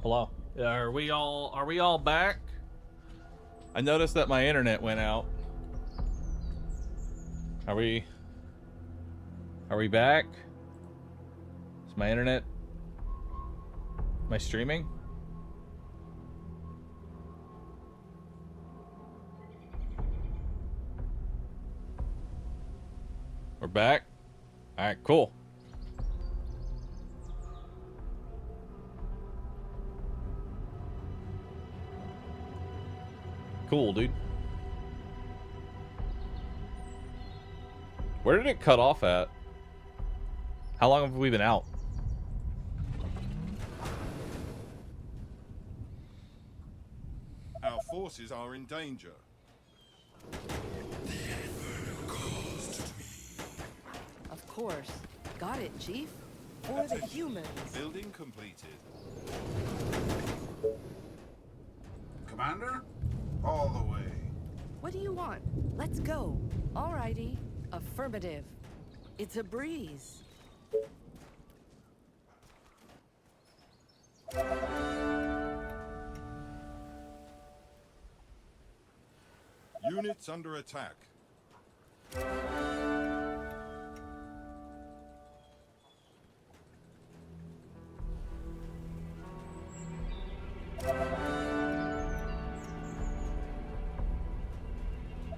Hello. Are we all back? I noticed that my internet went out. Are we back? Is my internet? Am I streaming? We're back? Alright, cool. Cool, dude. Where did it cut off at? How long have we been out? Our forces are in danger. Of course. Got it, Chief. For the humans. Building completed. Commander? All the way. What do you want? Let's go. Alrighty. Affirmative. It's a breeze. Units under attack.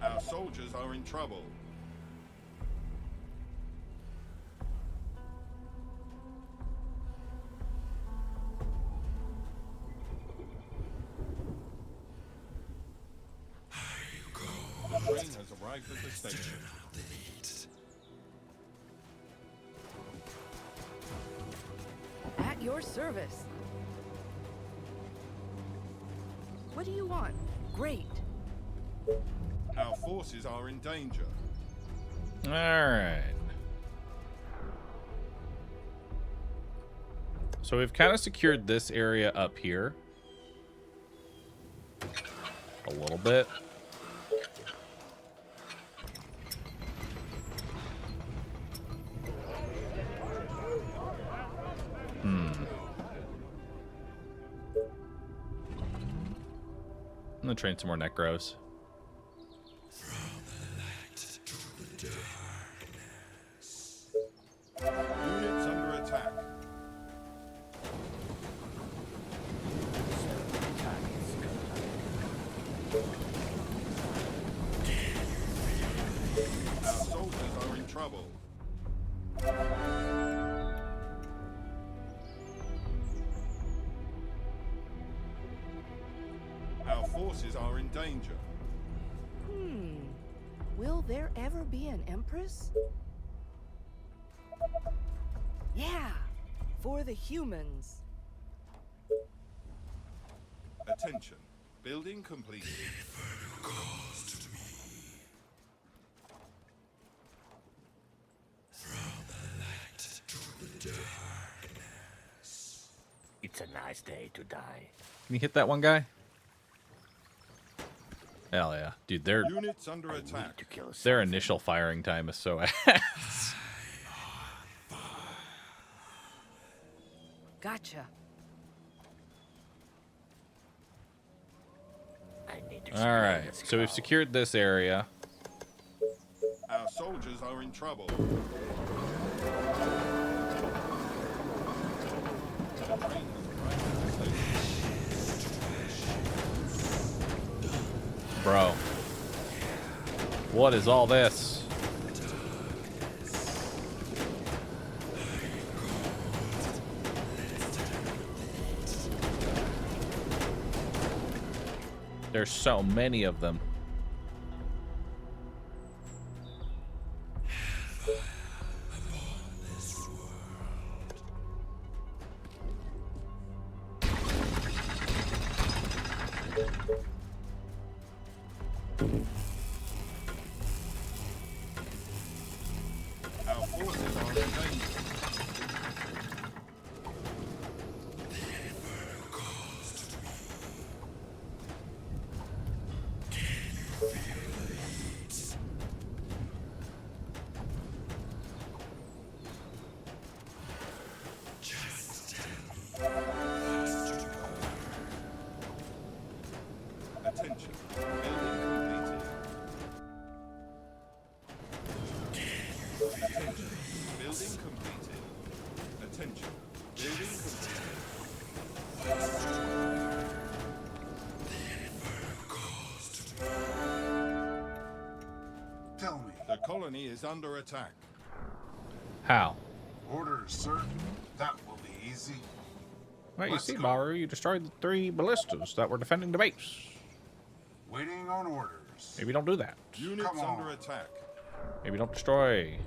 Our soldiers are in trouble. The train has arrived at the station. At your service. What do you want? Great. Our forces are in danger. Alright. So we've kind of secured this area up here. A little bit. I'm gonna train some more Necros. Units under attack. Our soldiers are in trouble. Our forces are in danger. Will there ever be an Empress? Yeah. For the humans. Attention. Building completed. It's a nice day to die. Can you hit that one guy? Hell yeah. Dude, Units under I need attack. to kill their initial firing time is so ass. Gotcha. I need to Alright, so we've secured this area. Our soldiers are in trouble. The train has arrived at the station. Bro. What is all this? There's so many of them. Our forces are in danger. Tell me. The colony is under attack. How? Orders, sir. That will be easy. Well, you Let's see, go. Bahroo, you destroyed the 3 ballistas that were defending the base. Waiting on orders. Maybe don't do that. Units Come on. under attack. Maybe don't destroy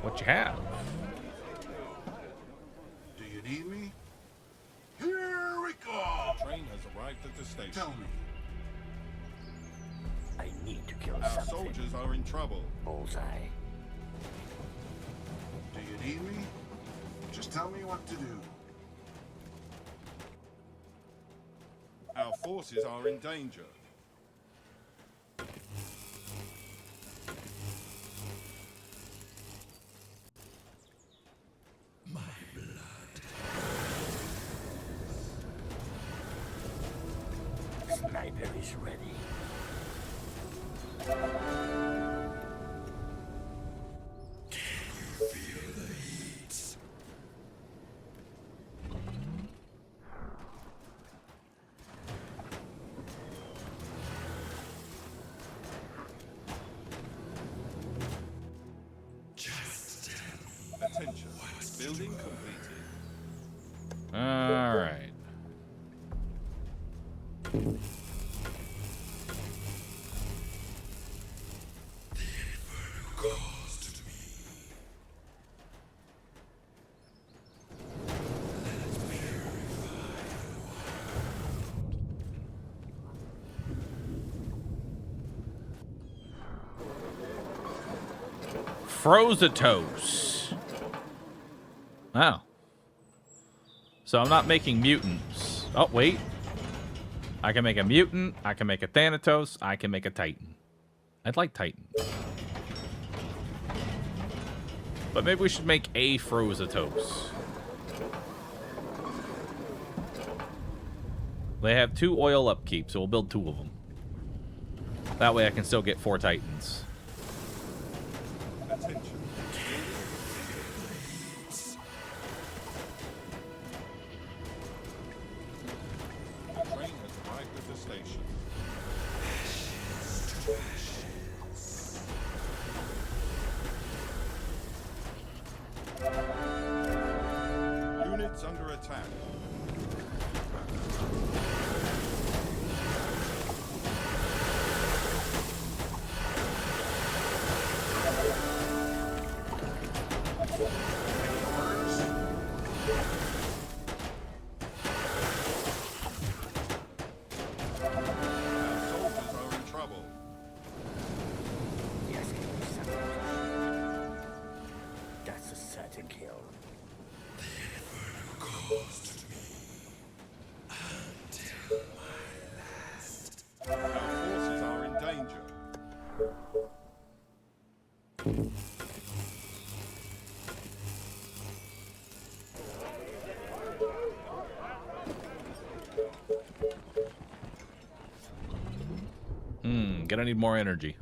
what you have. Do you need me? Here we go. Train has arrived at the station. Tell me. I need to kill Our something. soldiers are in trouble. Bullseye. Do you need me? Just tell me what to do. Our forces are in danger. Sniper is ready. Attention. Building completed. All right. Frozatos. Oh. So I'm not making mutants. Oh, wait. I can make a mutant, I can make a Thanatos, I can make a Titan. I'd like Titan. But maybe we should make a Frozatos. They have 2 oil upkeep, so we'll build 2 of them. That way I can still get 4 Titans. Attention. The train has arrived at the station. Units under attack. Our soldiers are in trouble. Yes, give me something. That's a certain kill. Our forces are in danger. Gonna need more energy.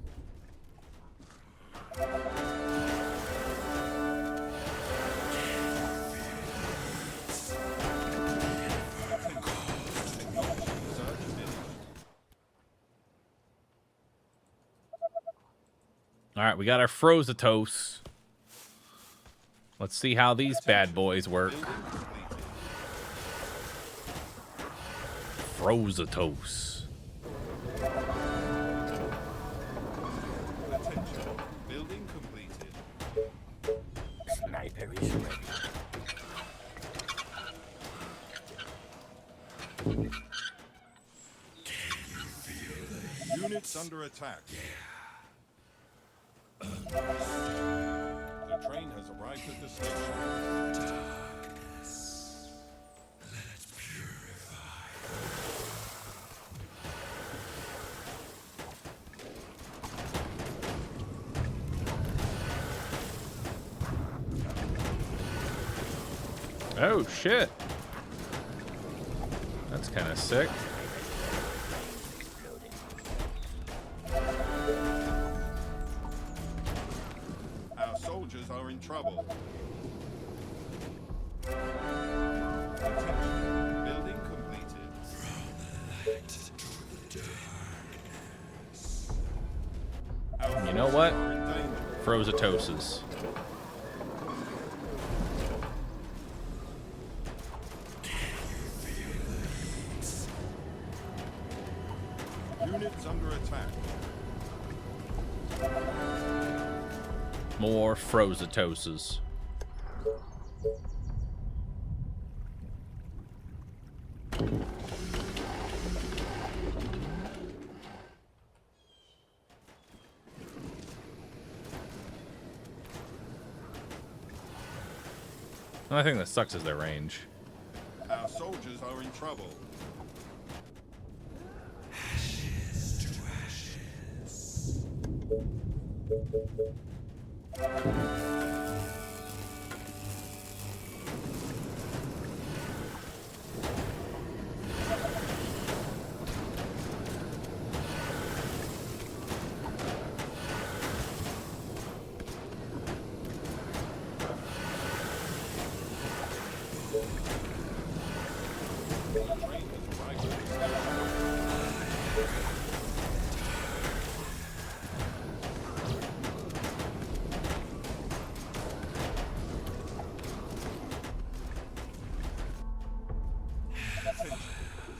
All right, we got our Frozatos. Let's see how these bad boys work. Frozatos. Attention. Building completed. Sniper is ready. Units under attack. The train has arrived at the station. Oh, shit. That's kind of sick. Our soldiers are in trouble. know what? are in danger. Frozatoses. Units under attack. More Frozatoses. The only thing that sucks is their range. Our soldiers are in trouble.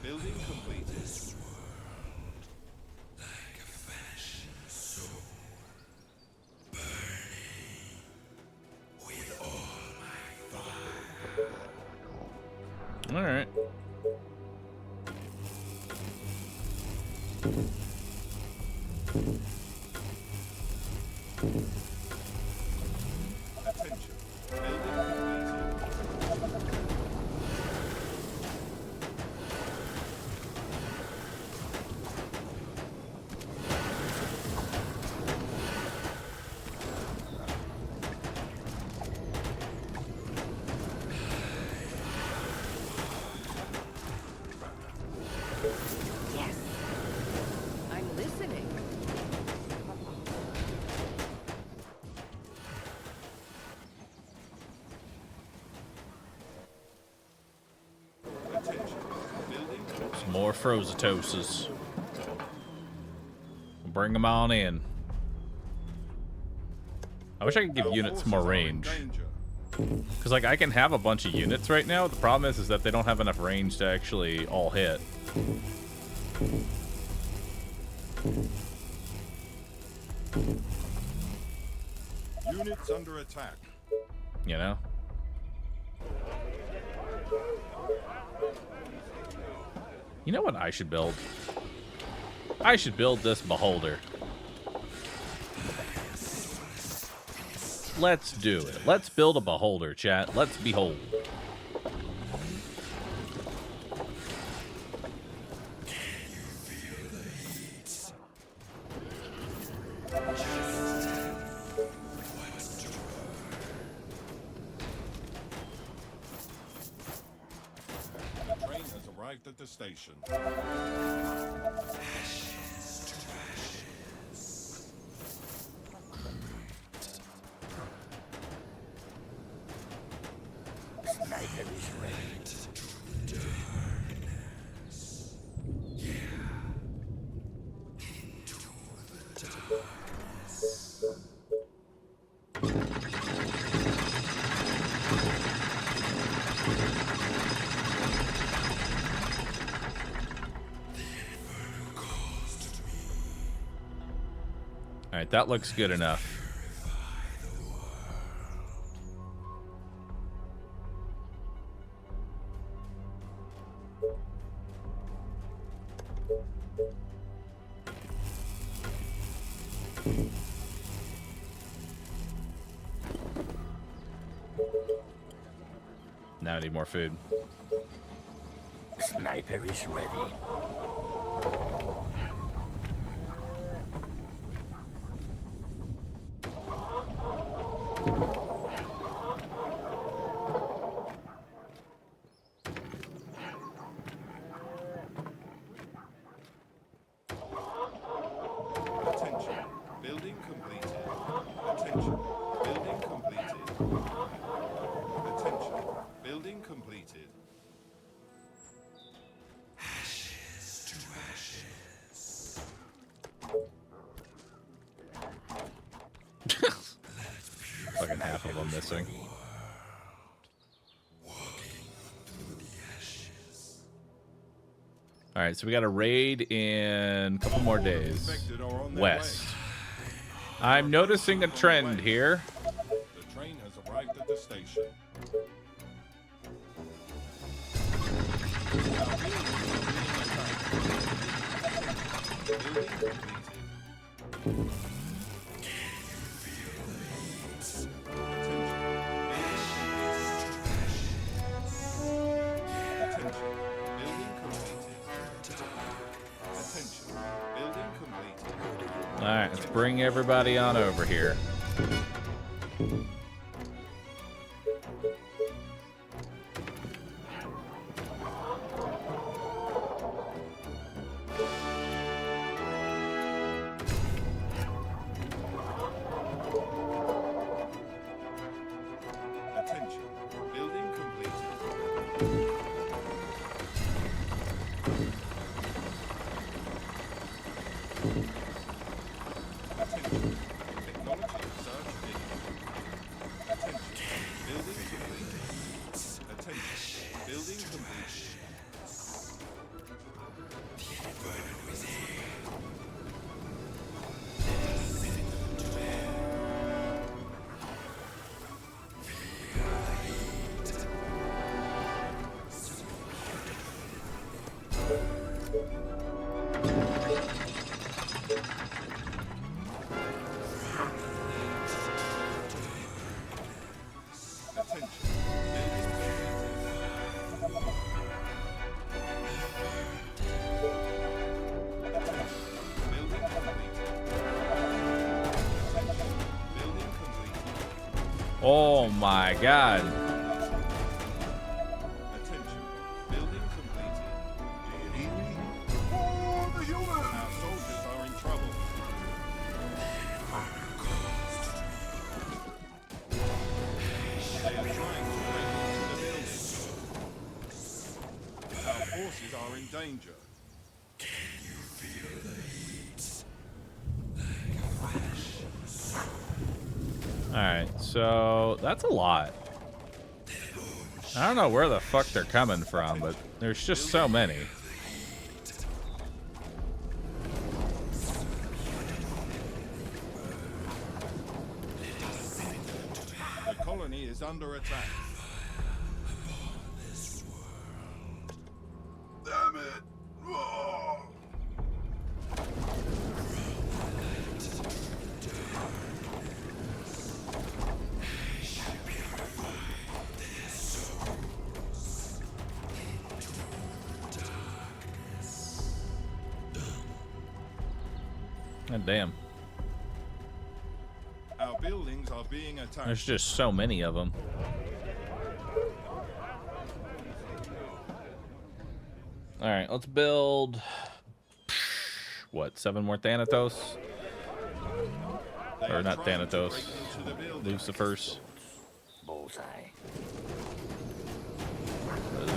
Building completed. All right. Attention. Building completed. Yes. I'm listening. Attention. Building Some more Frozatoses. Bring them on in. I wish I could give Our units forces more are in range. danger. Because, like, I can have a bunch of units right now. The problem is that they don't have enough range to actually all hit. Units under attack. You know? You know what I should build? I should build this beholder. Let's do it. Let's build a beholder, chat. Let's behold. The train has arrived at the station. Sniper is ready. Alright, that looks good enough. Now I need more food. Sniper is ready. Attention. Building completed. Attention. Building completed. Attention. Building completed. missing. All right, so we got a raid in a couple more days. Infected are on their West. way. I'm noticing a trend here. The train has arrived at the station. All right, let's bring everybody on over here. Attention, building completed. Attention, technology research beginning. Attention, building completed. Attention, building completed. Oh my God. Attention, building completed. Do you need me? For the human! Our soldiers are in trouble. They are trying to break into the building. Our forces are in danger. Alright, so that's a lot. I don't know where the fuck they're coming from, but there's just so many. The colony is under attack. Damn it! Oh. God damn. Our buildings are being attacked. There's just so many of them. Alright, let's build... What, 7 more Thanatos? They Or are not trying to Thanatos. break into the building. Lucifers. Bullseye.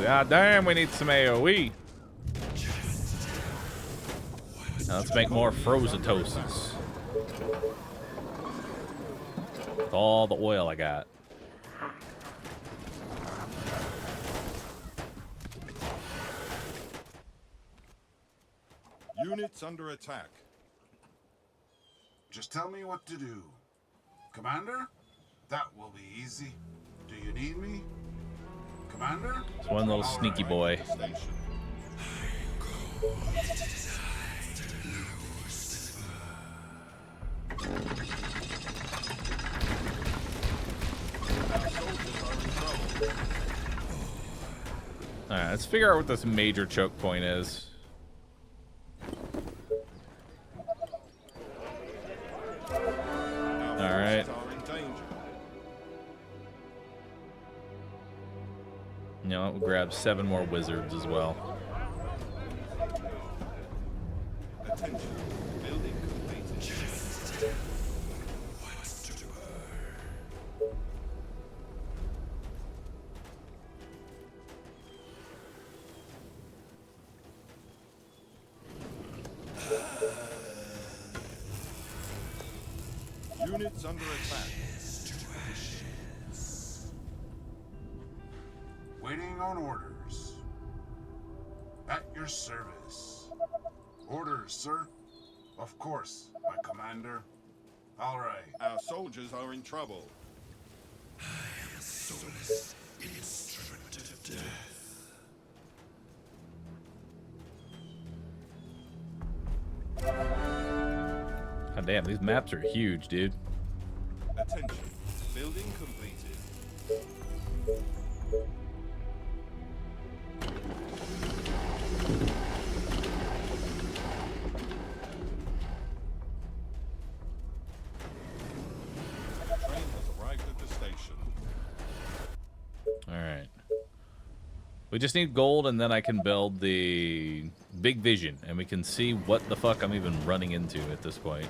God damn, we need some AoE. Now let's make more Frozatoses. With all the oil I got. Units under attack. Just tell me what to do. Commander? That will be easy. Do you need me? Commander? It's one little sneaky boy. Station. Our soldiers are in trouble. Alright, let's figure out what this major choke point is. Our Alright. forces are in danger. You know, we'll grab 7 more wizards as well. Attention. Building completed. Units under attack. Waiting on orders. At your service. Orders, sir. Of course, my commander. All right. Our soldiers are in trouble. God damn, these maps are huge, dude. Attention. Building completed. The train has arrived at the station. Alright. We just need gold, and then I can build the big vision, and we can see what the fuck I'm even running into at this point.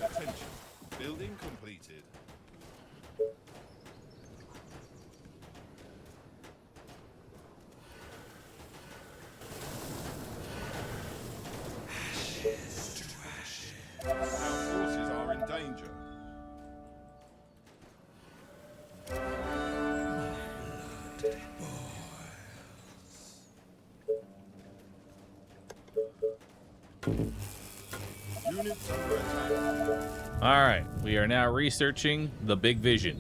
Attention. Building completed. Our forces are in danger. Units under attack. Alright, we are now researching the big vision.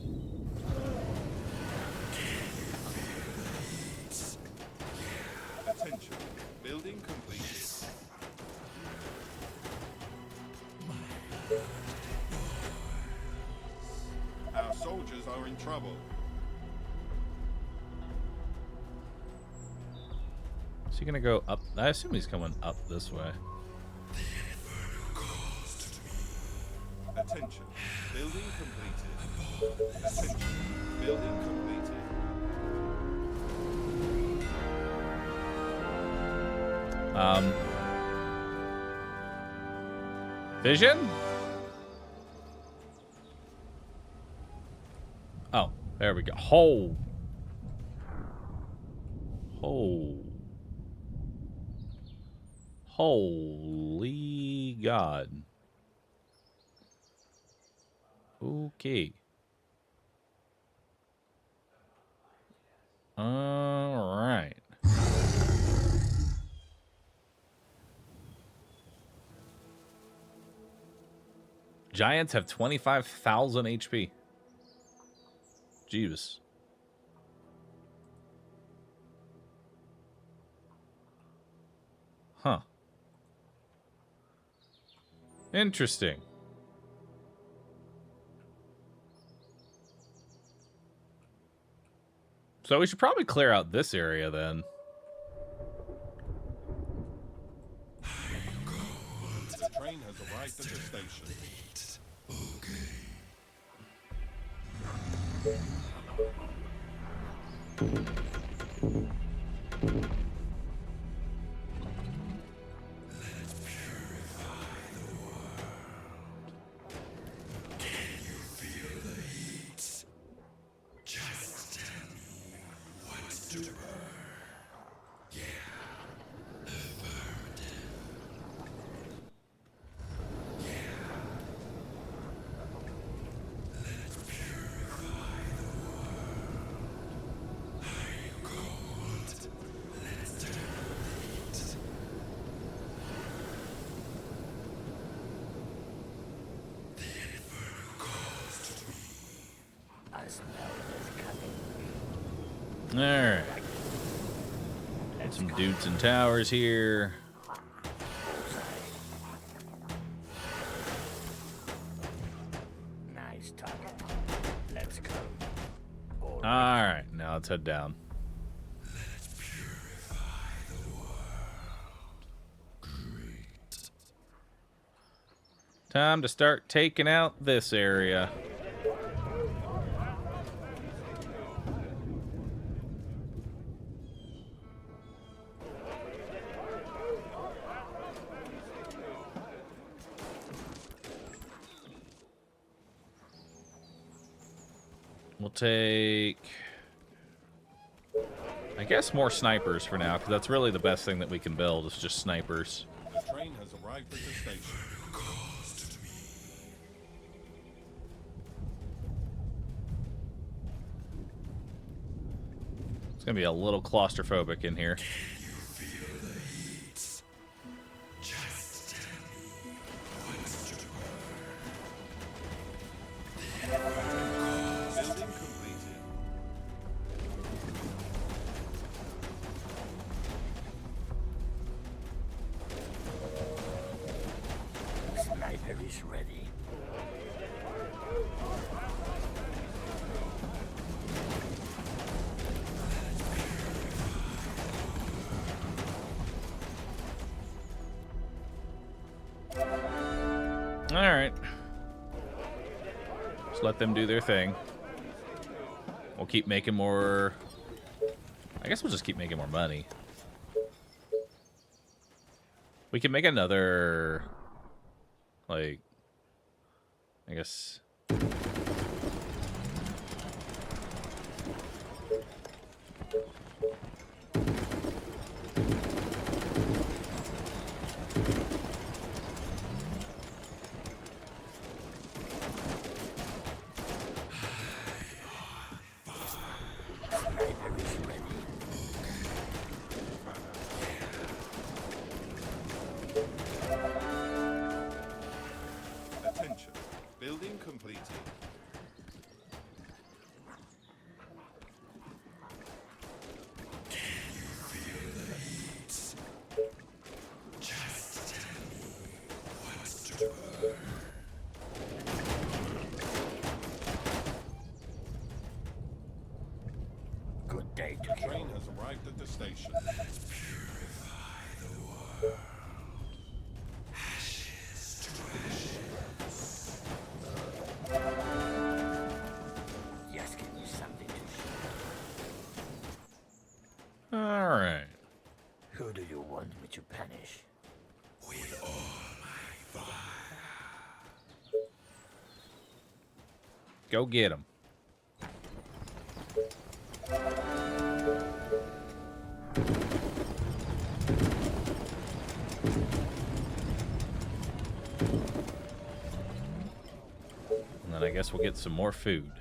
Attention. Building completed. Our soldiers are in trouble. Is he gonna go up? I assume he's coming up this way. Attention. Building completed. Attention. Building completed. Vision? Oh, there we go. Holy God. Okay. All right. Giants have 25,000 HP. Jeeves. Huh. Interesting. So we should probably clear out this area then. The train has arrived at the station. Alright. Some dudes and towers here. Nice talking. Let's go. Alright, now let's head down. Let's purify the world. Great. Time to start taking out this area. We'll take, I guess, more snipers for now, because that's really the best thing that we can build is just snipers. The train has arrived at the station. It's gonna be a little claustrophobic in here. Building completed. Sniper is ready. All right. Just let them do their thing. We'll keep making more. I guess we'll just keep making more money. We can make another, like, I guess. Sniper is ready. Attention. Building completed. Good day to The kill. train has arrived at the station. Just give me something to shoot. All right. Who do you want me to punish? Go get them. And then I guess we'll get some more food.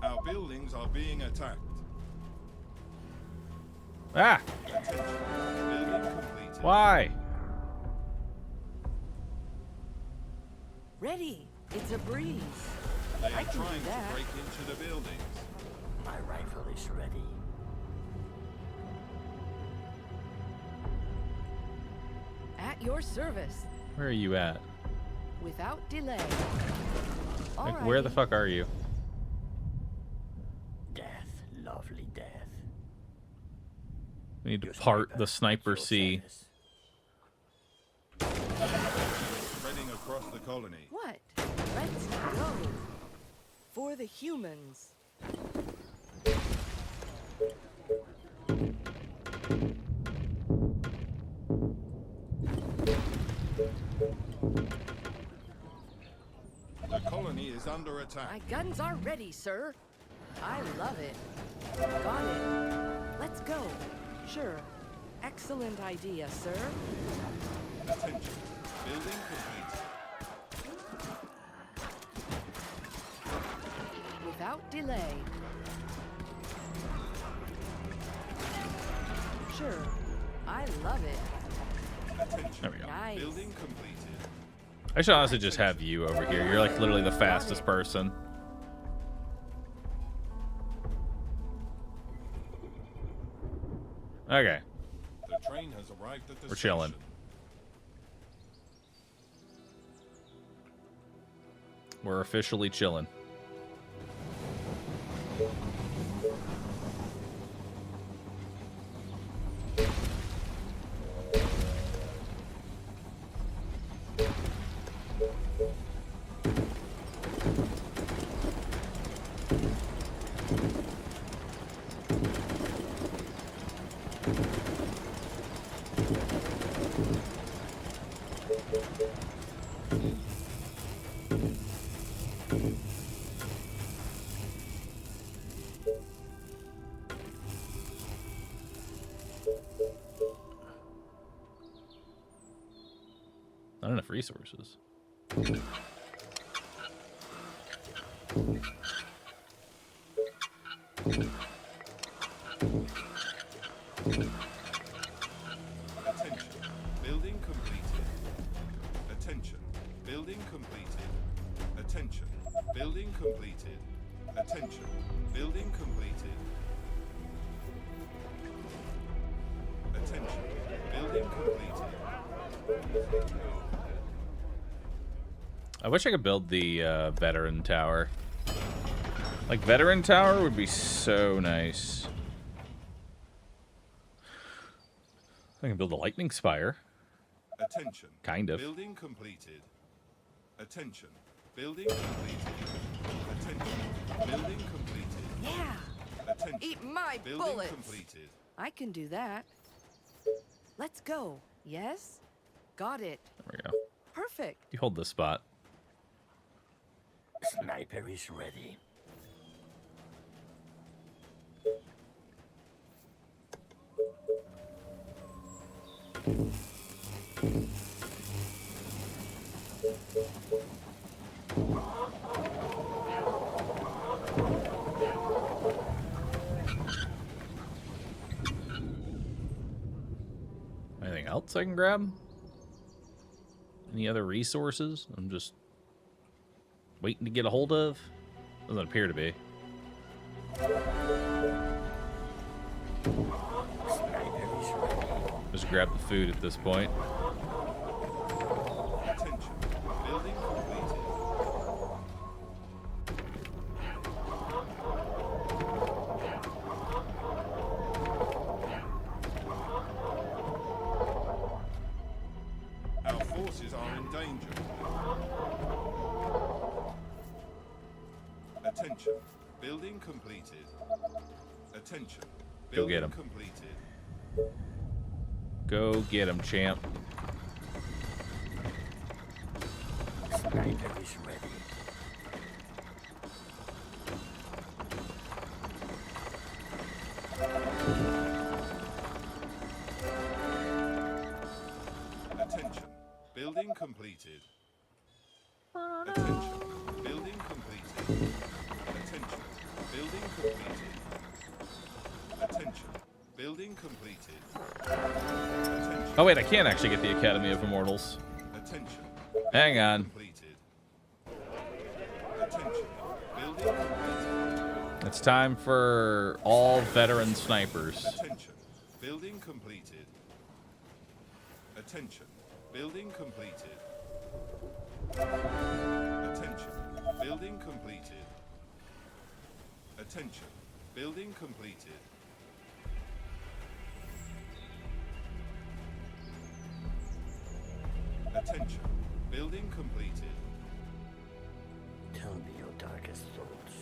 Our buildings are being attacked. Ah! Attention. Building completed. Why? Ready. It's a breeze. They I are can do trying to that. break into the buildings. My rifle is ready. At your service. Where are you at? Without delay. Like, where the Alrighty. fuck are you? Death, lovely death. We need to Your part sniper the at sniper your sea. service. Spreading across the colony. What? Let's go. For the humans. The colony is under attack. My guns are ready, sir. I love it. Got it. Let's go. Sure. Excellent idea, sir. Attention. Building complete. Without delay. Sure. I love it. Attention. There we go. Nice. Building completed. I should honestly just have you over here. You're like literally the fastest person. Okay. The train has arrived at the We're station. chilling. We're officially chilling. enough resources. Attention. Building completed. Attention. Building completed. Attention. Building completed. Attention. Building completed. Attention. Building completed. I wish I could build the veteran tower. Like, veteran tower would be so nice. I can build a lightning spire. Attention. Kind of. Building completed. Attention. Building completed. Attention. Building completed. Yeah. Attention. Eat my Building bullets. completed. I can do that. Let's go. Yes? Got it. There we go. Perfect. You hold this spot. Sniper is ready. Anything else I can grab? Any other resources? I'm just waiting to get a hold of. Doesn't appear to be. Just grab the food at this point. Attention. Building completed. Our forces are in danger. Attention. Building completed. Attention. Go get Building 'em. completed. Go get him, champ. Sniper is ready. Attention. Building completed. Attention. Building completed. Attention. Building completed. Attention. Building completed. Attention. Oh wait, I can actually get the Academy of Immortals. Attention. Hang on. Completed. Attention. Building completed. It's time for all veteran snipers. Attention. Building completed. Attention. Building completed. Attention. Building completed. Attention. Building completed. Attention. Building completed. Tell me your darkest thoughts.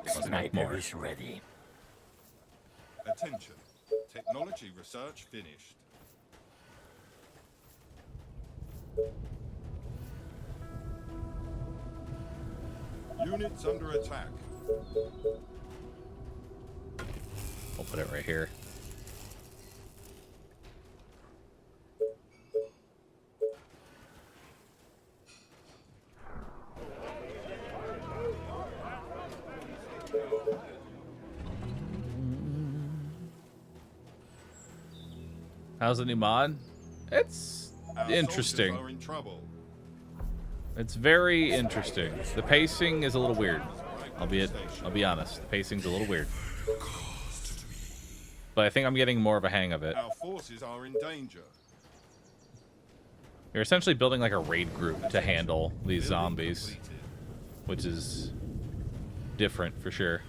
Let's make Sniper more. is ready. Attention. Technology research finished. Units under attack. I'll put it right here. How's the new mod? It's Our interesting. soldiers are in trouble. It's very interesting. The pacing is a little weird. I'll be honest. The pacing's a little weird. But I think I'm getting more of a hang of it. Our forces are in danger. You're essentially building like a raid group to handle these Building zombies, completed. which is different for sure.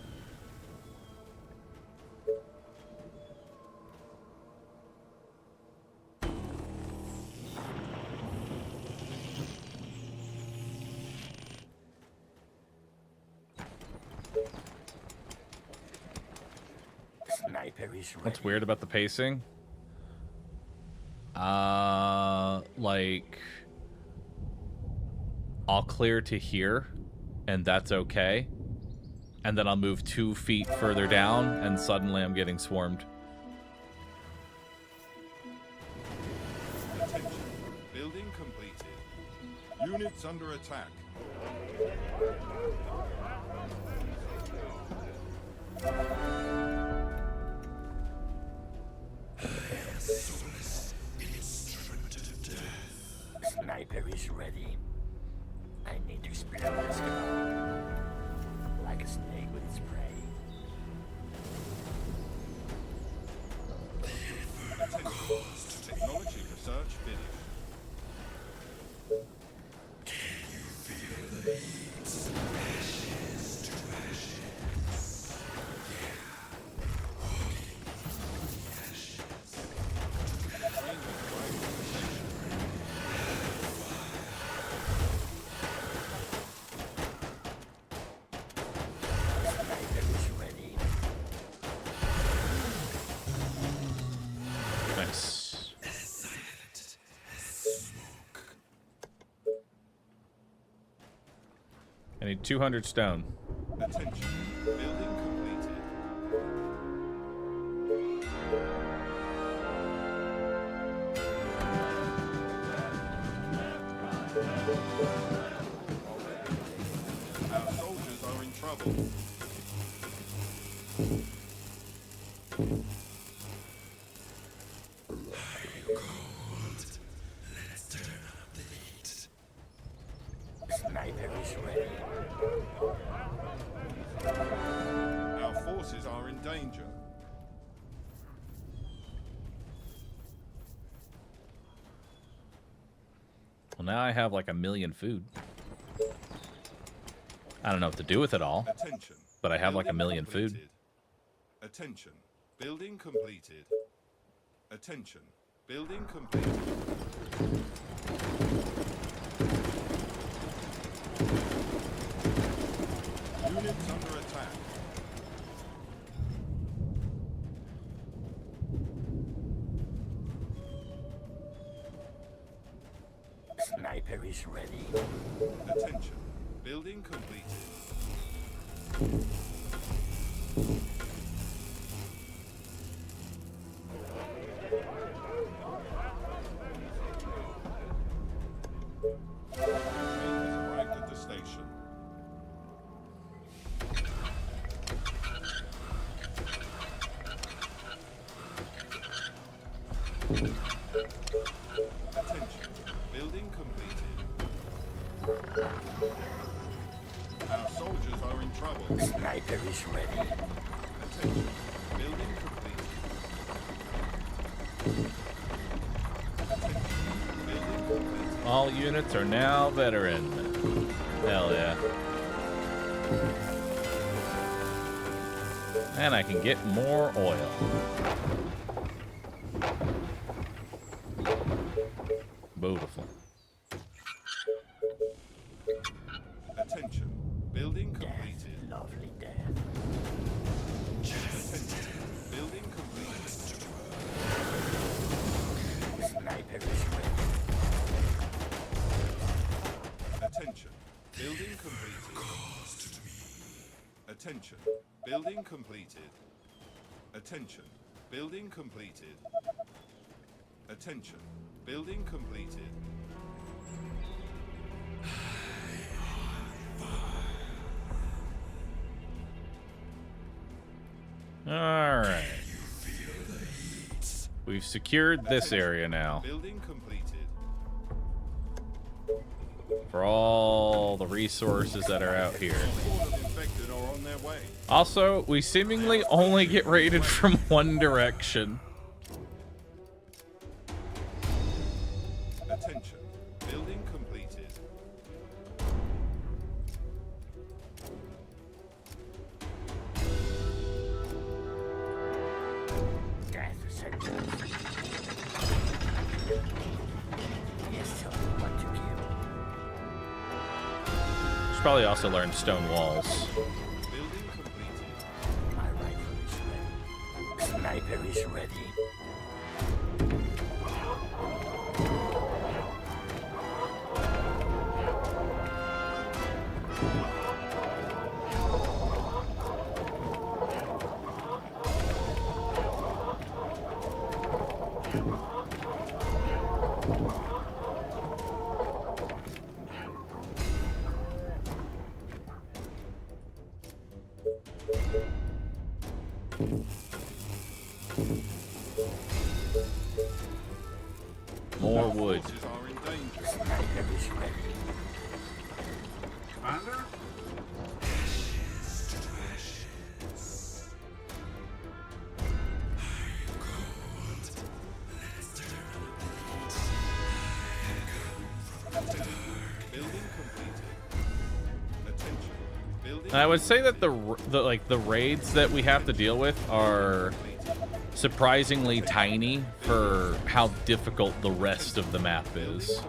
Sniper is ready. What's weird about the pacing? Like, I'll clear to here, and that's okay. and then I'll move 2 feet further down, and suddenly I'm getting swarmed. Attention. Building completed. Units under attack. Sniper is ready. I need to explode this guy. Like a snake with its prey. Attention. Technology research finished. Nice. I need 200 stone. Attention. Building completed. Our soldiers are in trouble. Sniper is ready. Our forces are in danger. Well, now I have like 1 million food. I don't know what to do with it all, Attention. but I have like 1 Building million food. completed. Attention. Building completed. Attention. Building completed. Units under attack. Sniper is ready. Attention. Building completed. Train has arrived at the station. Attention. Building completed. Our soldiers are in trouble. Sniper is ready. Attention. Building completed. Attention. Building completed. All units are now veteran. Hell yeah. And I can get more oil. Beautiful. Attention. Building completed. Lovely death. Attention. Building completed. Sniper is ready. Attention. Building completed. Attention. Building completed. Attention. Building completed. Attention. Building completed. Alright. We've secured this area now. Building completed. For all the resources that are out here. All of the infected are on their way. Also, we seemingly only get raided from one direction. Attention. Building completed. Death sentence. Yes, tell me what to kill. Should probably also learn stone walls. Building completed. My rifle is ready. Sniper is ready. more wood. Forces are in danger. Sniper is ready. Commander? Building completed. Attention. Building And I would say that the raids that we have to deal with are surprisingly tiny for how difficult the rest of the map is.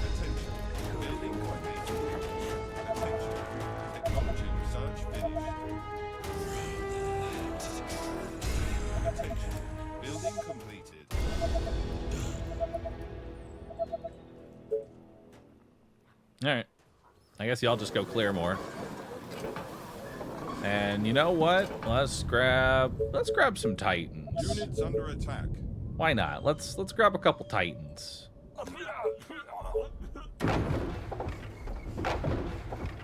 Attention. Building completed. Attention. Technology research finished. Attention. Building completed. All right. I guess y'all just go clear more. And you know what? Let's grab some Titans. Units under attack. Why not? Let's grab a couple Titans.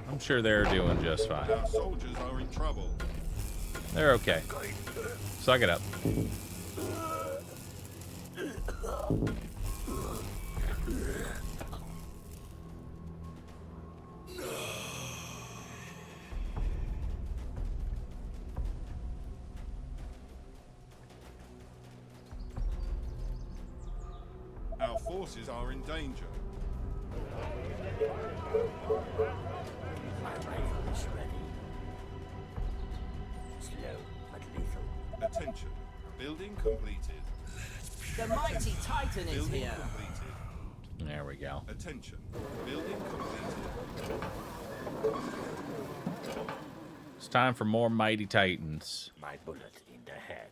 I'm sure they're doing just fine. Our soldiers are in trouble. They're okay. Suck it up. Our forces are in danger. My rifle is ready. Slow but lethal. Attention. Building completed. The mighty Titan is Building here. completed. There we go. Attention. Building completed. It's time for more mighty Titans. My bullet in the head.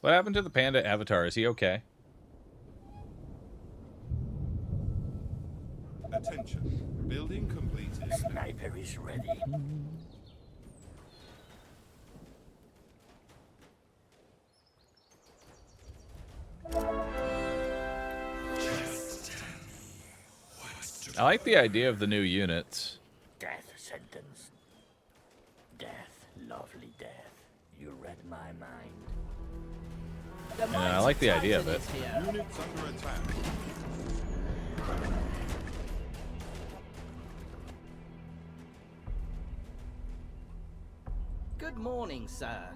What happened to the panda avatar? Is he okay? Attention. Building completed. Sniper is ready. I like the idea of the new units. Death sentence. Death, lovely death. You read my mind. The Yeah, I mighty like the idea of Titan it. is here. Units under attack. Good morning, sir.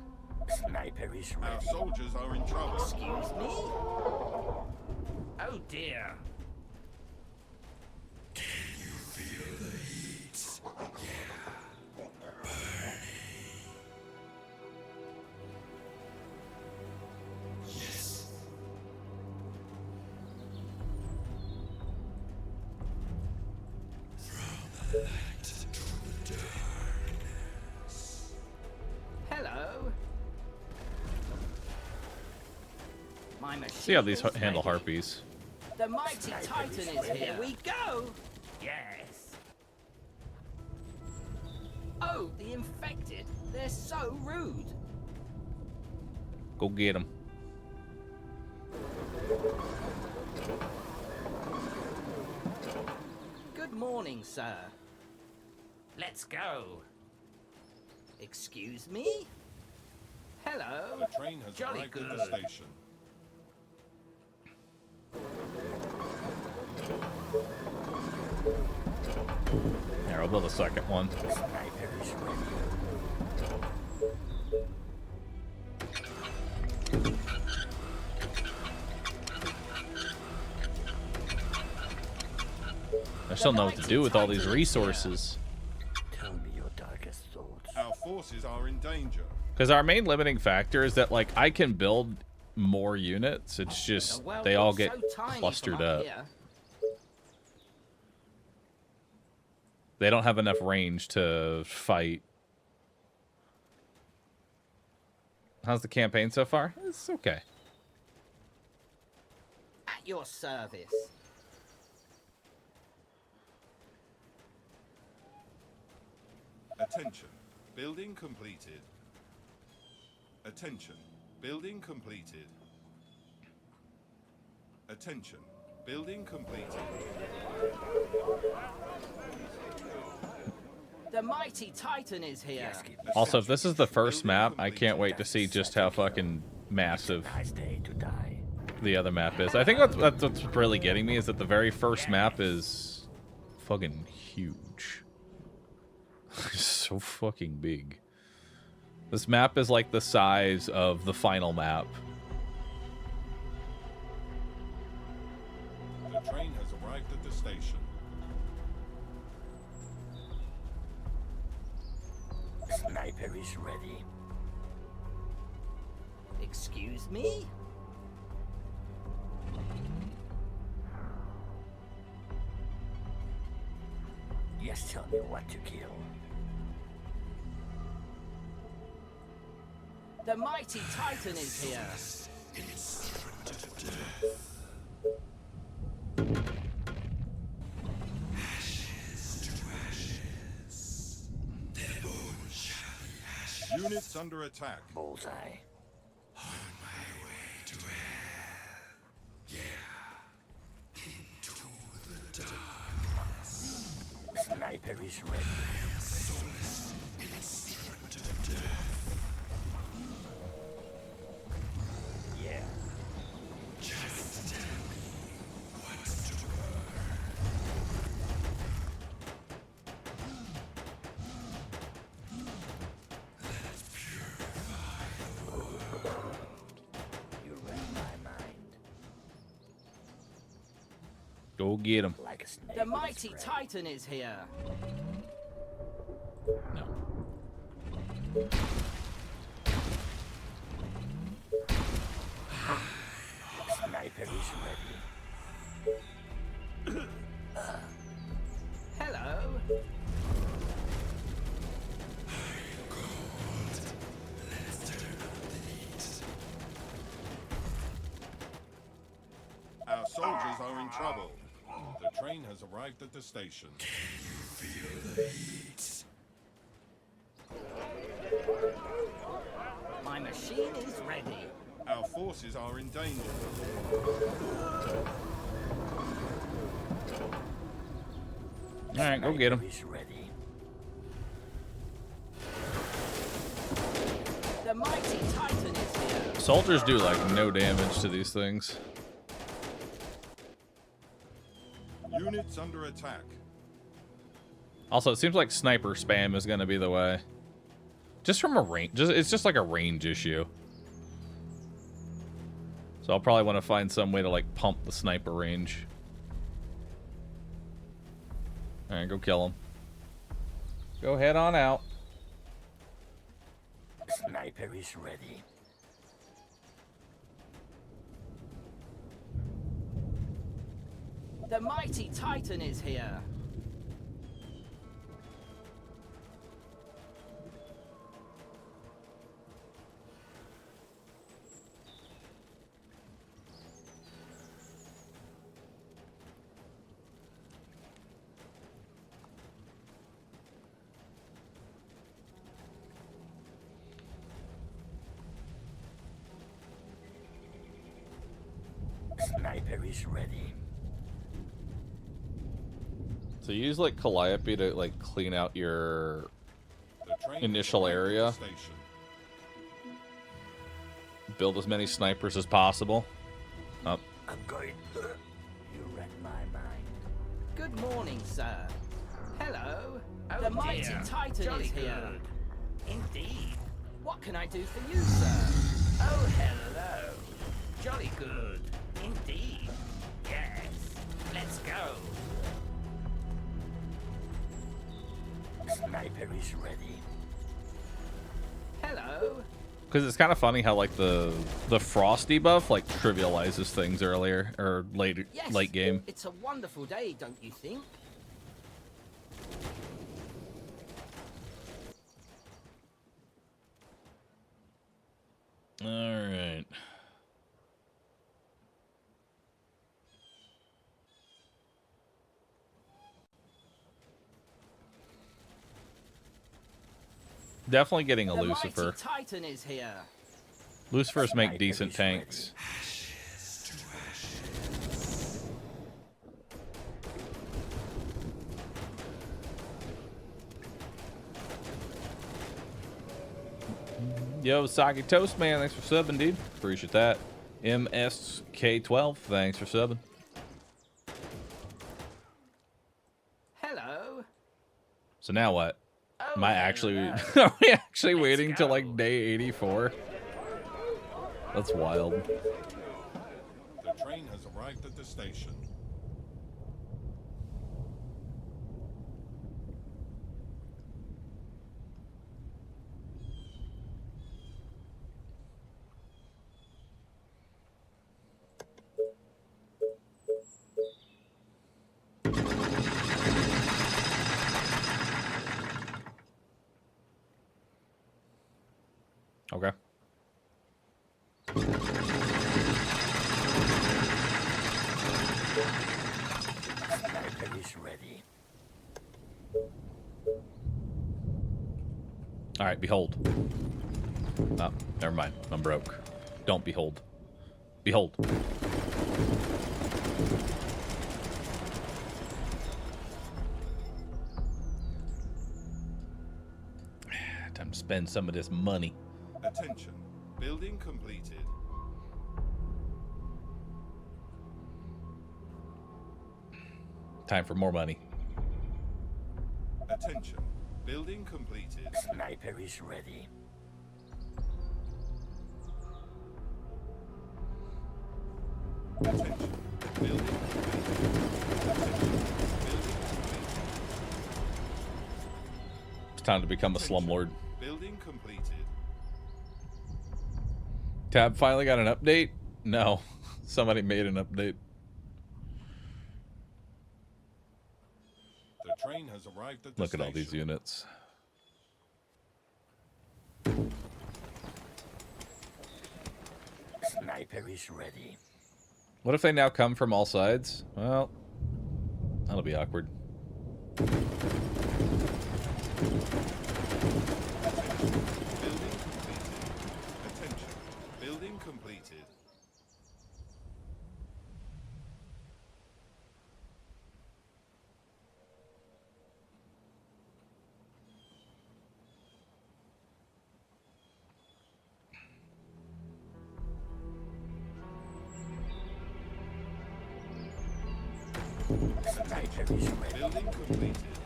Sniper is Our ready. soldiers are in trouble. Excuse me? Oh dear. Hello. My machine See how these is handle ready. harpies. The mighty Titan is here. Here we go. Yes. Oh, the infected. They're so rude. Go get them. Good morning, sir. Let's go. Excuse me? Hello. The train has Jolly arrived at the good. station. Here, I'll build a second one. Sniper is ready. I still know what to do with all these resources. Tell me your darkest thoughts. Our forces are in danger. Because our main limiting factor is that, like, I can build more units. It's just Well, they all you're get so tiny clustered from up. here. They don't have enough range to fight. How's the campaign so far? It's okay. At your service. Attention. Building completed. Attention. Building completed. Attention. Building completed. The mighty Titan is here. Yes, keep Also, if this is the first map, I can't wait to see just how fucking massive nice day to die. the other map is. I think that's what's really getting me is that the very first map is fucking huge. It's so fucking big. This map is like the size of the final map. The train has arrived at the station. Sniper is ready. Excuse me? Yes, tell me what to kill. The mighty Titan is here. Units under attack. Bullseye. Sniper is ready. Yeah. You read my mind Go get him. like a snake. The with mighty its Titan is here. No. Sniper is ready. Hello. Our soldiers are in trouble. The train has arrived at the station. My machine is ready. Our forces are in danger. All right, go get him. Is ready. The mighty Titan is here. Soldiers do like no damage to these things. Units under attack. Also, it seems like sniper spam is going to be the way. Just from a range, it's just like a range issue. So I'll probably want to find some way to like pump the sniper range. All right, go kill him. Go head on out. Sniper is ready. The mighty Titan is here. Sniper is ready. So you use like Calliope to like clean out your The train Initial has arrived at area. the station. build as many snipers as possible. Oh, I'm going. You read my mind. Good morning, sir. Hello. Oh the mighty dear. Titan Jolly is here. good. Indeed. What can I do for you, sir? Oh, hello. Jolly good. Indeed. Yes. Let's go. Sniper is ready. Hello. because it's kind of funny how like the frost debuff like trivializes things earlier or later Yes. late game. It's a wonderful day, don't you think? All right. Definitely getting a The Lucifer. mighty Titan is here. Lucifers make Sniper decent is ready. tanks. Yo, Soggy Toast Man, thanks for subbing, dude. Appreciate that. MSK12, thanks for subbing. Hello. So now what? Oh, Am I actually hello. are we actually Let's waiting till go. like day 84? That's wild. The train has arrived at the station. Okay. Sniper is ready. All right, behold. Oh, never mind. I'm broke. Don't behold. Behold. Time to spend some of this money. Attention. Building completed. Time for more money. Attention. Building completed. Sniper is ready. Attention. Building completed. Attention. Building completed. It's time to become a Attention. slumlord. Building completed. Tab finally got an update? No. Somebody made an update. The train has arrived at the Look at all these station. units. Sniper is ready. What if they now come from all sides? Well, that'll be awkward. Building completed. Attention. Building completed. Sniper is ready. Building completed.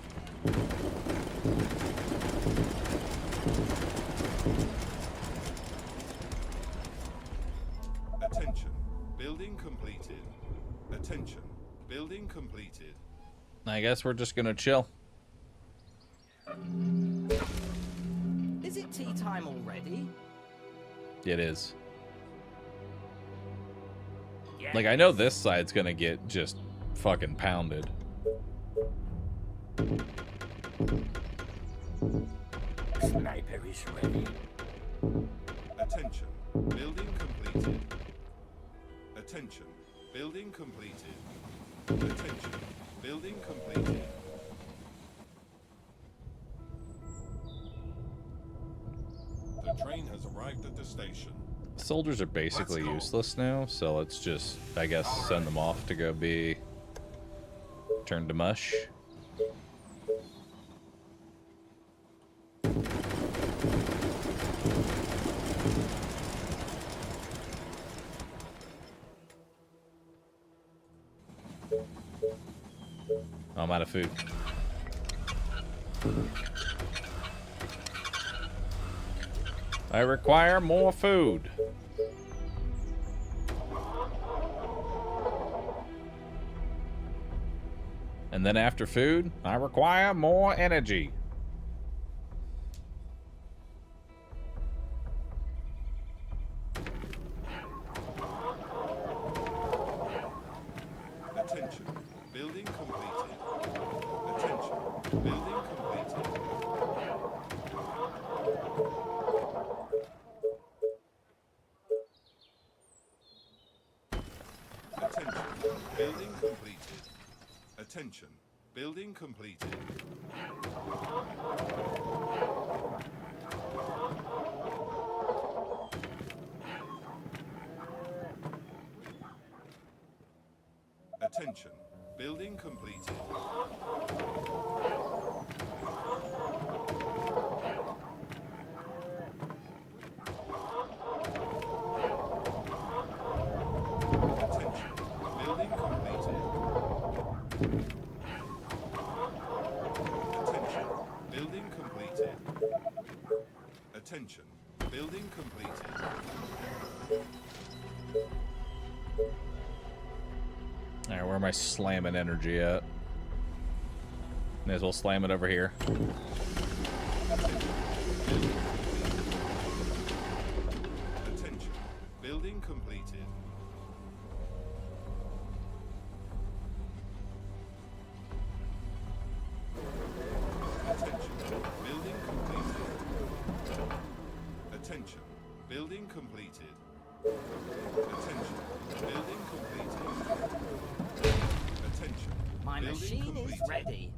Attention. Building completed. Attention. Building completed. I guess we're just gonna chill. Is it tea time already? It is. Yes. Like, I know this side's gonna get just fucking pounded. Sniper is ready. Attention. Building completed. Attention. Building completed. Attention. Building completed. The train has arrived at the station. Soldiers are basically Let's go. useless now, so let's just, I guess, send them off to go be turned to mush. Oh, I'm out of food. I require more food. And then after food, I require more energy. Attention. Building completed. Attention. Building completed. Attention. Building completed. Attention. Building completed. Attention. Building completed. Attention. Building completed. Attention. Building completed. Alright, where am I slamming energy at? May as well slam it over here. Attention. Building completed. Attention. Building completed. Attention. Building completed. Attention. Building completed. Attention. My Building machine completed. is ready.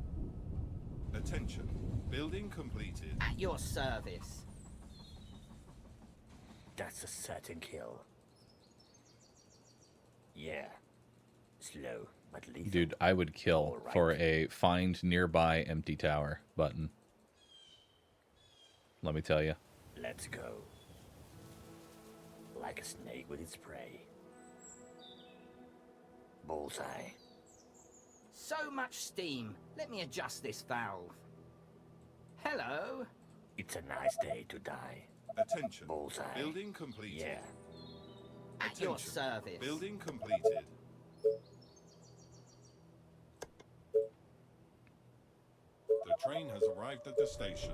Attention. Building completed. At your service. That's a certain kill. Yeah. Slow, but lethal. Dude, I would kill Alright. for a find nearby empty tower button. Let me tell you. Let's go. Like a snake with its prey. Bullseye. So much steam. Let me adjust this valve. Hello. It's a nice day to die. Attention. Bullseye. Building completed. Yeah. At your Attention. service. Building completed. The train has arrived at the station.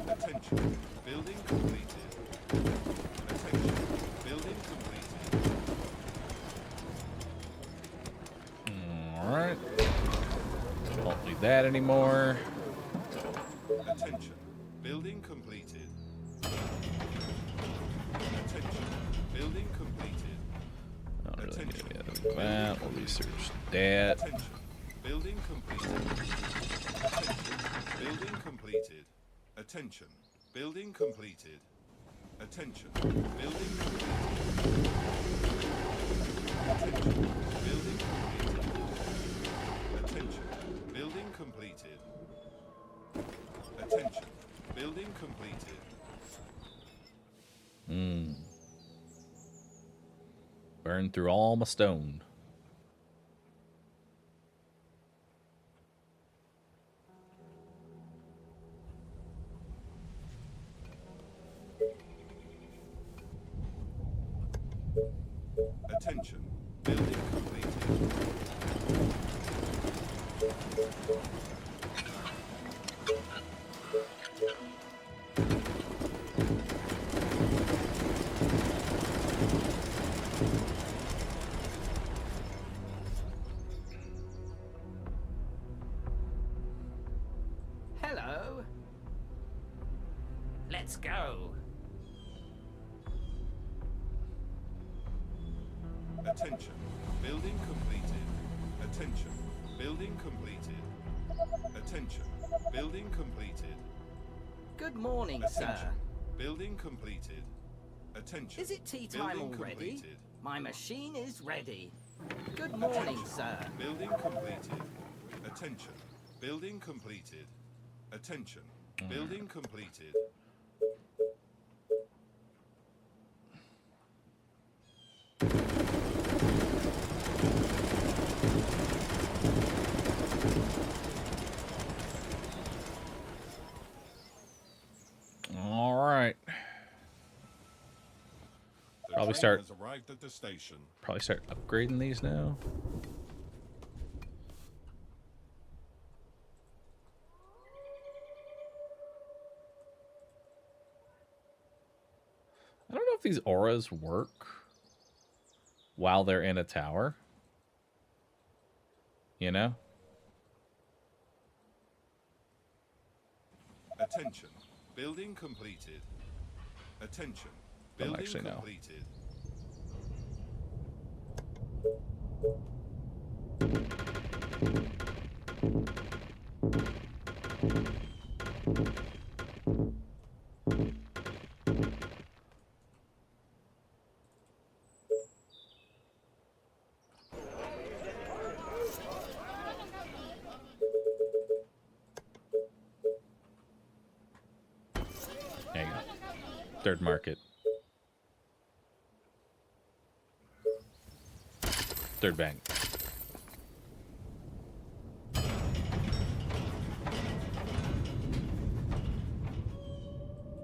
Attention. Building completed. Attention. Building completed. Alright. Don't need that anymore. Attention. Building completed. Attention. Building completed. Not really Attention. need that. We'll research that. Attention. Building completed. Attention. Building completed. Attention. Building completed. Attention. Building completed. Attention. Building completed. Attention. Building completed. Attention. Building completed. Burn through all my stone. Attention. Building completed. Hello. Let's go. Attention. Building completed. Attention. Building completed. Attention. Building completed. Good morning, Attention. sir. Building completed. Attention. Is it tea time Building already? completed. My machine is ready. Good morning, sir. Building completed. Attention. Building completed. Attention. Building completed. All right. The Probably train start- has arrived at the station. Probably start upgrading these now. I don't know if these auras work. while they're in a tower. You know? Attention. Building completed. Attention. Don't Building actually know. completed. There you go. Third market. Third bank.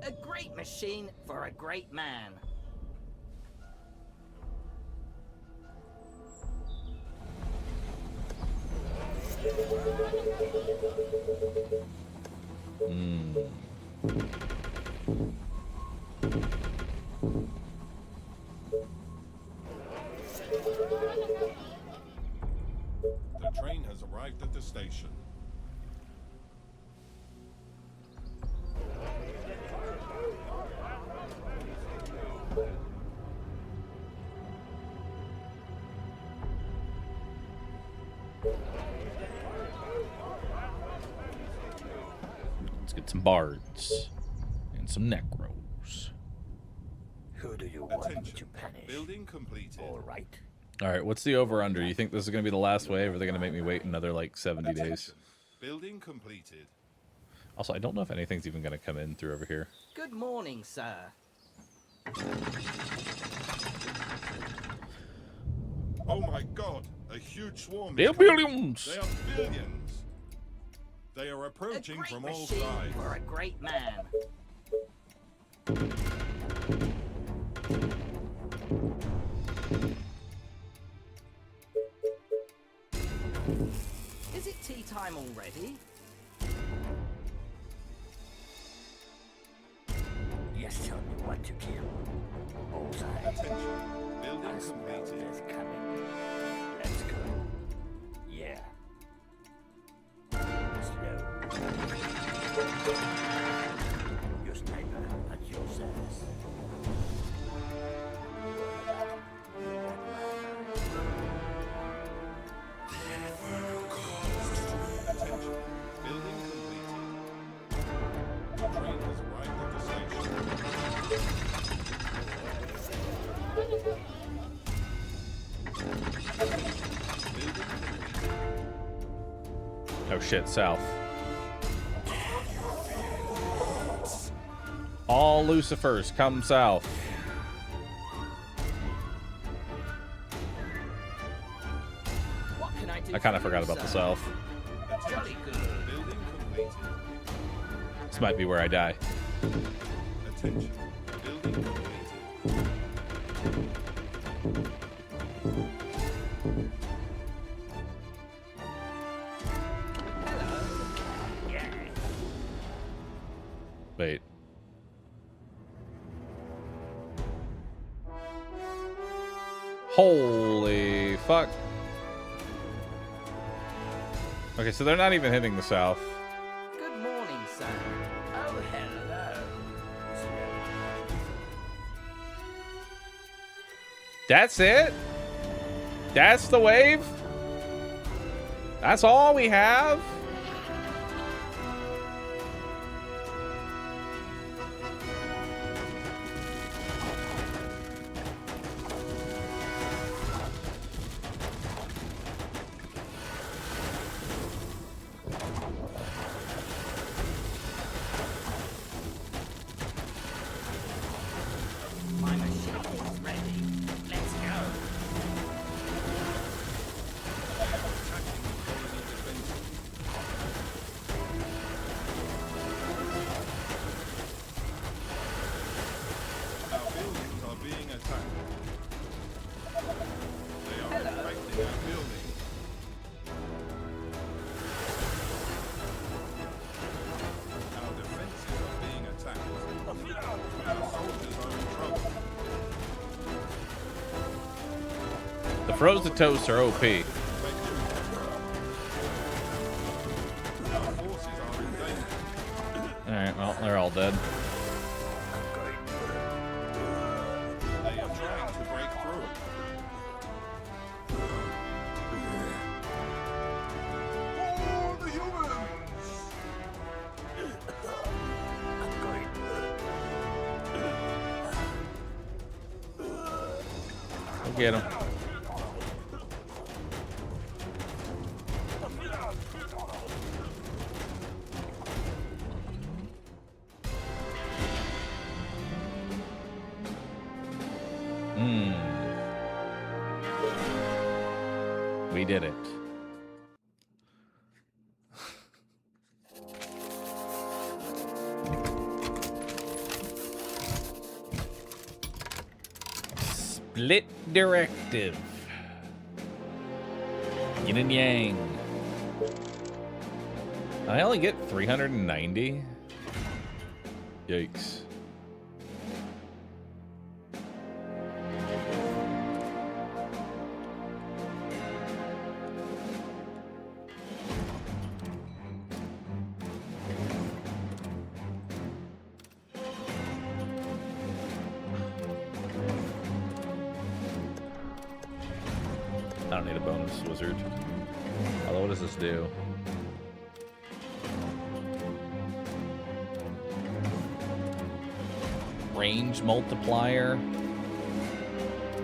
A great machine for a great man. The train has arrived at the station. Let's get some bards and some necros. Who do you want me to Attention. punish? Building completed. All right. All right, what's the over-under? You think this is going to be the last wave, or are they going to make me wait another, like, 70 days? Attention. Building completed. Also, I don't know if anything's even going to come in through over here. Good morning, sir. Oh my god! A huge swarm. They're is coming. billions! They are billions. They are A approaching great from all machine sides. for a great man. Is it tea time already? Yes, tell me what to kill. Bullseye. Attention. Building I smell completed. death coming. Let's go. Yeah. Slow. Your sniper at your service. Attention. Building completed. The train has arrived at the station. Building completed. Oh shit, south. All Lucifers, come south. What can I do? I kind of for forgot you, about the sir? south. Jolly good. Building completed. This might be where I die. Attention. Building completed. Wait. Holy fuck. Okay, so they're not even hitting the south. Good morning, sir. Oh, hello. That's it? That's the wave? That's all we have? My machine is ready. Let's go. Attacking the colony defenses. Our buildings are being attacked. They are infecting our buildings. Our defenses are being attacked. Our soldiers are in trouble. froze the toasts are OP. Our forces are in danger. Alright, well, they're all dead. They are trying to break through. For the humans! We'll get him. We did it. Split directive. Yin and yang. I only get 390. Yikes. I don't need a bonus wizard. Although, what does this do? Range multiplier.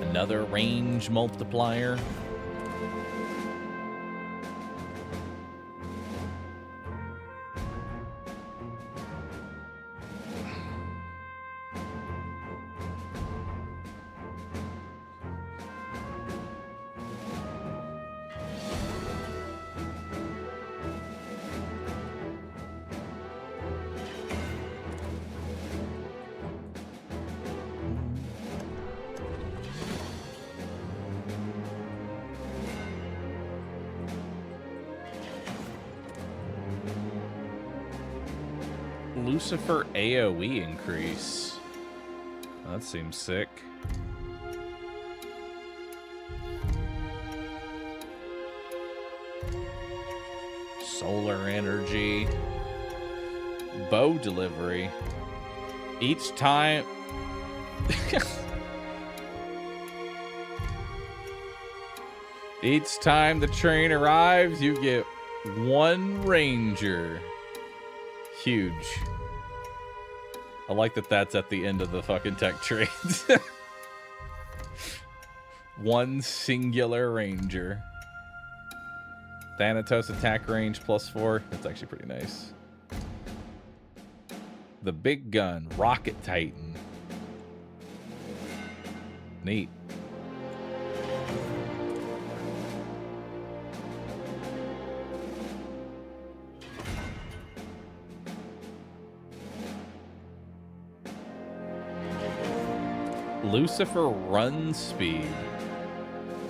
Another range multiplier. Lucifer AoE increase. That seems sick. Solar energy. Bow delivery. Each time... Each time the train arrives, you get one ranger. Huge. I like that that's at the end of the fucking tech trades. One singular ranger. Thanatos attack range +4. That's actually pretty nice. The big gun, Rocket Titan. Neat. Lucifer run speed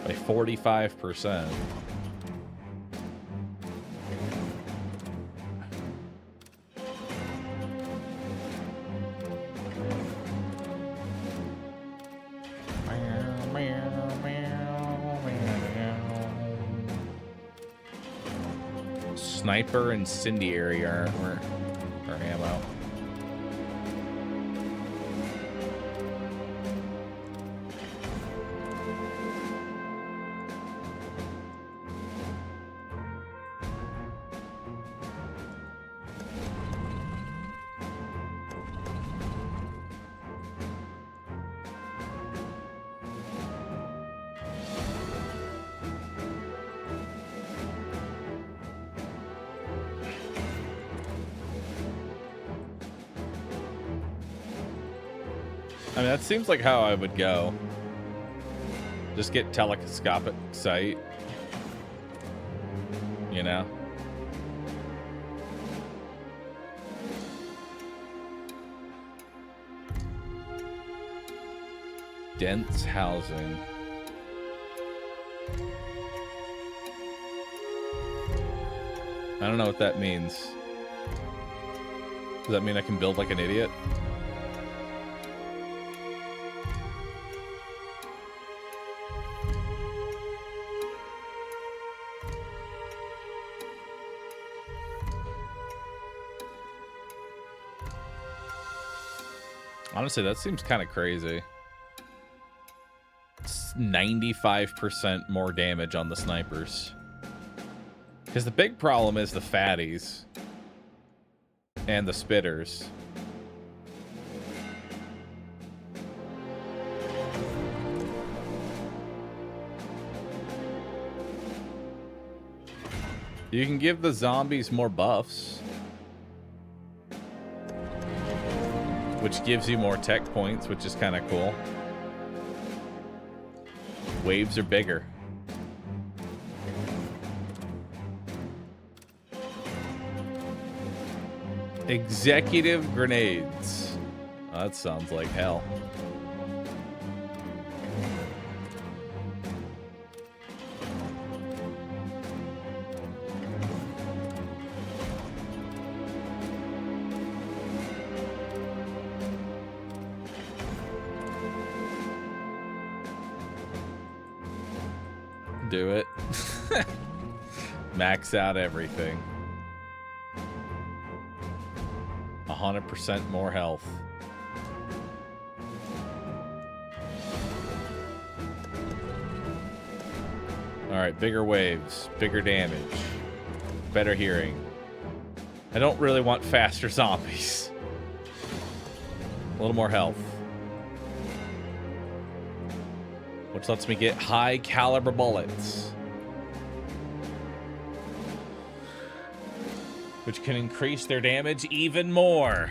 by 45%. Sniper incendiary armor or ammo. I mean, that seems like how I would go. Just get telescopic sight. You know? Dense housing. I don't know what that means. Does that mean I can build like an idiot? Honestly, that seems kind of crazy. It's 95% more damage on the snipers. Because the big problem is the fatties. And the spitters. You can give the zombies more buffs. Which gives you more tech points, which is kind of cool. Waves are bigger. Executive grenades. Oh, that sounds like hell. Do it. Max out everything. 100% more health. Alright, bigger waves, bigger damage, better hearing. I don't really want faster zombies. A little more health. Which lets me get high caliber bullets. Which can increase their damage even more.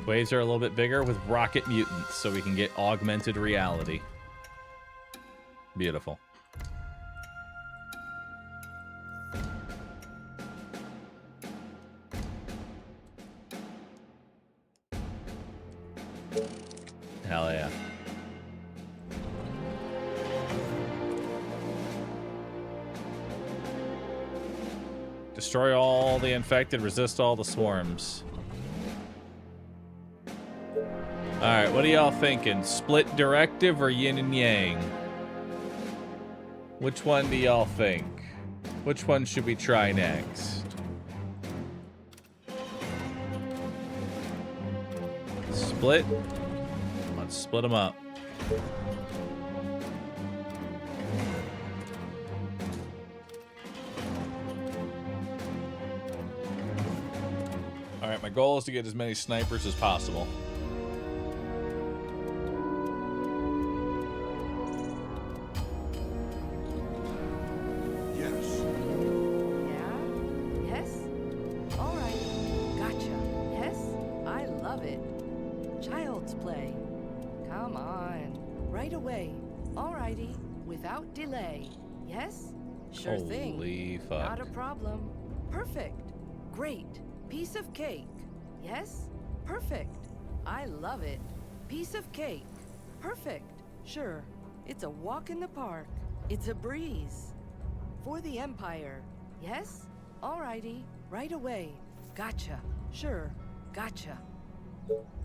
Waves are a little bit bigger with rocket mutants, so we can get augmented reality. Beautiful. Hell yeah. Destroy all the infected, resist all the swarms. Alright, what are y'all thinking? Split directive or yin and yang? Which one do y'all think? Which one should we try next? Split? Let's split them up. Alright, my goal is to get as many snipers as possible. Delay. Yes? Sure thing. Holy fuck. Not a problem. Perfect. Great. Piece of cake. Yes? Perfect. I love it. Piece of cake. Perfect. Sure. It's a walk in the park. It's a breeze. For the Empire. Yes? Alrighty. Right away. Gotcha. Sure. Gotcha.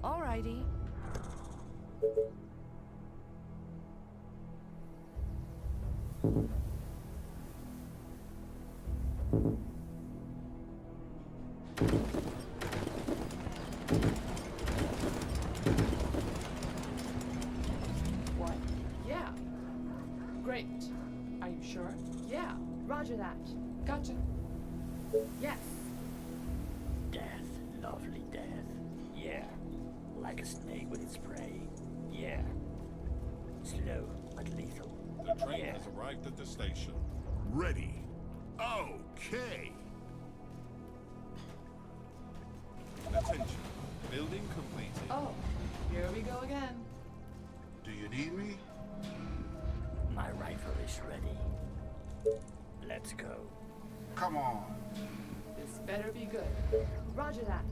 Alrighty. What? Yeah. Great. Are you sure? Yeah. Roger that. Gotcha. Yes. Death, lovely death. Yeah. Like a snake with its prey. Yeah. Slow but lethal. The train has arrived at the station. Ready. Okay. Attention. Building completed. Oh, here we go again. Do you need me? My rifle is ready. Let's go. Come on. This better be good. Roger that.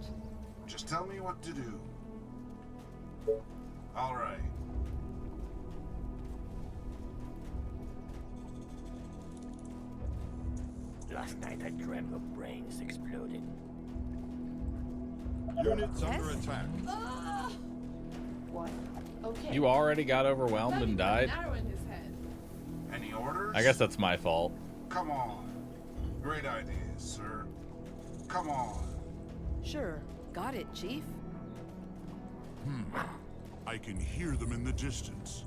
Just tell me what to do. All right. Last night I dreamt of brains exploding. Units Yes? under attack. What? Okay. You already got overwhelmed Let me and put an died? arrow in his head. Any orders? I guess that's my fault. Come on. Great ideas, sir. Come on. Sure. Got it, Chief. I can hear them in the distance.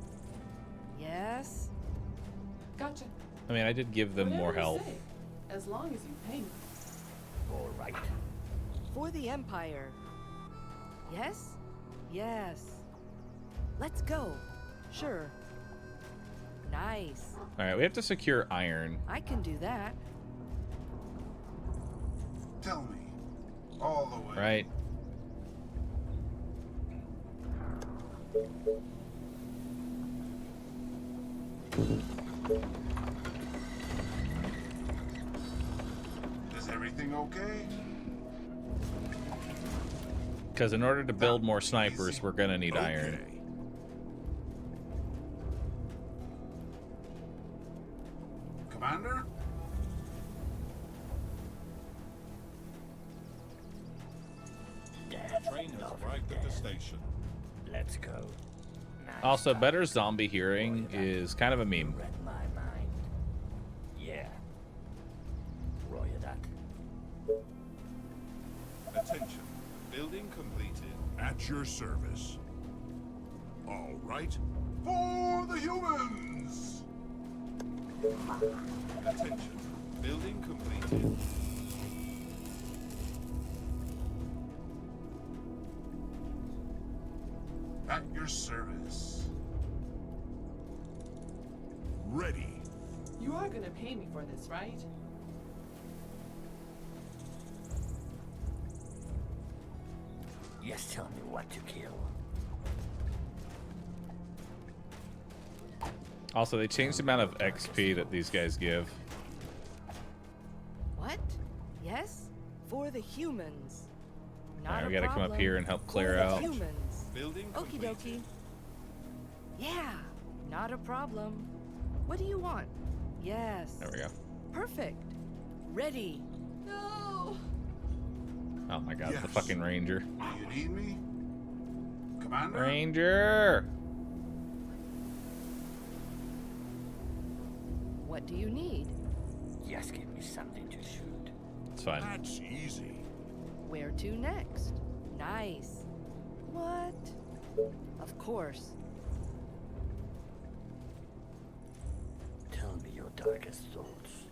Yes. Gotcha. I mean, I did give them more Whatever you health. say, as long as you pay me. All right. For the Empire. Yes? Yes. Let's go. Sure. Nice. All right, we have to secure iron. I can do that. Tell me. All the way. Right. Is everything okay? Because in order to build more snipers, we're gonna need iron. Okay. Commander? Death, The train has lovely arrived at the death. station. Let's go. Nice Also, start. better zombie hearing is kind of a meme. Read my mind. Yeah. Roger that. Attention. Building completed. At your service. All right. For the humans! Attention. Building completed. At your service. Ready. You are gonna pay me for this, right? Yes, tell me what to kill. Also, they changed the amount of XP that these guys give. What? Yes? For the humans. Not Alright, we a gotta come up problem. here and help clear For the out. humans. Building Okie completed. dokie. Yeah, not a problem. What do you want? Yes. There we go. Perfect. Ready. No. Oh my god, the Yes. fucking ranger. Do you need me? Commander? Ranger! What do you need? Just give me something to shoot. It's fine. That's easy. Where to next? Nice. What? Of course. Tell me your darkest thoughts.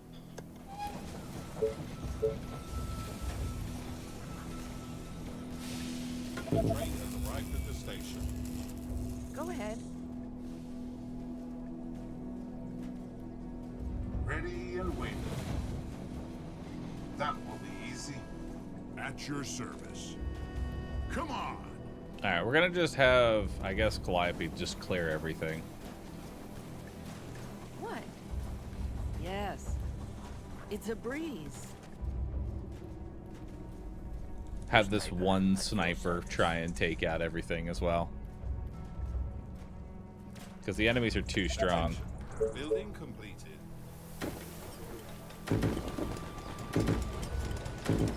The train has arrived at the station. Go ahead. Ready and waiting. That will be easy. At your service. Come on. Alright, we're gonna just have, I guess, Calliope just clear everything. What? Yes. It's a breeze. Have this one sniper try and take out everything as well. Because the enemies are too strong. Attention. Building completed.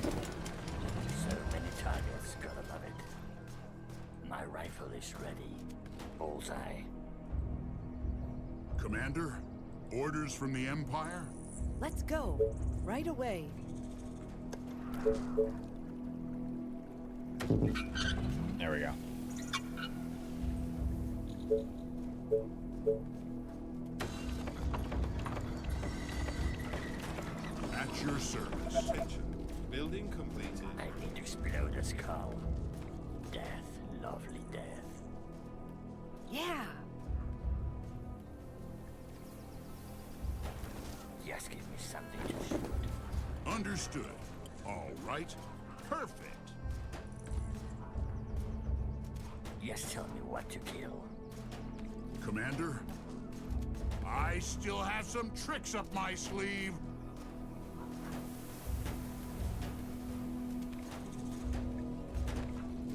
So many targets, gotta love it. My rifle is ready. Bullseye. Commander, orders from the Empire? Let's go. Right away. There we go. At your service. Attention. Building completed. I need to explode a skull. Death, lovely death. Yeah. Just give me something to shoot. Understood. All right. Perfect. Just tell me what to kill. Commander, I still have some tricks up my sleeve.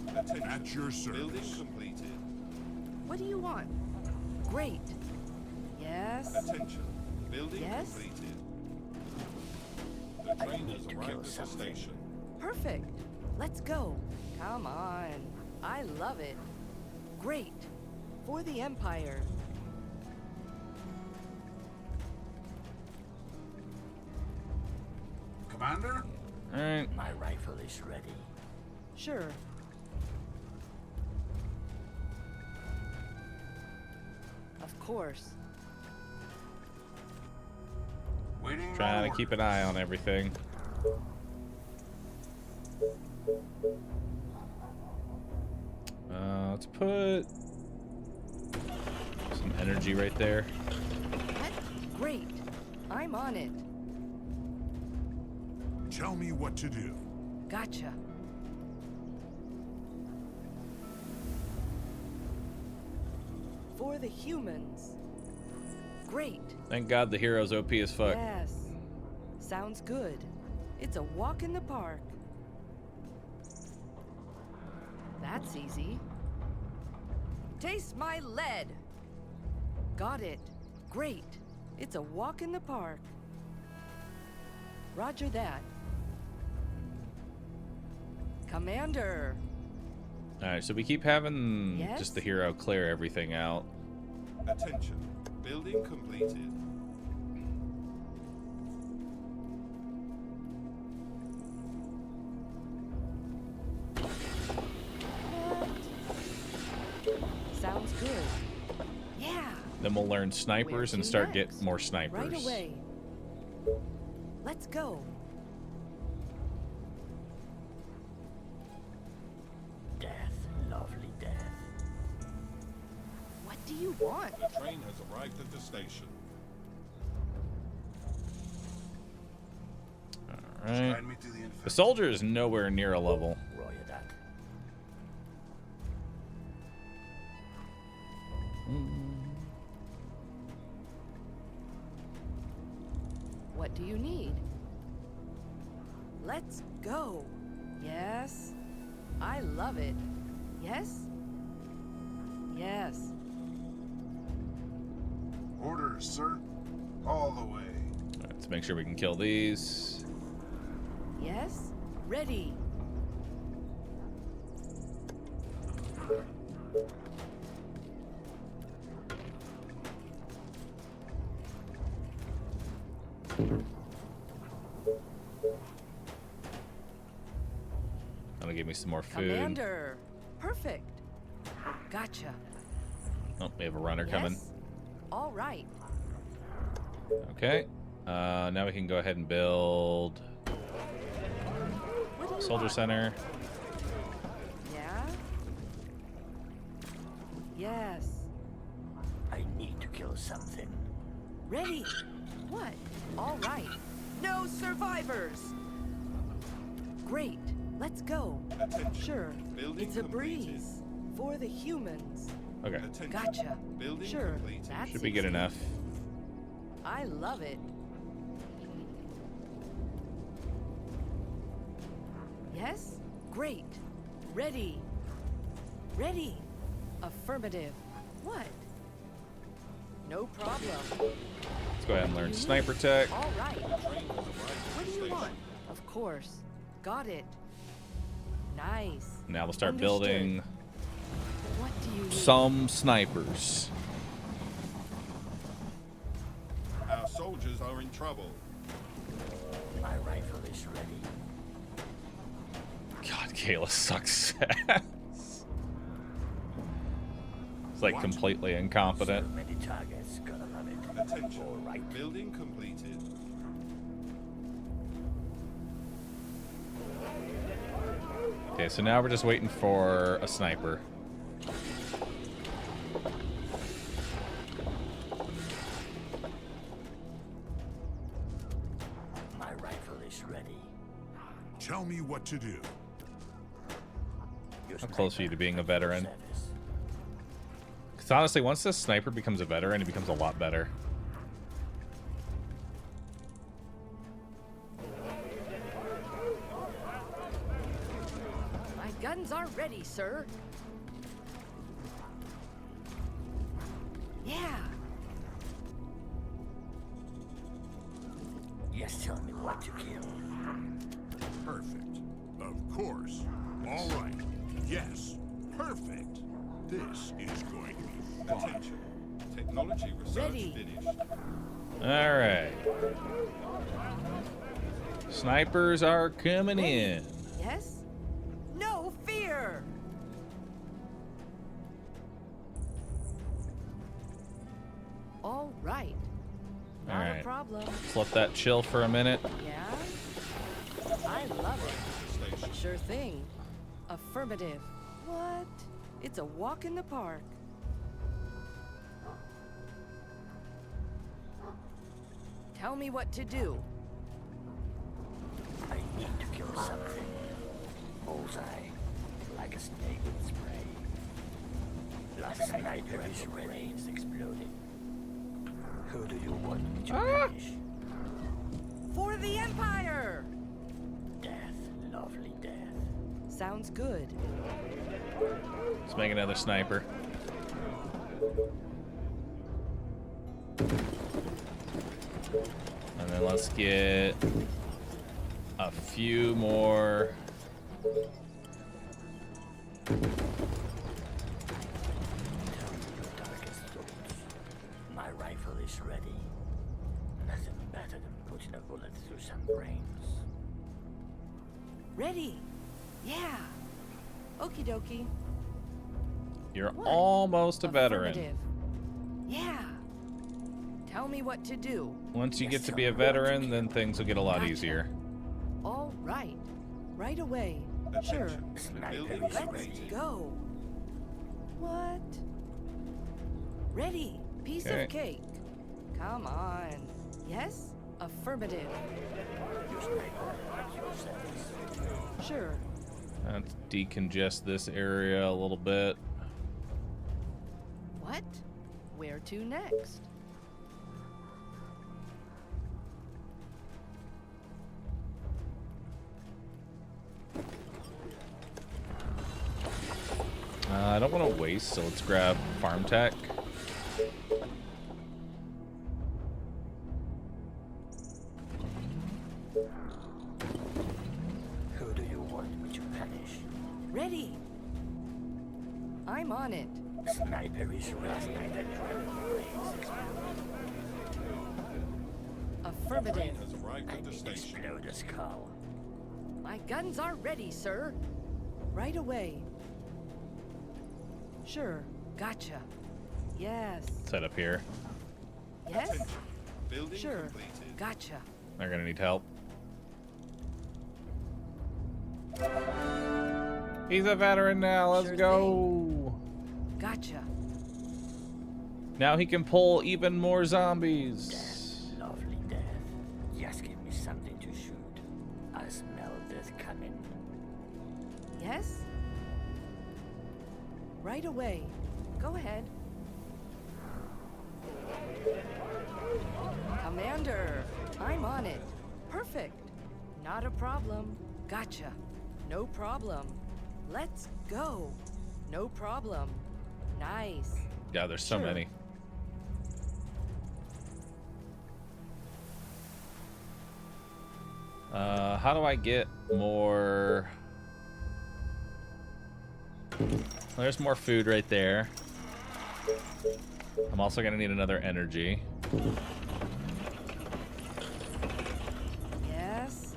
Attention. At your Building service. completed. What do you want? Great. Yes. Attention. Building Yes? completed. The I train need has to arrived kill at the something. station. Perfect. Let's go. Come on. I love it. Great. For the Empire. Commander? All right. My rifle is ready. Sure. Of course. Waiting on Trying to keep an eye on everything. Let's put some energy right there. What? Great. I'm on it. Tell me what to do. Gotcha. For the humans. Great. Thank God the hero's OP as fuck. Yes. Sounds good. It's a walk in the park. That's easy. Taste my lead. Got it. Great. It's a walk in the park. Roger that. Commander. All right, so we keep having Yes? just the hero clear everything out. Attention. Building completed. Sounds good. Yeah. Then we'll learn Where snipers and to start next? get more snipers. Right away. Let's go. Death, lovely death. What do you want? The train has arrived at the station. All right. Guide me to the The infantry. soldier is nowhere near a level. Roger that. What do you need? Let's go. Yes. I love it. Yes? Yes. Orders, sir. All the way. All right, let's make sure we can kill these. Yes? Ready. That'll give me some more food. Commander. Perfect. Gotcha. Oh, we have a runner coming. Yes? All right. Okay. Now we can go ahead and build What do you soldier want? center. Yeah? Yes. I need to kill something. Ready. What? All right. No survivors. Great. Let's go. Attention. Sure. Building It's a completed. breeze. For the humans. Okay. Attention. Gotcha. Building Sure. completed. That's Should be good easy. enough. I love it. Yes? Great. Ready. Ready. Affirmative. What? No problem. Let's go ahead and learn sniper tech. All right. The train has arrived at What the do you station. want? Of course. Got it. Nice. Now we'll start Understood. building What do you need? some snipers. Our soldiers are in trouble. My rifle is ready. God, Kayla sucks ass. It's like What? completely incompetent. So many targets, gotta love it. Attention. All right. Building completed. Okay, so now we're just waiting for a sniper. My rifle is ready. Tell me what to do. Your How close are you sniper to being a at veteran? service. Because honestly, once this sniper becomes a veteran, it becomes a lot better. My guns are ready, sir. Yeah. Yeah. Just tell me what to kill. Perfect. Of course. All right. Yes. Perfect. This is going to be fun. Attention. Technology research Ready. finished. All right. Snipers are coming in. Yes? No fear! All right. Not All a right. problem. Let's let that chill for a minute. Yeah? I love it. Station. Sure thing. Affirmative. What? It's a walk in the park. Tell me what to do. I need to kill something. Bullseye, like a snake with its prey. Like a sniper is ready. It's exploded. Who do you want me to punish? For the Empire! Death, lovely death. Sounds good. Let's make another sniper. And then let's get a few more. Tell me your darkest thoughts. My rifle is ready. Nothing better than putting a bullet through some brains. Ready? Yeah. Okie dokie. You're What? almost a veteran. Affirmative. Yeah. Tell me what to do. Once you get to be a veteran, then things will get a lot Gotcha. easier. All right. Right away. Sure. Attention. Sniper Building is Let's ready. go. What? Ready. Piece Okay. of cake. Come on. Yes? Affirmative. Your sniper at your service. Sure. Let's decongest this area a little bit. What? Where to next? I don't want to waste, so let's grab farm tech. Who do you want me to punish? Ready. I'm on it. Sniper is ready. Affirmative. Train has arrived I at the need to station. explode a skull. My guns are ready, sir. Right away. Sure. Gotcha. Yes. Set up here. Yes? Attention. Building Sure. completed. Gotcha. They're gonna need help. He's a veteran now. Let's Sure go. Gotcha. Now he can pull even more zombies. Death, lovely death. Just give me something to shoot. I smell death coming. Yes? Right away. Go ahead. Commander, I'm on it. Perfect. Not a problem. Gotcha. No problem. Let's go. No problem. Nice. Yeah, there's so Sure. many. How do I get more? There's more food right there. I'm also gonna need another energy. Yes.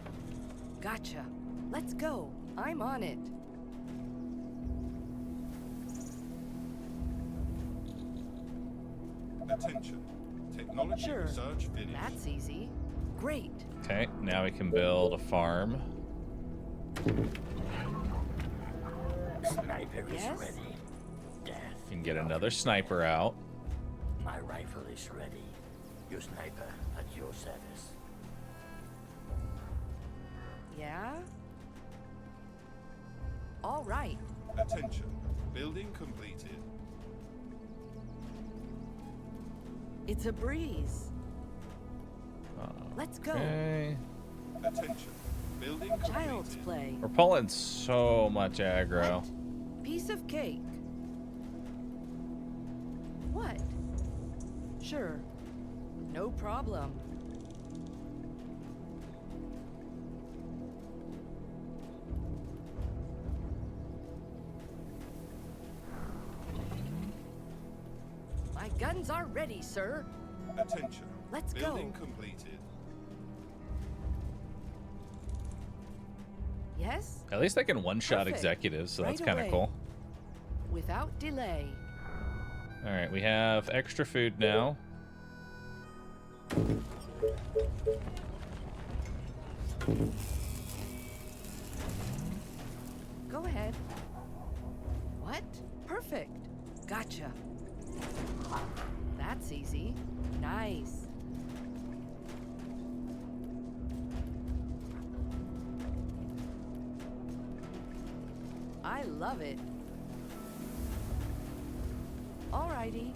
Gotcha. Let's go. I'm on it. Attention. Technology Sure. research finished. That's easy. Great. Okay, now we can build a farm. Sniper is Yes? ready. Death. You can get another sniper out. My rifle is ready. Your sniper at your service. Yeah? All right. Attention. Building completed. It's a breeze. Let's go. Okay. Attention. Building Child's completed. play. We're pulling so much aggro. What? Piece of cake. What? Sure. No problem. Guns are ready, sir. Attention. Let's go. Building completed. Yes? At least I can one-shot Perfect. executives, so that's Right kind of away. cool. Without delay. All right, we have extra food now. Go ahead. What? Perfect. Gotcha. That's easy. Nice. I love it. Alrighty.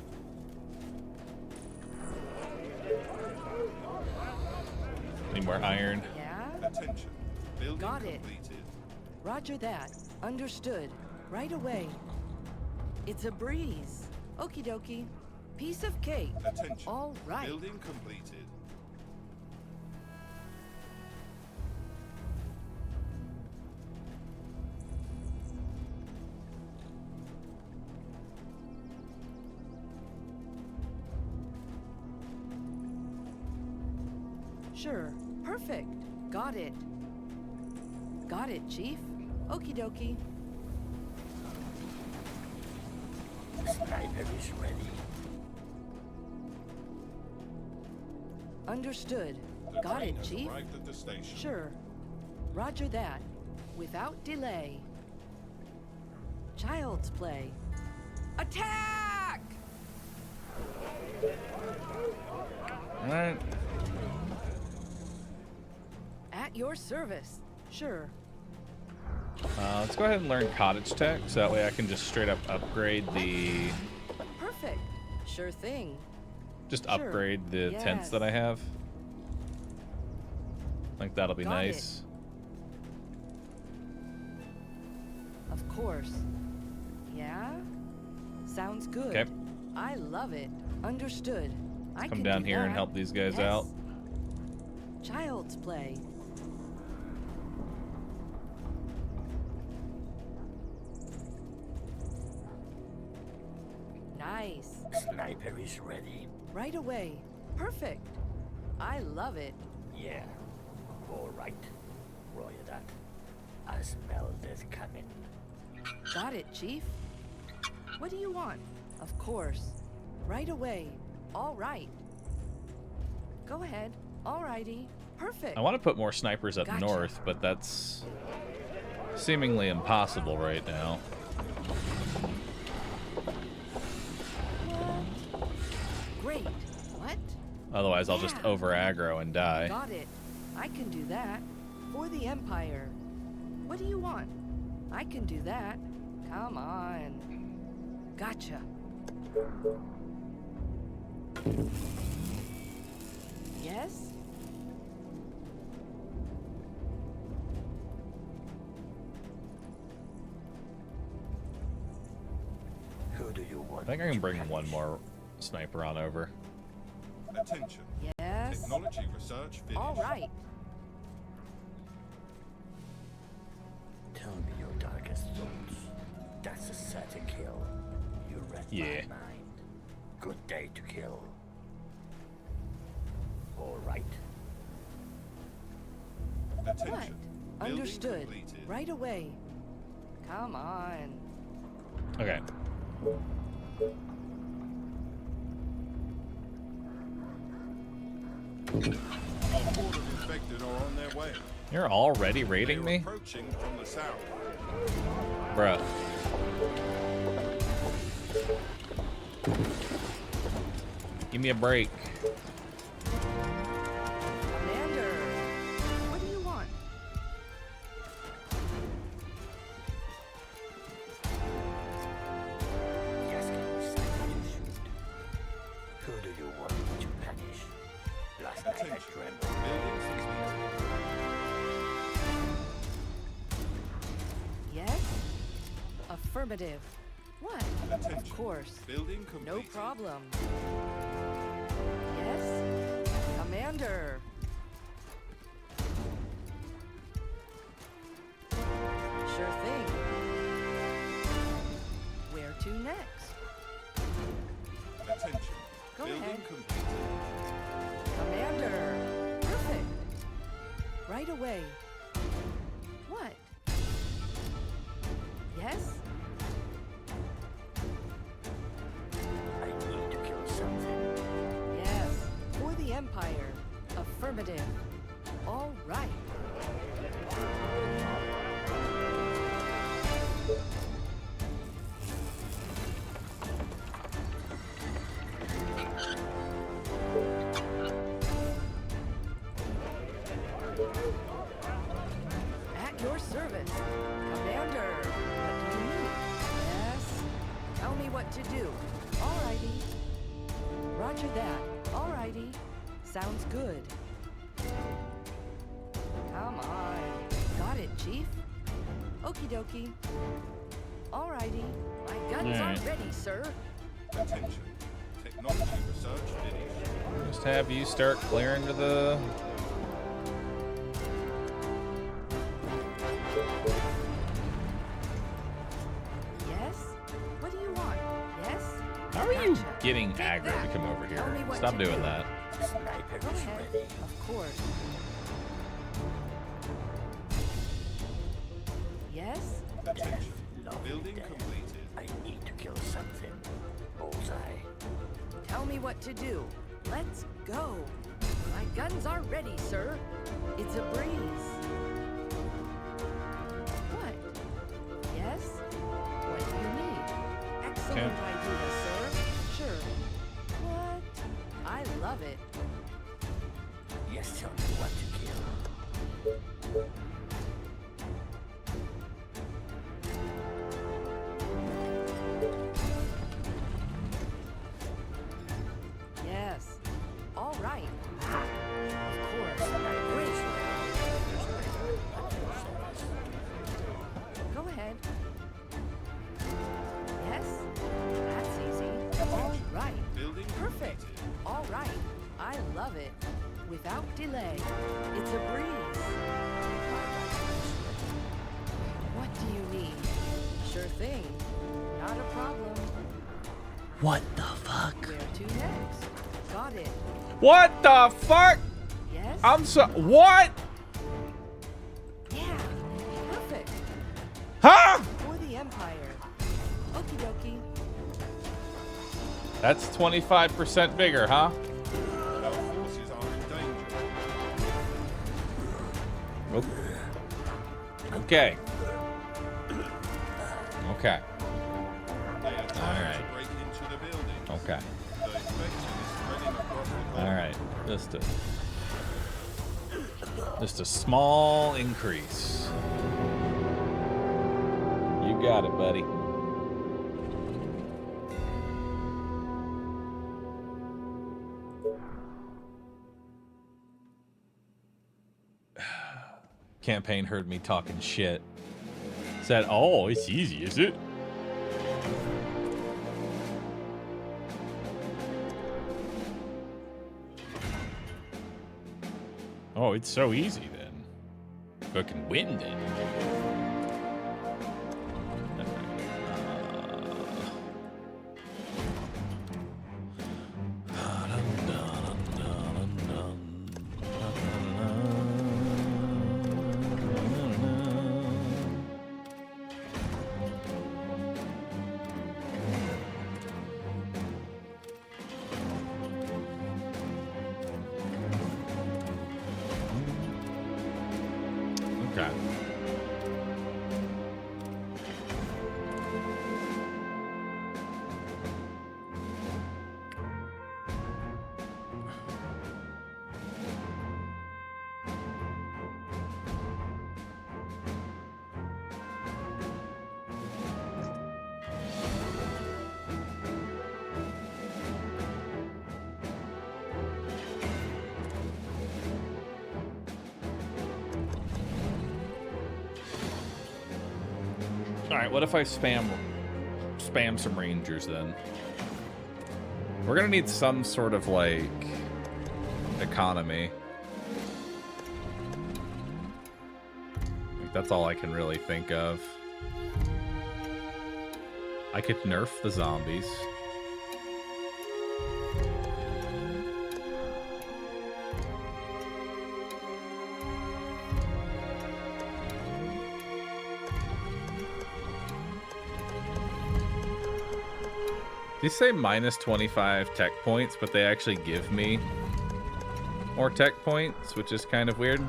Need more iron. Yeah? Attention. Building Got it. completed. Roger that. Understood. Right away. It's a breeze. Okie dokie. Piece of cake. Attention. All right. Building completed. Sure. Perfect. Got it. Got it, Chief. Okie dokie. Sniper is ready. Understood. The Got train it, has Chief. arrived at the station. Sure. Roger that. Without delay. Child's play. Attack! All right. At your service. Sure. Let's go ahead and learn cottage tech, so that way I can just straight up upgrade the, Perfect. Sure thing. just Sure. upgrade the tents Yes. that I have. I think that'll be Got it. nice. Of course. Yeah? Sounds good. Okay. I love it. Understood. I Come can down do here and that. help these guys Yes. out. Child's play. Nice. Sniper is ready. Right away. Perfect. I love it. Yeah. All right. Roger that. I smell this coming. Got it, Chief. What do you want? Of course. Right away. All right. Go ahead. Alrighty. Perfect. I want to put more snipers up Gotcha. north, but that's seemingly impossible right now. What? Great. What? Otherwise, I'll just Yeah. over aggro and die. Got it. I can do that. For the Empire. What do you want? I can do that. Come on. Gotcha. Yes? Who do you want? I think I can to bring punish? one more sniper on over. Attention. Yes? Technology research finished. All right. Tell me your darkest thoughts. That's a certain kill. You read Yeah. my mind. Good day to kill. All right. What? Attention. Building Understood. completed. Right away. Come on. Okay. A horde of infected are on their way. You're already They raiding are me? approaching from the south. Bruh. Give me a break. Commander. What do you want? Yes, can you say what you should? Who do you want me to punish? Last night I Attention. dreamt. Building completed. Yes? Affirmative. What? Attention. Of course. Building completed. No problem. Yes? Commander. Sure thing. Where to next? Attention. right away. What? Yes? I need to kill something. Yes. For the Empire. Affirmative. All right. At your service, Commander. What do you need? Yes. Tell me what to do. Alrighty. Roger that. Alrighty. Sounds good. Come on. Got it, Chief. Okie dokie. Alrighty. My guns Alright. are ready, sir. Attention. Technology research finished. Just have you start clearing to the... Yes? What do you want? Yes? How are you Gotcha. getting Take aggro to that. come over Tell me here? what Stop to doing do. that. The sniper Go is ahead. ready. Of course. Yes? Attention. Love Building death. completed. I need to kill something. Bullseye. Tell me what to do. Let's go. My guns are ready, sir. It's a breeze. What? Yes? What do you need? Excellent idea, sir. Sure. What? I love it. Yes, tell me what to kill. Yes. All right. Of course. Great. Go ahead. Yes? That's easy. All right. Building Perfect. completed. All right. I love it. Without delay. It's a breeze. What do you need? Sure thing. Not a problem. What the fuck? Where to next? Got it. What the fuck? Yes? I'm so... What? Yeah. Perfect. Huh? For the Empire. Okie dokie. That's 25% bigger, huh? Our forces are in danger. Okay. Okay. They are trying Alright. to break into the building. Okay. The infection is spreading across the All right. Just a small increase. You got it, buddy. Campaign heard me talking shit. Said, "Oh, it's easy, is it?" Oh, it's so easy then. Fucking win then. Okay. All right, what if I spam some rangers then? We're gonna need some sort of like economy. Like, that's all I can really think of. I could nerf the zombies. These say minus 25 tech points, but they actually give me more tech points, which is kind of weird.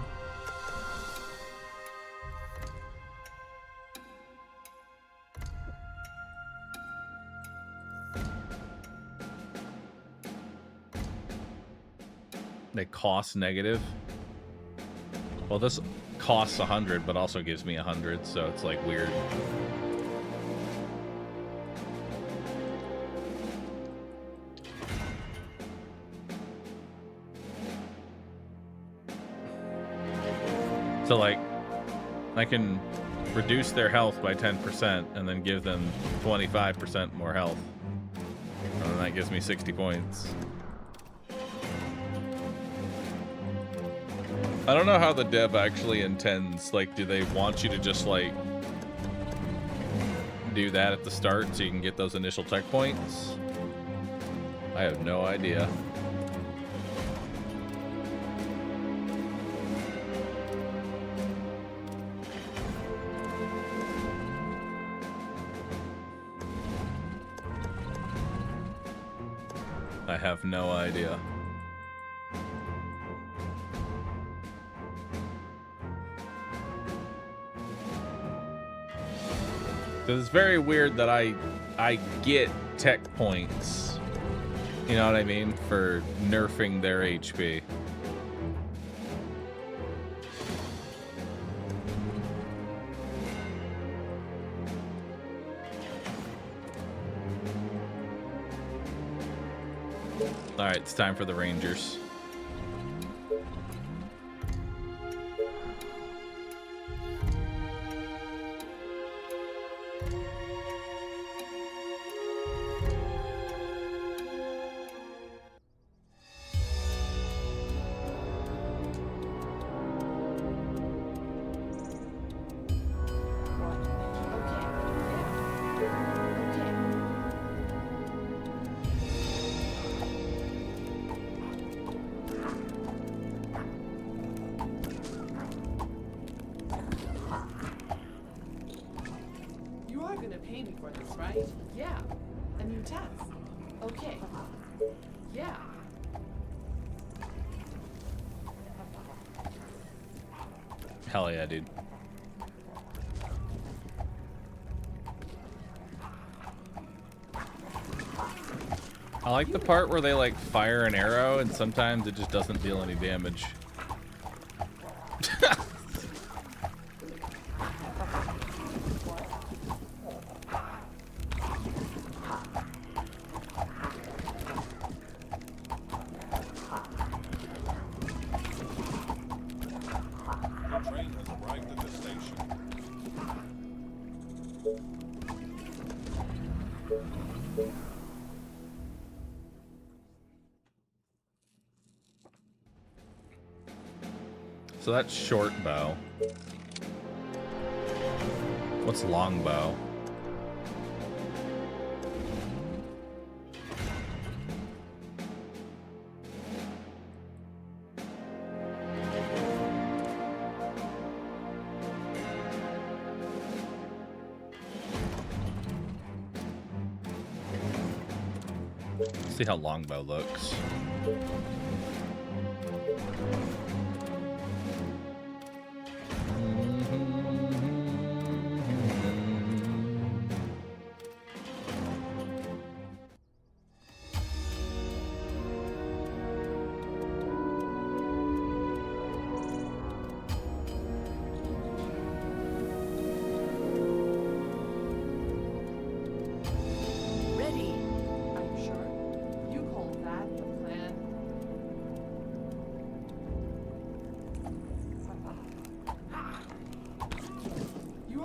They cost negative. Well, this costs 100, but also gives me 100, so it's like weird. So like, I can reduce their health by 10% and then give them 25% more health. And then that gives me 60 points. I don't know how the dev actually intends, like, do they want you to just, like, do that at the start so you can get those initial tech points? I have no idea. I have no idea. It's very weird that I get tech points, you know what I mean, for nerfing their HP. Alright, it's time for the Rangers. Hell yeah, dude. I like the part where they like fire an arrow and sometimes it just doesn't deal any damage. So that's short bow. What's long bow? Let's see how longbow looks.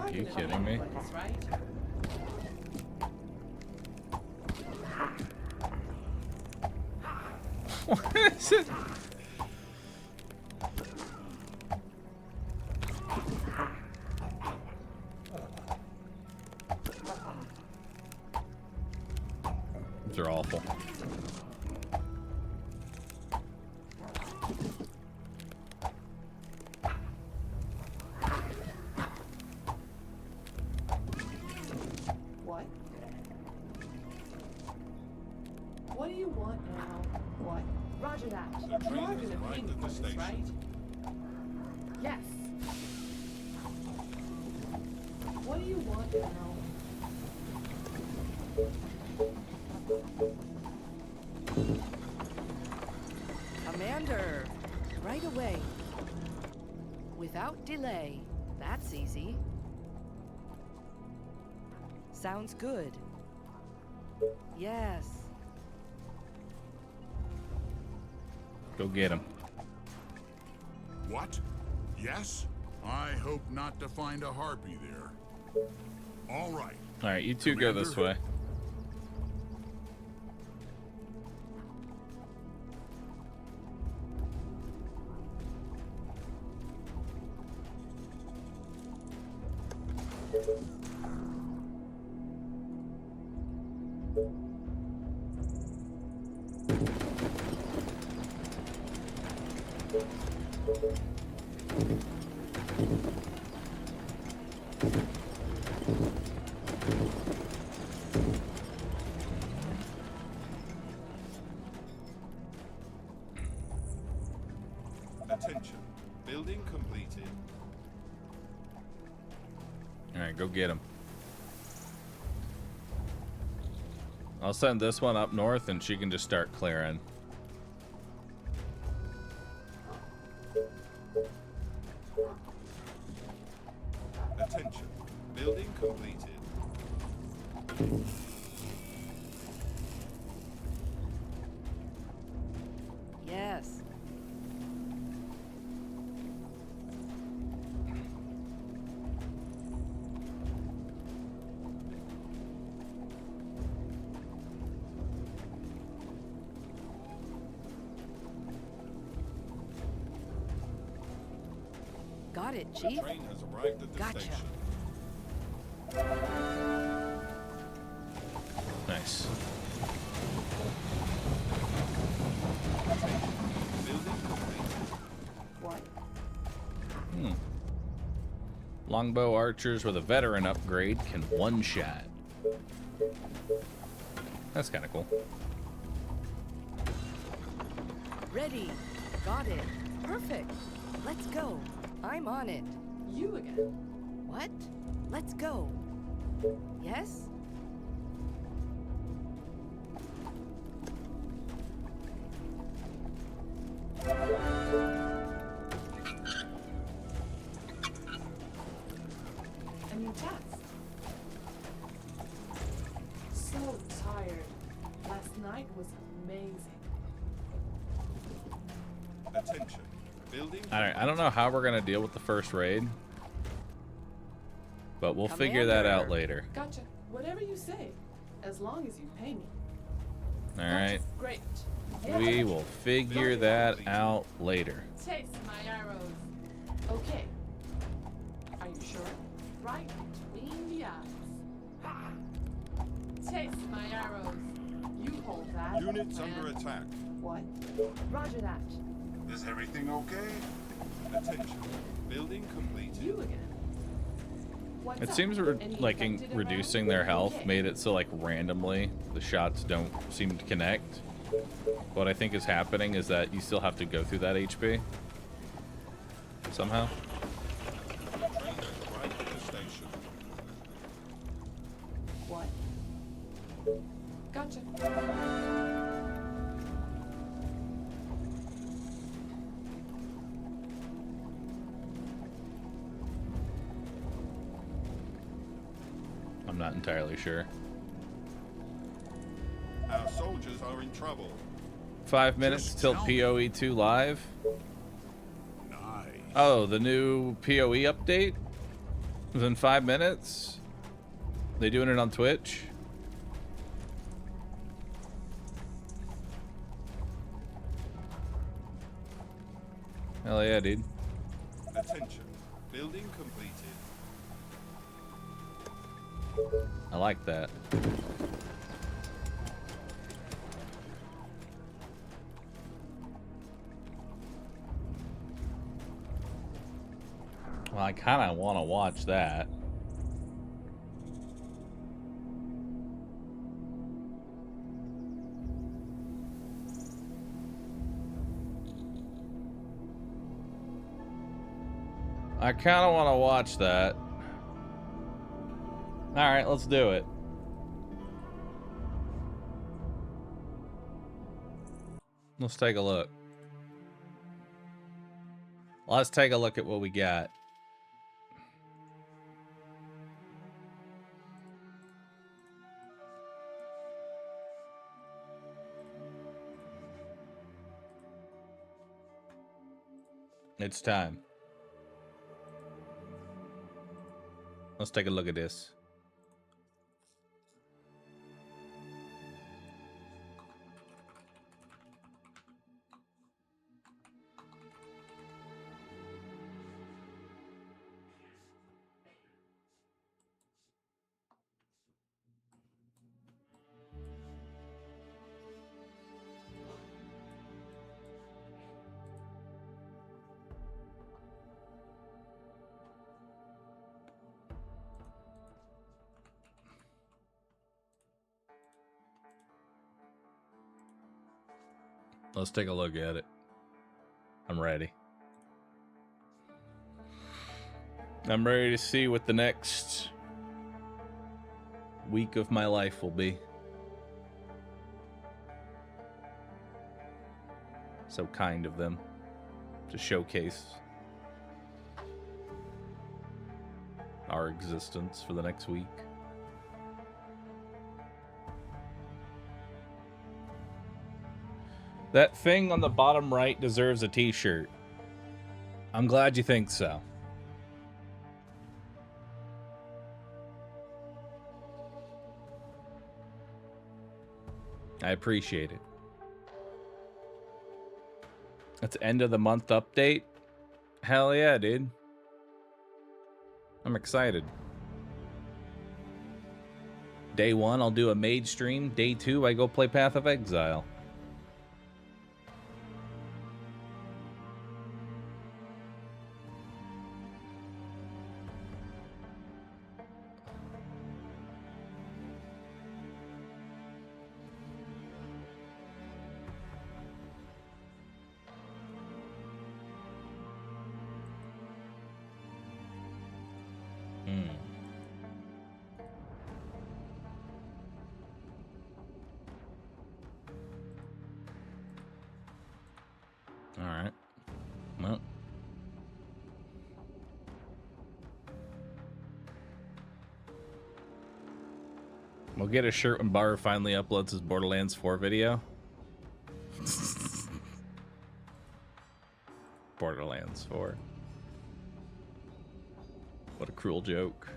Are you kidding me? What is it? These are awful. Roger that. The You are train gonna has arrived pay me at for the this, station. right? Yes. What do you want now? Commander, right away. Without delay. That's easy. Sounds good. Yes. Go get him. What? Yes? I hope not to find a harpy there. All right. All right, you two go this way. Attention. Building completed. All right, go get him. I'll send this one up north, and she can just start clearing. Attention. Building completed. Yes. Got it, The Chief. train has arrived at the Gotcha. station. Nice. Building completed. What? Longbow archers with a veteran upgrade can one-shot. That's kind of cool. Ready. Got it. Perfect. Let's go. I'm on it. You again? What? Let's go. Yes? A new task. So tired. Last night was amazing. Attention. Building All right, I don't know how we're gonna deal with the first raid, but we'll figure that out Commander. later. Gotcha. Whatever you say, as long as you pay me. All right, Great. we will figure that out later. Taste my arrows. Okay. Are you sure? Right between the eyes. Ha! Taste my arrows. You hold that. Units and- under attack. What? Roger that. Is everything okay? Attention. Building completed. You again. What's It up? seems Any like infected around? reducing their health Okay. made it so like randomly the shots don't seem to connect. What I think is happening is that you still have to go through that HP somehow. The train has arrived at the station. What? Gotcha. I'm not entirely sure. Our soldiers are in trouble. 5 minutes Just till tell me. PoE2 live. Nice. Oh, the new PoE update was in 5 minutes. They doing it on Twitch. Hell yeah, dude. Attention. Building completed. I like that. Well, I kind of want to watch that. I kind of want to watch that. All right, let's do it. Let's take a look. Let's take a look at what we got. It's time. Let's take a look at this. Let's take a look at it. I'm ready. I'm ready to see what the next week of my life will be. So kind of them to showcase our existence for the next week. That thing on the bottom right deserves a t-shirt. I'm glad you think so. I appreciate it. That's end of the month update. Hell yeah, dude. I'm excited. Day 1, I'll do a mage stream. Day 2, I go play Path of Exile. Alright. Well. We'll get a shirt when Bahroo finally uploads his Borderlands 4 video. Borderlands 4. What a cruel joke.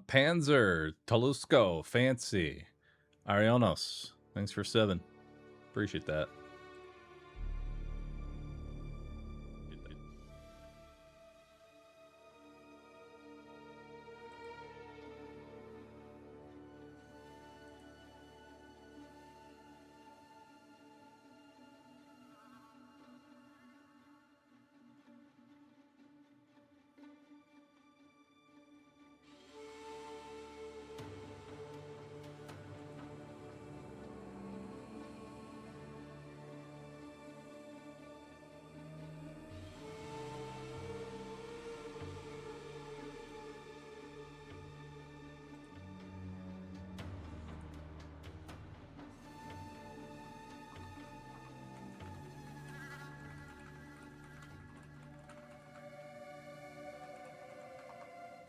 Panzer, Talusco, Fancy, Arianos. Thanks for 7. Appreciate that.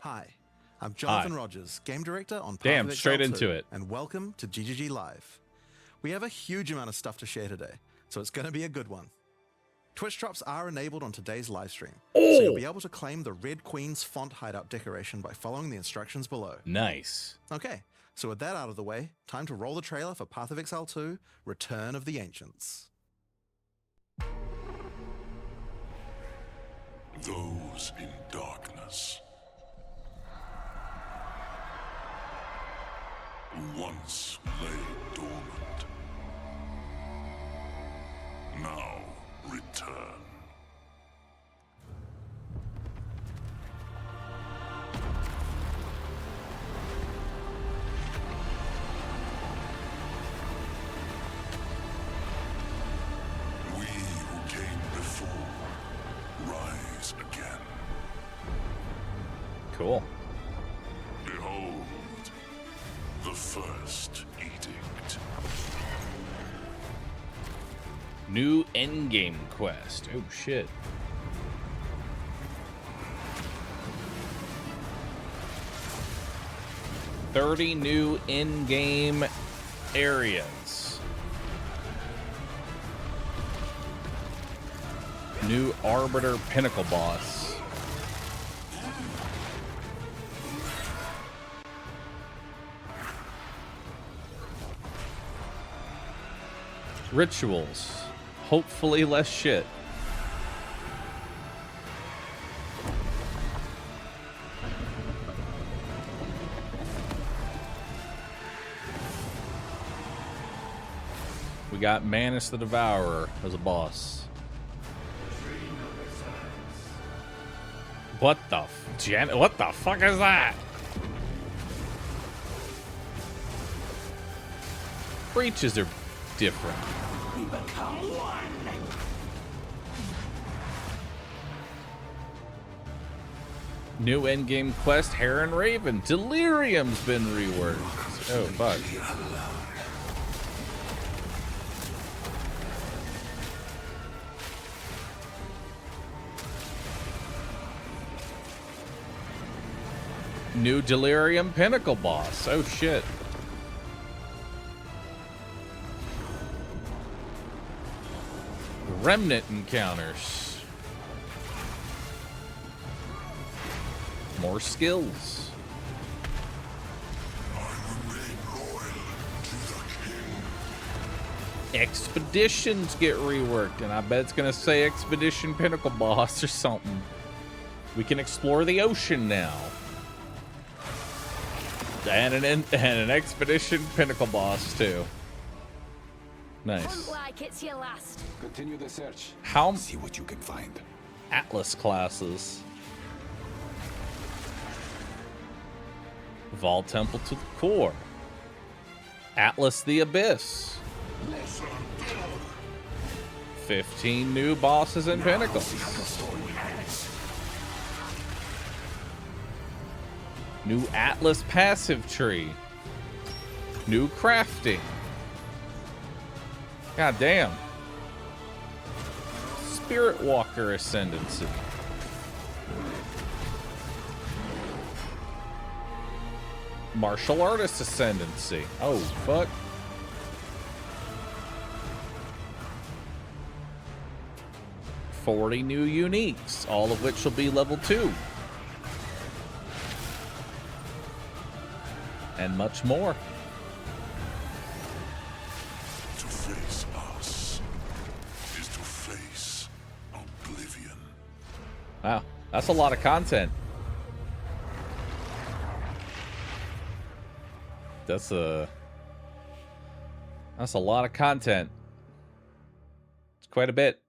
Hi, I'm Jonathan Rogers, game director on Path Damn, of straight Exile 2, into it. and welcome to GGG Live. We have a huge amount of stuff to share today, so it's going to be a good one. Twitch drops are enabled on today's livestream, so you'll be able to claim the Red Queen's font hideout decoration by following the instructions below. Nice. Okay, so with that out of the way, time to roll the trailer for Path of Exile 2, Return of the Ancients. Those in darkness who once lay dormant now return. We who came before rise again. Cool. Behold, the first edict. New endgame quest. Oh shit. $30 new in-game areas. New Arbiter Pinnacle boss. Rituals. Hopefully less shit. We got Manus the Devourer as a boss. What the what the fuck is that? Breaches are different. We become one. New endgame quest, Heron Raven. Delirium's been reworked. Oh, fuck. New Delirium Pinnacle boss. Oh, shit. Remnant encounters. More skills. Expeditions get reworked, and I bet it's gonna say Expedition Pinnacle boss or something. We can explore the ocean now. And an Expedition Pinnacle boss too. Nice. Like it's your last. Continue the search. How? See what you can find. Atlas classes. Vol Temple to the core. Atlas the Abyss. 15 new bosses and pinnacles. New Atlas passive tree. New crafting. God damn. Spirit Walker Ascendancy. Martial Artist Ascendancy. Oh, fuck. $40 new uniques, all of which will be level 2. And much more. To face us is to face oblivion. Wow, that's a lot of content. That's a lot of content. It's quite a bit.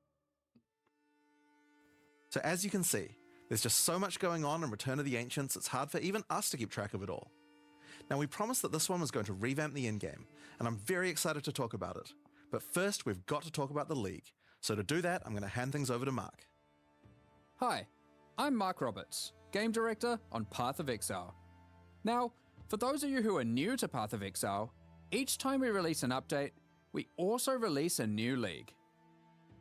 So as you can see, there's just so much going on in Return of the Ancients, it's hard for even us to keep track of it all. Now, we promised that this one was going to revamp the endgame, and I'm very excited to talk about it. But first, we've got to talk about the League. So to do that, I'm going to hand things over to Mark. Hi, I'm Mark Roberts, Game Director on Path of Exile. Now, for those of you who are new to Path of Exile, each time we release an update, we also release a new league.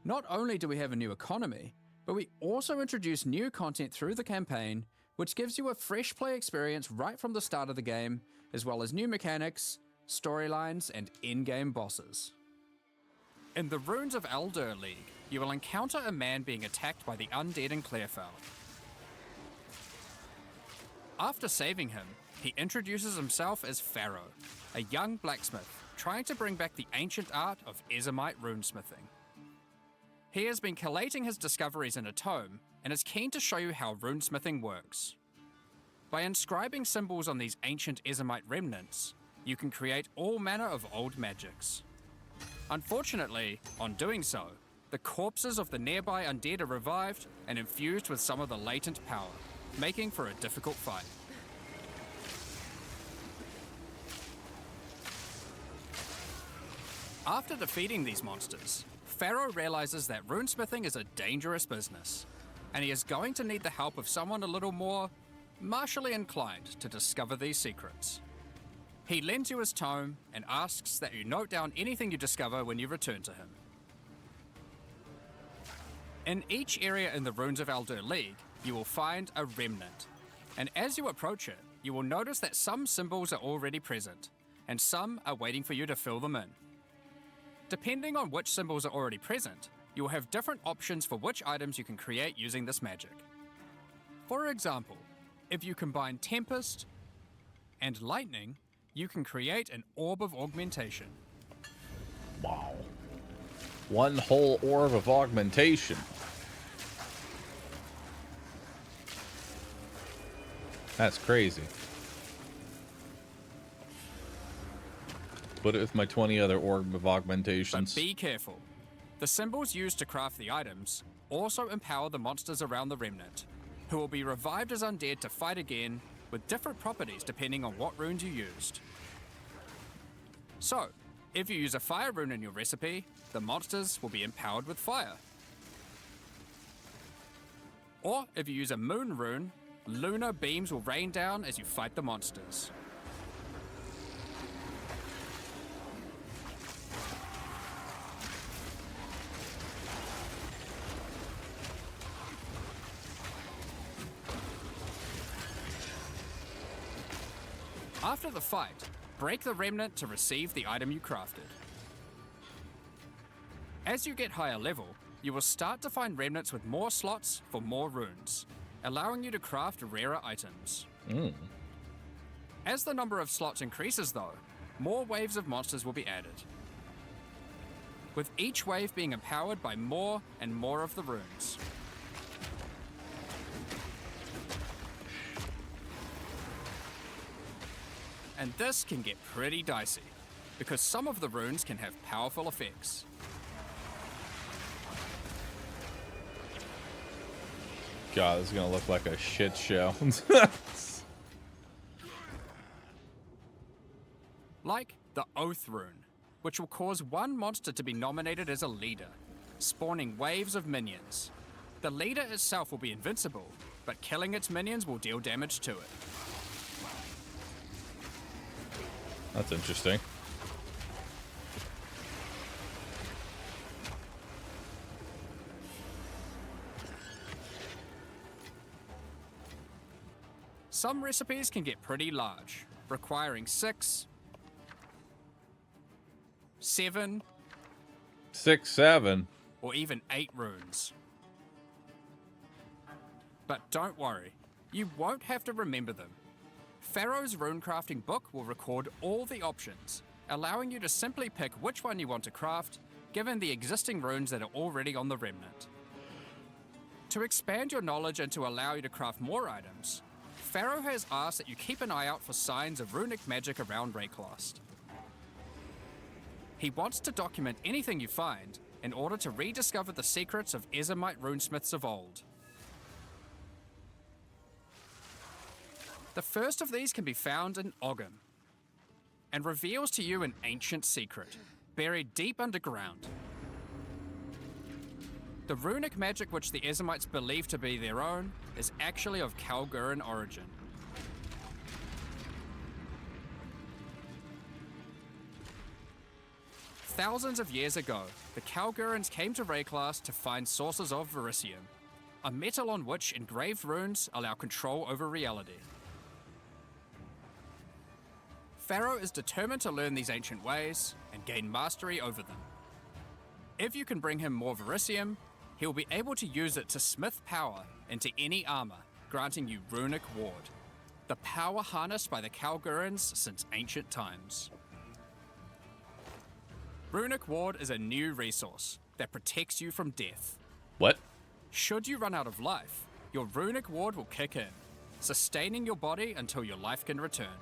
Not only do we have a new economy, but we also introduce new content through the campaign, which gives you a fresh play experience right from the start of the game, as well as new mechanics, storylines, and in-game bosses. In the Runes of Eldur League, you will encounter a man being attacked by the undead in Clearfell. After saving him, he introduces himself as Pharaoh, a young blacksmith trying to bring back the ancient art of Ezomite runesmithing. He has been collating his discoveries in a tome and is keen to show you how runesmithing works. By inscribing symbols on these ancient Ezomite remnants, you can create all manner of old magics. Unfortunately, on doing so, the corpses of the nearby undead are revived and infused with some of the latent power, making for a difficult fight. After defeating these monsters, Pharaoh realizes that runesmithing is a dangerous business, and he is going to need the help of someone a little more martially inclined to discover these secrets. He lends you his tome and asks that you note down anything you discover when you return to him. In each area in the Runes of Aldur League, you will find a remnant, and as you approach it, you will notice that some symbols are already present, and some are waiting for you to fill them in. Depending on which symbols are already present, you will have different options for which items you can create using this magic. For example, if you combine Tempest and Lightning, you can create an Orb of Augmentation. Wow. One whole orb of augmentation. That's crazy. Put it with my 20 other orb of augmentations. But be careful. The symbols used to craft the items also empower the monsters around the remnant, who will be revived as undead to fight again with different properties depending on what runes you used. So, if you use a fire rune in your recipe, the monsters will be empowered with fire. Or if you use a moon rune, lunar beams will rain down as you fight the monsters. After the fight, break the remnant to receive the item you crafted. As you get higher level, you will start to find remnants with more slots for more runes, allowing you to craft rarer items. As the number of slots increases though, more waves of monsters will be added, with each wave being empowered by more and more of the runes. And this can get pretty dicey, because some of the runes can have powerful effects. God, this is gonna look like a shit show. Like the Oath rune, which will cause one monster to be nominated as a leader, spawning waves of minions. The leader itself will be invincible, but killing its minions will deal damage to it. That's interesting. Some recipes can get pretty large, requiring 6, 7, 6, 7. or even 8 runes. But don't worry, you won't have to remember them. Pharaoh's runecrafting book will record all the options, allowing you to simply pick which one you want to craft, given the existing runes that are already on the remnant. To expand your knowledge and to allow you to craft more items, Pharaoh has asked that you keep an eye out for signs of runic magic around Rayclost. He wants to document anything you find in order to rediscover the secrets of Ezomite runesmiths of old. The first of these can be found in Ogham, and reveals to you an ancient secret, buried deep underground. The runic magic which the Ezomites believe to be their own is actually of Kalguran origin. Thousands of years ago, the Kalgurans came to Rayclass to find sources of Verisium, a metal on which engraved runes allow control over reality. Pharaoh is determined to learn these ancient ways and gain mastery over them. If you can bring him more Verisium, he'll be able to use it to smith power into any armor, granting you Runic Ward, the power harnessed by the Kalgurans since ancient times. Runic Ward is a new resource that protects you from death. What? Should you run out of life, your Runic Ward will kick in, sustaining your body until your life can return.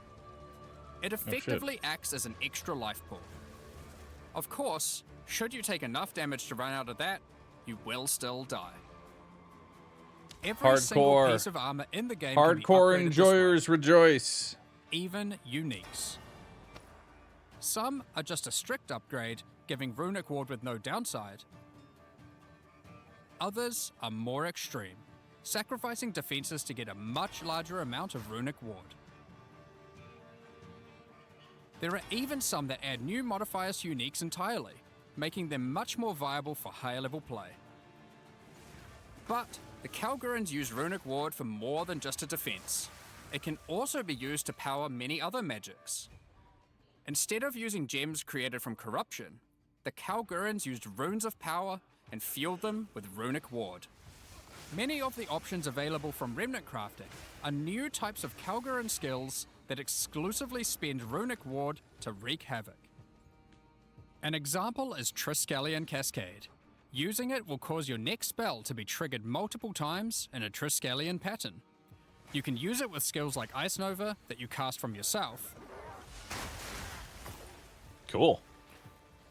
It effectively acts as an extra life pool. Of course, should you take enough damage to run out of that, you will still die. Every single Hardcore. piece of armor in the game can be Hardcore upgraded this way, enjoyers rejoice. even uniques. Some are just a strict upgrade, giving Runic Ward with no downside. Others are more extreme, sacrificing defenses to get a much larger amount of Runic Ward. There are even some that add new modifiers to uniques entirely, making them much more viable for higher level play. But the Kalgurans use Runic Ward for more than just a defense. It can also be used to power many other magics. Instead of using gems created from corruption, the Kalgurans used runes of power and fueled them with Runic Ward. Many of the options available from Remnant crafting are new types of Kalguran skills that exclusively spend Runic Ward to wreak havoc. An example is Triskelion Cascade. Using it will cause your next spell to be triggered multiple times in a Triskelion pattern. You can use it with skills like Ice Nova that you cast from yourself, Cool.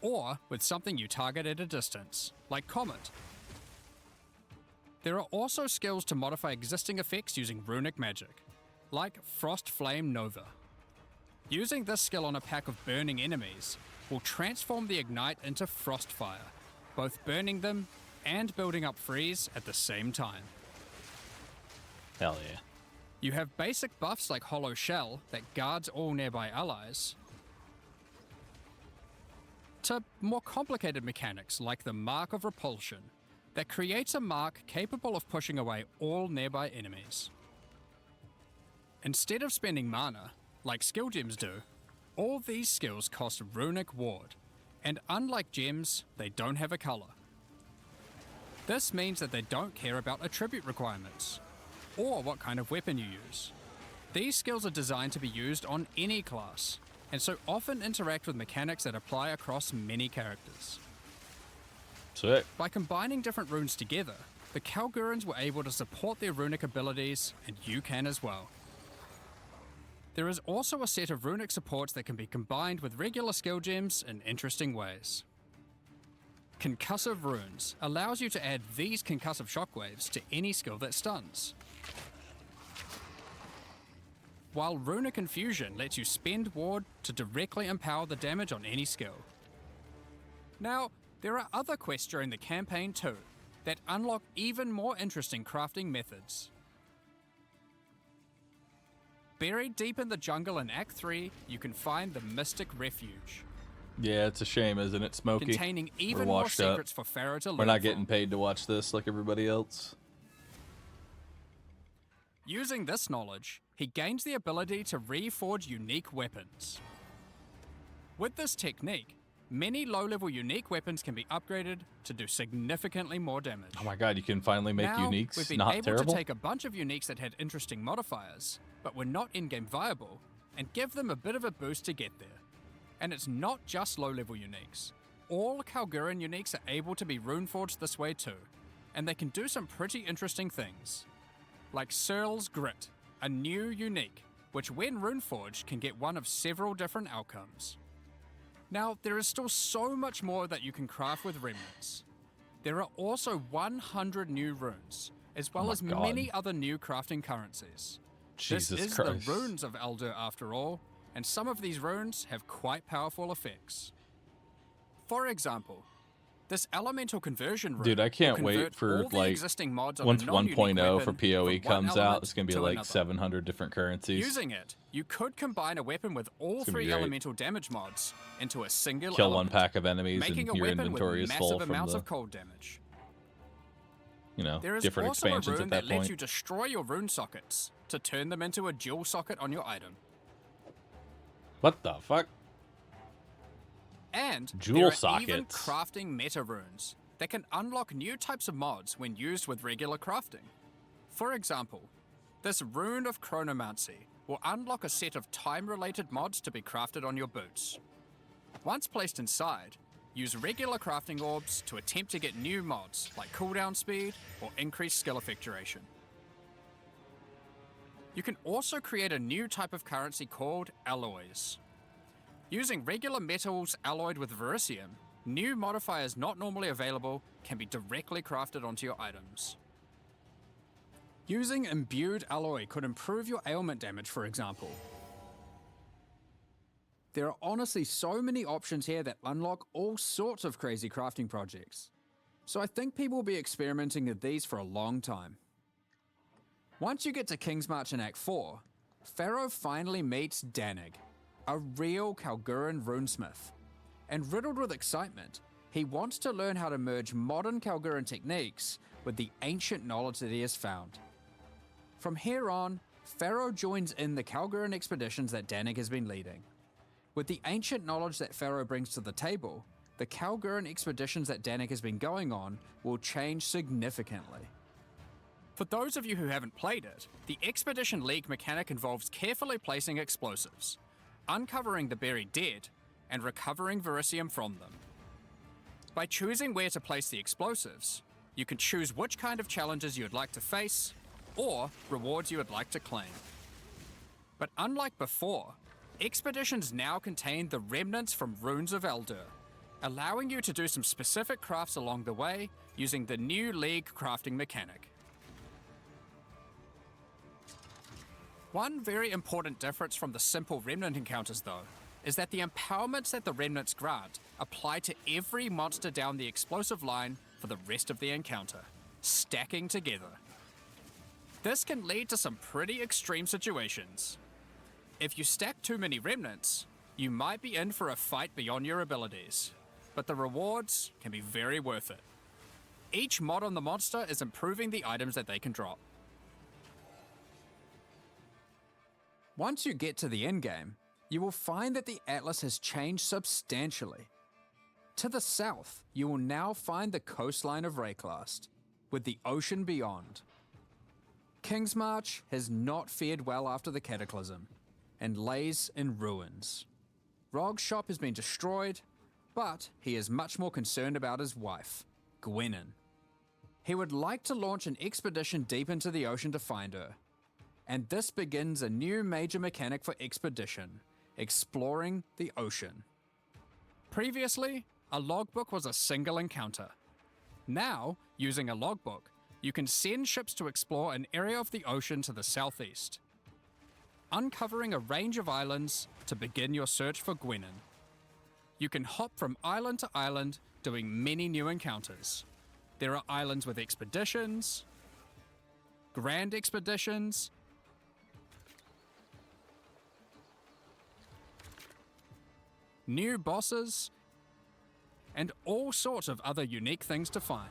or with something you target at a distance, like Comet. There are also skills to modify existing effects using runic magic, like Frost Flame Nova. Using this skill on a pack of burning enemies will transform the Ignite into Frostfire, both burning them and building up freeze at the same time. Hell yeah. You have basic buffs like Hollow Shell that guards all nearby allies, to more complicated mechanics like the Mark of Repulsion that creates a mark capable of pushing away all nearby enemies. Instead of spending mana, like skill gems do, all these skills cost Runic Ward, and unlike gems, they don't have a color. This means that they don't care about attribute requirements, or what kind of weapon you use. These skills are designed to be used on any class, and so often interact with mechanics that apply across many characters. Sick. By combining different runes together, the Kalgurans were able to support their runic abilities, and you can as well. There is also a set of runic supports that can be combined with regular skill gems in interesting ways. Concussive Runes allows you to add these concussive shockwaves to any skill that stuns, while Runic Infusion lets you spend ward to directly empower the damage on any skill. Now, there are other quests during the campaign too, that unlock even more interesting crafting methods. Buried deep in the jungle in Act 3, you can find the Mystic Refuge, Yeah, it's a shame, isn't it, Smokey? containing We're even more washed up. secrets for Pharaoh to We're learn not from. getting paid to watch this like everybody else. Using this knowledge, he gains the ability to reforge unique weapons. With this technique, many low-level unique weapons can be upgraded to do significantly more damage. Oh my god, you can finally make Now, uniques we've been not able terrible? to take a bunch of uniques that had interesting modifiers, but were not in-game viable, and give them a bit of a boost to get there. And it's not just low-level uniques. All Kalguran uniques are able to be runeforged this way too, and they can do some pretty interesting things. Like Searle's Grit, a new unique, which when runeforged can get one of several different outcomes. Now, there is still so much more that you can craft with remnants. There are also 100 new runes, as well Oh my as God. many other new crafting currencies. Jesus this is Christ. the runes of Eldur after all, and some of these runes have quite powerful effects. For example, this elemental conversion rune Dude, I can't will wait convert for all the like existing mods on once a non-unique 1.0 for weapon PoE from one comes out, element it's gonna be to like another. 700 different currencies. Using it, you could combine a weapon with all It's gonna be 3 great. elemental damage mods into a single Kill element, one pack of enemies making and a your weapon inventory with is full massive from amounts the, of cold damage. you There is different also a expansions rune at that that lets point. you destroy your rune sockets to turn them into a dual socket on your item. What the fuck? And Jewel there are sockets. even crafting meta runes that can unlock new types of mods when used with regular crafting. For example, this Rune of Chronomancy will unlock a set of time-related mods to be crafted on your boots. Once placed inside, use regular crafting orbs to attempt to get new mods like cooldown speed or increased skill effectuation. You can also create a new type of currency called alloys. Using regular metals alloyed with verisium, new modifiers not normally available can be directly crafted onto your items. Using imbued alloy could improve your ailment damage, for example. There are honestly so many options here that unlock all sorts of crazy crafting projects. So I think people will be experimenting with these for a long time. Once you get to King's March in Act 4, Pharaoh finally meets Danig, a real Kalguran runesmith. And riddled with excitement, he wants to learn how to merge modern Kalguran techniques with the ancient knowledge that he has found. From here on, Pharaoh joins in the Kalguran expeditions that Danig has been leading. With the ancient knowledge that Pharaoh brings to the table, the Kalguran expeditions that Danig has been going on will change significantly. For those of you who haven't played it, the Expedition League mechanic involves carefully placing explosives, uncovering the buried dead, and recovering verisium from them. By choosing where to place the explosives, you can choose which kind of challenges you would like to face, or rewards you would like to claim. But unlike before, expeditions now contain the remnants from Runes of Eldur, allowing you to do some specific crafts along the way using the new League crafting mechanic. One very important difference from the simple remnant encounters, though, is that the empowerments that the remnants grant apply to every monster down the explosive line for the rest of the encounter, stacking together. This can lead to some pretty extreme situations. If you stack too many remnants, you might be in for a fight beyond your abilities, but the rewards can be very worth it. Each mod on the monster is improving the items that they can drop. Once you get to the endgame, you will find that the Atlas has changed substantially. To the south, you will now find the coastline of Rayclast, with the ocean beyond. King's March has not fared well after the Cataclysm, and lays in ruins. Rog's shop has been destroyed, but he is much more concerned about his wife, Gwenin. He would like to launch an expedition deep into the ocean to find her, and this begins a new major mechanic for expedition, exploring the ocean. Previously, a logbook was a single encounter. Now, using a logbook, you can send ships to explore an area of the ocean to the southeast, uncovering a range of islands to begin your search for Gwenin. You can hop from island to island, doing many new encounters. There are islands with expeditions, grand expeditions, new bosses, and all sorts of other unique things to find.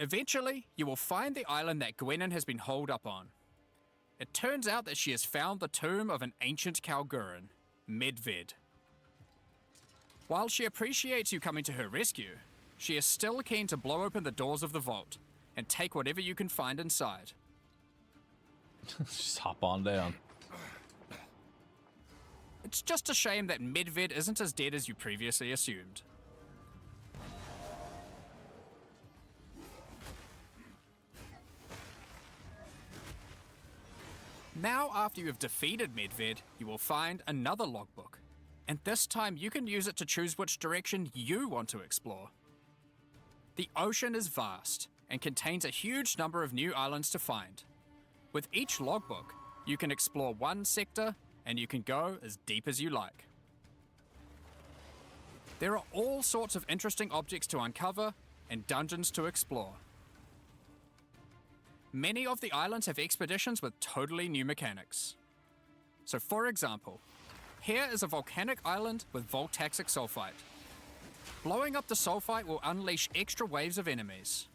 Eventually, you will find the island that Gwenin has been holed up on. It turns out that she has found the tomb of an ancient Kalguran, Medved. While she appreciates you coming to her rescue, she is still keen to blow open the doors of the vault and take whatever you can find inside. Just hop on down. It's just a shame that Medved isn't as dead as you previously assumed. Now, after you have defeated Medved, you will find another logbook, and this time you can use it to choose which direction you want to explore. The ocean is vast and contains a huge number of new islands to find. With each logbook, you can explore one sector and you can go as deep as you like. There are all sorts of interesting objects to uncover and dungeons to explore. Many of the islands have expeditions with totally new mechanics. So for example, here is a volcanic island with voltaxic sulfite. Blowing up the sulfite will unleash extra waves of enemies.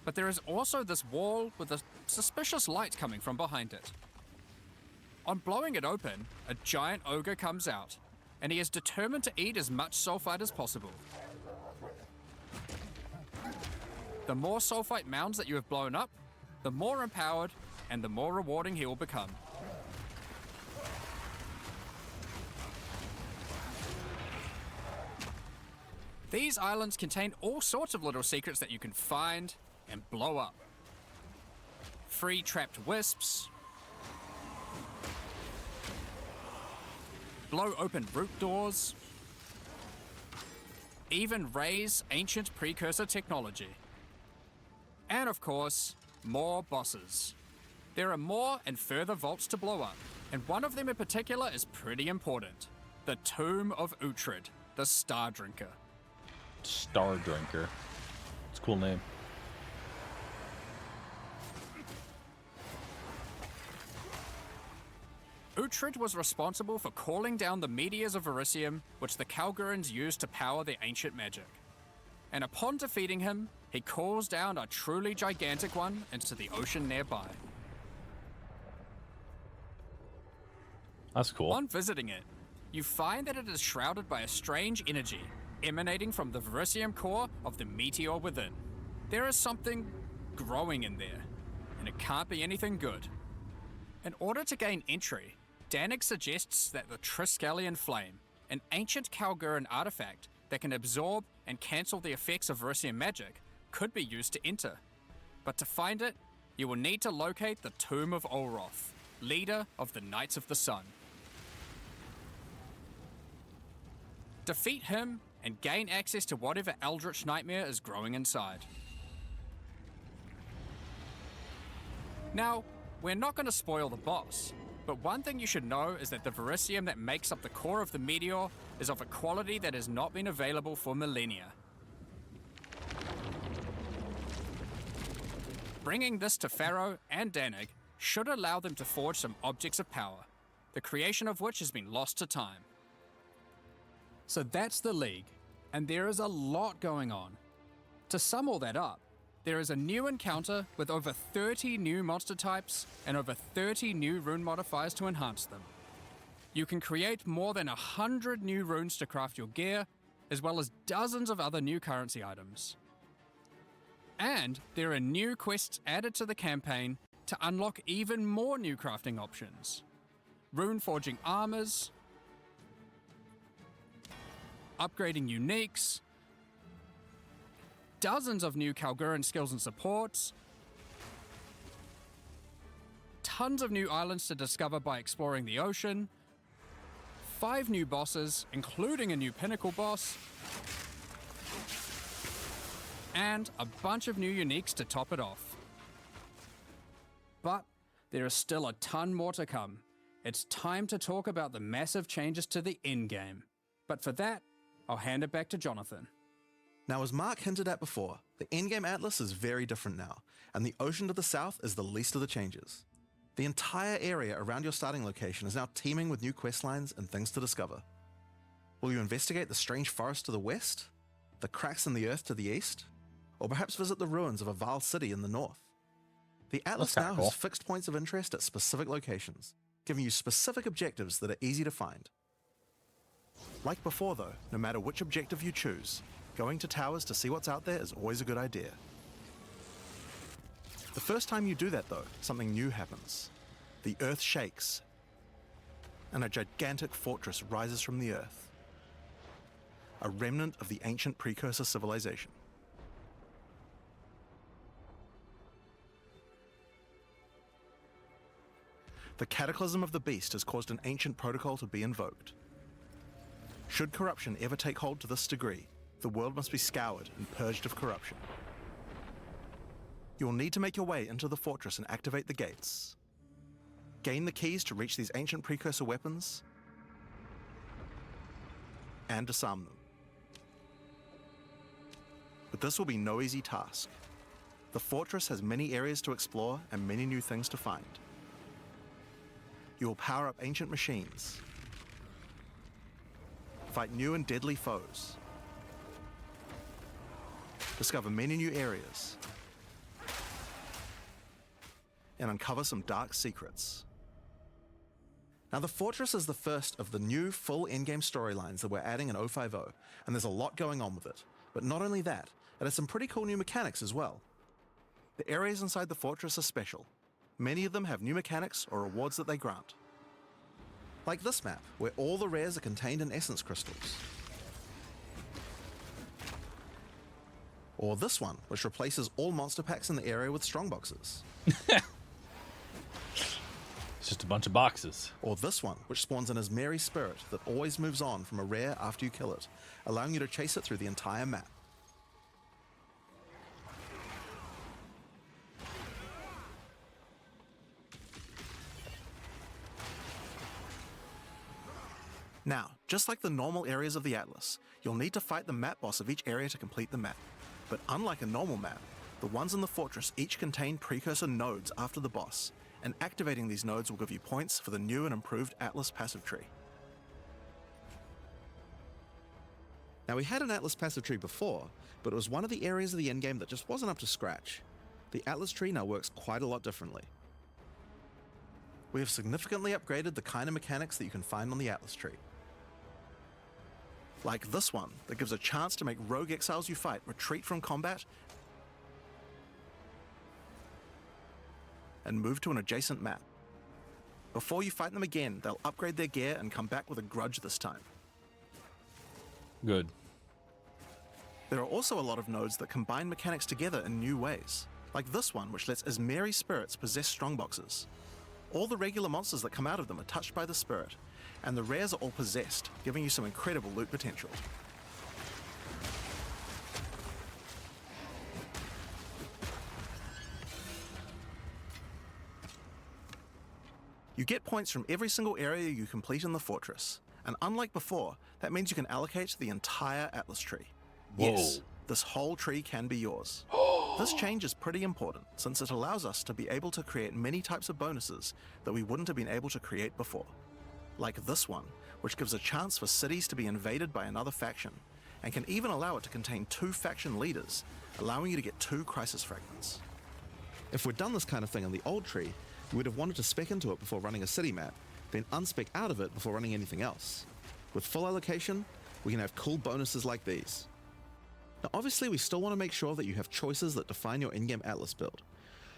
But there is also this wall with a suspicious light coming from behind it. On blowing it open, a giant ogre comes out, and he is determined to eat as much sulfite as possible. The more sulfite mounds that you have blown up, the more empowered and the more rewarding he will become. These islands contain all sorts of little secrets that you can find and blow up. Free trapped wisps, blow open root doors, even raise ancient precursor technology. And of course, more bosses. There are more and further vaults to blow up, and one of them in particular is pretty important. The Tomb of Uhtred, the Star Drinker. Star Drinker. It's a cool name. Uhtred was responsible for calling down the meteors of Verisium, which the Kalgurans used to power their ancient magic. And upon defeating him, he calls down a truly gigantic one into the ocean nearby. That's cool. On visiting it, you find that it is shrouded by a strange energy emanating from the Verisium core of the meteor within. There is something growing in there, and it can't be anything good. In order to gain entry, Danik suggests that the Triskelion Flame, an ancient Kalguran artifact that can absorb and cancel the effects of Verisium magic, could be used to enter. But to find it, you will need to locate the Tomb of Olroth, leader of the Knights of the Sun. Defeat him and gain access to whatever eldritch nightmare is growing inside. Now, we're not going to spoil the boss, but one thing you should know is that the Verisium that makes up the core of the meteor is of a quality that has not been available for millennia. Bringing this to Pharaoh and Danik should allow them to forge some objects of power, the creation of which has been lost to time. So that's the League, and there is a lot going on. To sum all that up, there is a new encounter with over 30 new monster types and over 30 new rune modifiers to enhance them. You can create more than 100 new runes to craft your gear, as well as dozens of other new currency items. And there are new quests added to the campaign to unlock even more new crafting options. Rune forging armors, upgrading uniques, dozens of new Kalguran skills and supports, tons of new islands to discover by exploring the ocean, 5 new bosses, including a new pinnacle boss, and a bunch of new uniques to top it off. But there is still a ton more to come. It's time to talk about the massive changes to the endgame. But for that, I'll hand it back to Jonathan. Now, as Mark hinted at before, the endgame atlas is very different now, and the ocean to the south is the least of the changes. The entire area around your starting location is now teeming with new questlines and things to discover. Will you investigate the strange forest to the west? The cracks in the earth to the east? Or perhaps visit the ruins of a Val city in the north? The atlas now has fixed points of interest at specific locations, giving you specific objectives that are easy to find. Like before though, no matter which objective you choose, going to towers to see what's out there is always a good idea. The first time you do that though, something new happens. The earth shakes, and a gigantic fortress rises from the earth. A remnant of the ancient precursor civilization. The cataclysm of the beast has caused an ancient protocol to be invoked. Should corruption ever take hold to this degree, the world must be scoured and purged of corruption. You will need to make your way into the fortress and activate the gates. Gain the keys to reach these ancient precursor weapons, and disarm them. But this will be no easy task. The fortress has many areas to explore and many new things to find. You will power up ancient machines, fight new and deadly foes, discover many new areas, and uncover some dark secrets. Now, the Fortress is the first of the new full in-game storylines that we're adding in 050, and there's a lot going on with it. But not only that, it has some pretty cool new mechanics as well. The areas inside the Fortress are special. Many of them have new mechanics or rewards that they grant. Like this map, where all the rares are contained in essence crystals. Or this one, which replaces all monster packs in the area with strongboxes. It's just a bunch of boxes. Or this one, which spawns an Admiral spirit that always moves on from a rare after you kill it, allowing you to chase it through the entire map. Now, just like the normal areas of the Atlas, you'll need to fight the map boss of each area to complete the map. But unlike a normal map, the ones in the Fortress each contain precursor nodes after the boss, and activating these nodes will give you points for the new and improved Atlas passive tree. Now, we had an Atlas passive tree before, but it was one of the areas of the endgame that just wasn't up to scratch. The Atlas tree now works quite a lot differently. We have significantly upgraded the kind of mechanics that you can find on the Atlas tree. Like this one, that gives a chance to make rogue exiles you fight retreat from combat and move to an adjacent map. Before you fight them again, they'll upgrade their gear and come back with a grudge this time. Good. There are also a lot of nodes that combine mechanics together in new ways, like this one, which lets Admiral spirits possess strongboxes. All the regular monsters that come out of them are touched by the spirit, and the rares are all possessed, giving you some incredible loot potential. You get points from every single area you complete in the Fortress, and unlike before, that means you can allocate the entire Atlas tree. Whoa. Yes, this whole tree can be yours. This change is pretty important, since it allows us to be able to create many types of bonuses that we wouldn't have been able to create before. Like this one, which gives a chance for cities to be invaded by another faction, and can even allow it to contain 2 faction leaders, allowing you to get 2 crisis fragments. If we'd done this kind of thing on the old tree, we would have wanted to spec into it before running a city map, then unspec out of it before running anything else. With full allocation, we can have cool bonuses like these. Now obviously we still want to make sure that you have choices that define your in-game Atlas build.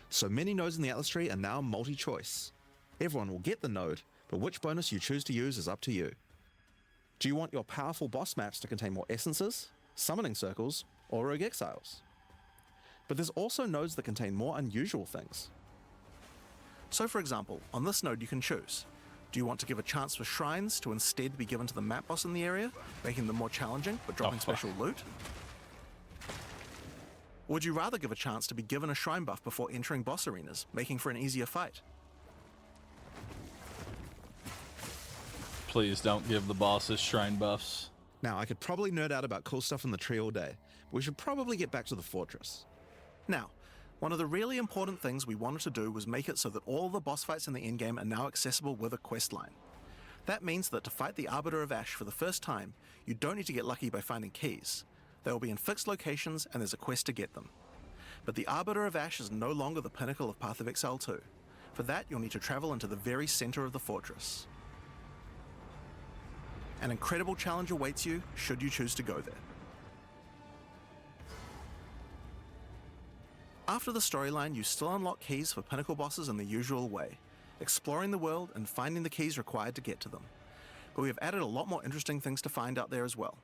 So many nodes in the Atlas tree are now multi-choice. Everyone will get the node, but which bonus you choose to use is up to you. Do you want your powerful boss maps to contain more essences, summoning circles, or rogue exiles? But there's also nodes that contain more unusual things. So for example, on this node you can choose. Do you want to give a chance for shrines to instead be given to the map boss in the area, making them more challenging but dropping special loot? Or would you rather give a chance to be given a shrine buff before entering boss arenas, making for an easier fight? Please don't give the bosses shrine buffs. Now, I could probably nerd out about cool stuff in the tree all day, but we should probably get back to the Fortress. Now, one of the really important things we wanted to do was make it so that all the boss fights in the endgame are now accessible with a quest line. That means that to fight the Arbiter of Ash for the first time, you don't need to get lucky by finding keys. They will be in fixed locations and there's a quest to get them. But the Arbiter of Ash is no longer the pinnacle of Path of Exile 2. For that, you'll need to travel into the very center of the Fortress. An incredible challenge awaits you should you choose to go there. After the storyline, you still unlock keys for pinnacle bosses in the usual way, exploring the world and finding the keys required to get to them. But we have added a lot more interesting things to find out there as well.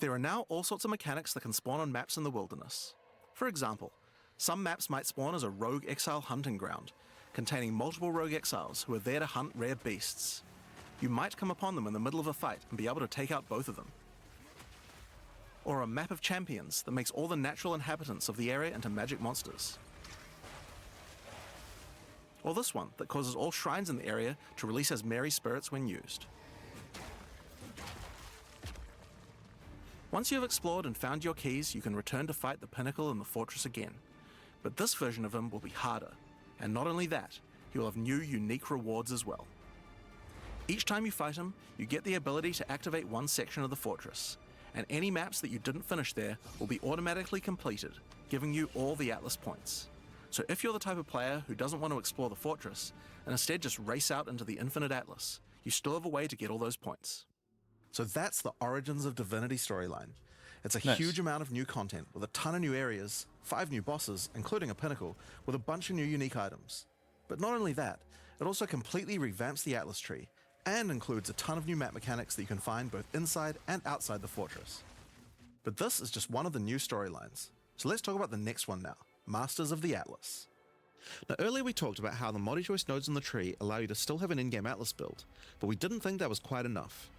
There are now all sorts of mechanics that can spawn on maps in the wilderness. For example, some maps might spawn as a rogue exile hunting ground, containing multiple rogue exiles who are there to hunt rare beasts. You might come upon them in the middle of a fight and be able to take out both of them. Or a map of champions that makes all the natural inhabitants of the area into magic monsters. Or this one that causes all shrines in the area to release as merry spirits when used. Once you have explored and found your keys, you can return to fight the Pinnacle in the Fortress again. But this version of him will be harder, and not only that, he will have new unique rewards as well. Each time you fight him, you get the ability to activate one section of the Fortress, and any maps that you didn't finish there will be automatically completed, giving you all the Atlas points. So if you're the type of player who doesn't want to explore the Fortress, and instead just race out into the Infinite Atlas, you still have a way to get all those points. So that's the Origins of Divinity storyline. It's a Nice. huge amount of new content with a ton of new areas, 5 new bosses, including a pinnacle, with a bunch of new unique items. But not only that, it also completely revamps the Atlas tree and includes a ton of new map mechanics that you can find both inside and outside the fortress. But this is just one of the new storylines. So let's talk about the next one now, Masters of the Atlas. Now earlier we talked about how the multi-choice nodes in the tree allow you to still have an in-game Atlas build, but we didn't think that was quite enough.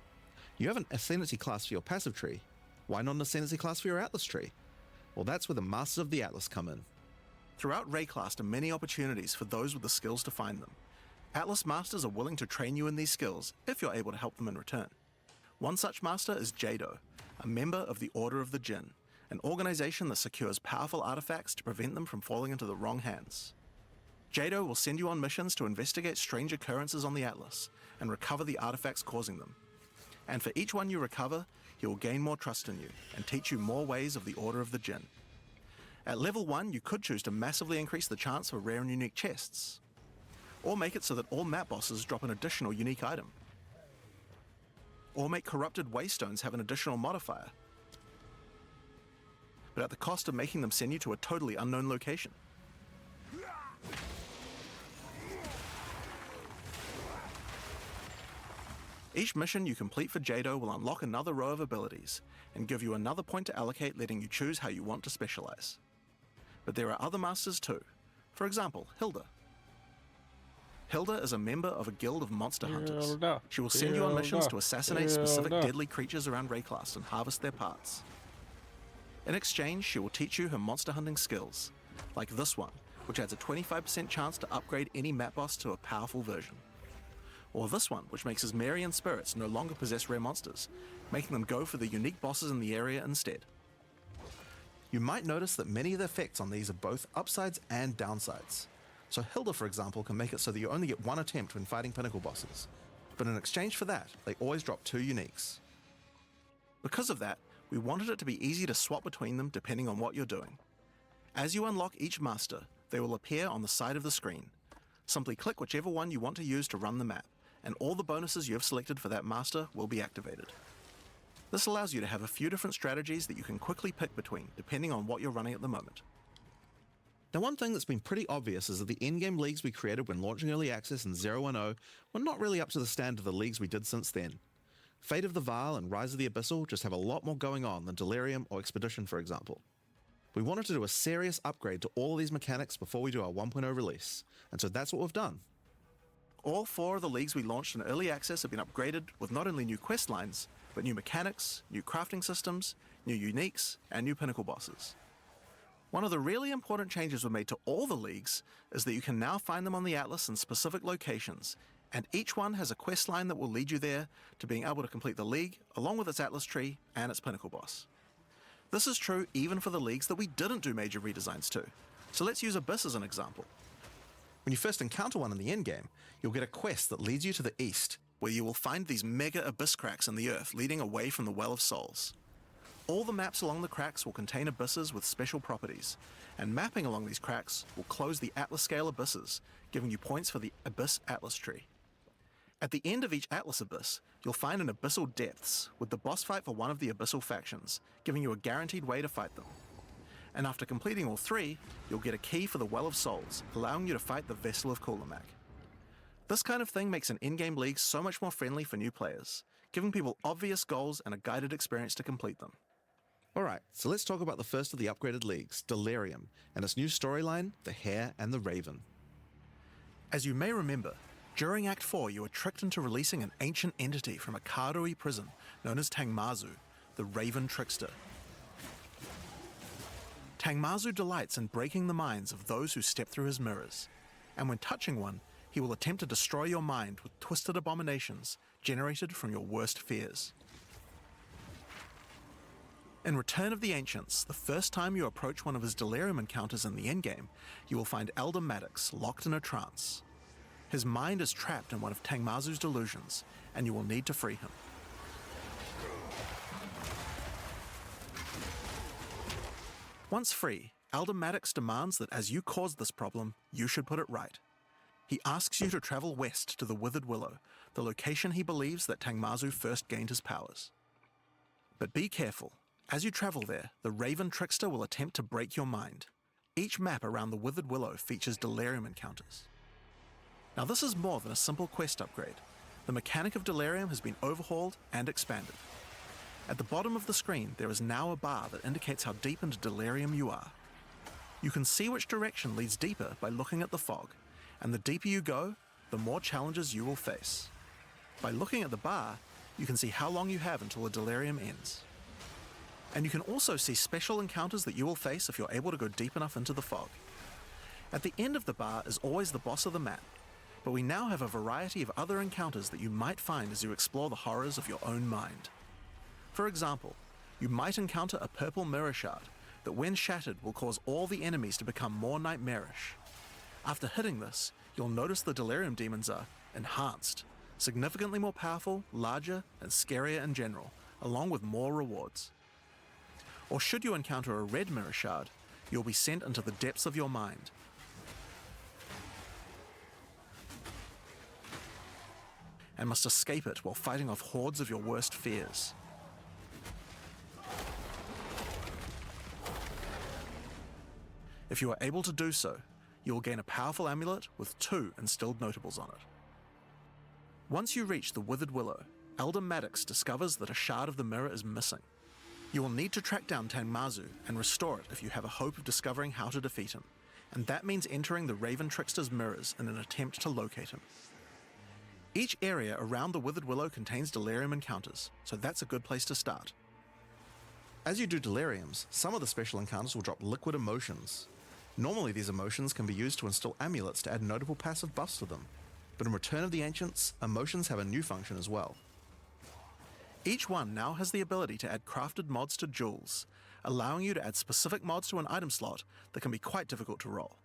You have an Ascendancy class for your passive tree. Why not an Ascendancy class for your Atlas tree? Well, that's where the Masters of the Atlas come in. Throughout Rayclast are many opportunities for those with the skills to find them. Atlas Masters are willing to train you in these skills if you're able to help them in return. One such master is Jado, a member of the Order of the Jinn, an organization that secures powerful artifacts to prevent them from falling into the wrong hands. Jado will send you on missions to investigate strange occurrences on the Atlas and recover the artifacts causing them. And for each one you recover, he will gain more trust in you and teach you more ways of the Order of the Jinn. At level 1, you could choose to massively increase the chance for rare and unique chests, or make it so that all map bosses drop an additional unique item, or make corrupted waystones have an additional modifier, but at the cost of making them send you to a totally unknown location. Each mission you complete for Jado will unlock another row of abilities and give you another point to allocate, letting you choose how you want to specialize. But there are other masters too. For example, Hilda. Hilda is a member of a guild of monster hunters. Hilda. She will send you on missions Hilda. to assassinate specific Hilda. deadly creatures around Rayclast and harvest their parts. In exchange, she will teach you her monster hunting skills, like this one, which adds a 25% chance to upgrade any map boss to a powerful version. Or this one, which makes his Marian spirits no longer possess rare monsters, making them go for the unique bosses in the area instead. You might notice that many of the effects on these are both upsides and downsides. So Hilda, for example, can make it so that you only get one attempt when fighting pinnacle bosses, but in exchange for that, they always drop 2 uniques. Because of that, we wanted it to be easy to swap between them depending on what you're doing. As you unlock each master, they will appear on the side of the screen. Simply click whichever one you want to use to run the map, and all the bonuses you have selected for that master will be activated. This allows you to have a few different strategies that you can quickly pick between, depending on what you're running at the moment. Now, one thing that's been pretty obvious is that the in-game leagues we created when launching Early Access in 010 were not really up to the standard of the leagues we did since then. Fate of the Vaal and Rise of the Abyssal just have a lot more going on than Delirium or Expedition, for example. We wanted to do a serious upgrade to all of these mechanics before we do our 1.0 release, and so that's what we've done. All 4 of the leagues we launched in Early Access have been upgraded with not only new quest lines, but new mechanics, new crafting systems, new uniques, and new pinnacle bosses. One of the really important changes we made to all the leagues is that you can now find them on the Atlas in specific locations, and each one has a quest line that will lead you there to being able to complete the league, along with its Atlas tree and its pinnacle boss. This is true even for the leagues that we didn't do major redesigns to, so let's use Abyss as an example. When you first encounter one in the endgame, you'll get a quest that leads you to the east, where you will find these mega abyss cracks in the earth leading away from the Well of Souls. All the maps along the cracks will contain abysses with special properties, and mapping along these cracks will close the Atlas scale abysses, giving you points for the Abyss Atlas tree. At the end of each Atlas abyss, you'll find an Abyssal Depths with the boss fight for one of the Abyssal factions, giving you a guaranteed way to fight them. And after completing all 3, you'll get a key for the Well of Souls, allowing you to fight the Vessel of Kulamak. This kind of thing makes an in-game league so much more friendly for new players, giving people obvious goals and a guided experience to complete them. Alright, so let's talk about the first of the upgraded leagues, Delirium, and its new storyline, The Hare and the Raven. As you may remember, during Act 4 you were tricked into releasing an ancient entity from a Karui prison known as Tangmazu, the Raven Trickster. Tangmazu delights in breaking the minds of those who step through his mirrors, and when touching one, he will attempt to destroy your mind with twisted abominations generated from your worst fears. In Return of the Ancients, the first time you approach one of his Delirium encounters in the endgame, you will find Elder Maddox locked in a trance. His mind is trapped in one of Tangmazu's delusions, and you will need to free him. Once free, Elder Maddox demands that as you caused this problem, you should put it right. He asks you to travel west to the Withered Willow, the location he believes that Tangmazu first gained his powers. But be careful. As you travel there, the Raven Trickster will attempt to break your mind. Each map around the Withered Willow features delirium encounters. Now this is more than a simple quest upgrade. The mechanic of delirium has been overhauled and expanded. At the bottom of the screen, there is now a bar that indicates how deep into delirium you are. You can see which direction leads deeper by looking at the fog, and the deeper you go, the more challenges you will face. By looking at the bar, you can see how long you have until the delirium ends. And you can also see special encounters that you will face if you're able to go deep enough into the fog. At the end of the bar is always the boss of the map, but we now have a variety of other encounters that you might find as you explore the horrors of your own mind. For example, you might encounter a purple mirror shard that when shattered will cause all the enemies to become more nightmarish. After hitting this, you'll notice the delirium demons are enhanced, significantly more powerful, larger, and scarier in general, along with more rewards. Or should you encounter a red mirror shard, you'll be sent into the depths of your mind. And must escape it while fighting off hordes of your worst fears. If you are able to do so, you will gain a powerful amulet with 2 instilled notables on it. Once you reach the Withered Willow, Elder Maddox discovers that a shard of the mirror is missing. You will need to track down Tangmazu and restore it if you have a hope of discovering how to defeat him, and that means entering the Raven Trickster's mirrors in an attempt to locate him. Each area around the Withered Willow contains delirium encounters, so that's a good place to start. As you do deliriums, some of the special encounters will drop liquid emotions. Normally these emotions can be used to install amulets to add notable passive buffs to them, but in Return of the Ancients, emotions have a new function as well. Each one now has the ability to add crafted mods to jewels, allowing you to add specific mods to an item slot that can be quite difficult to roll.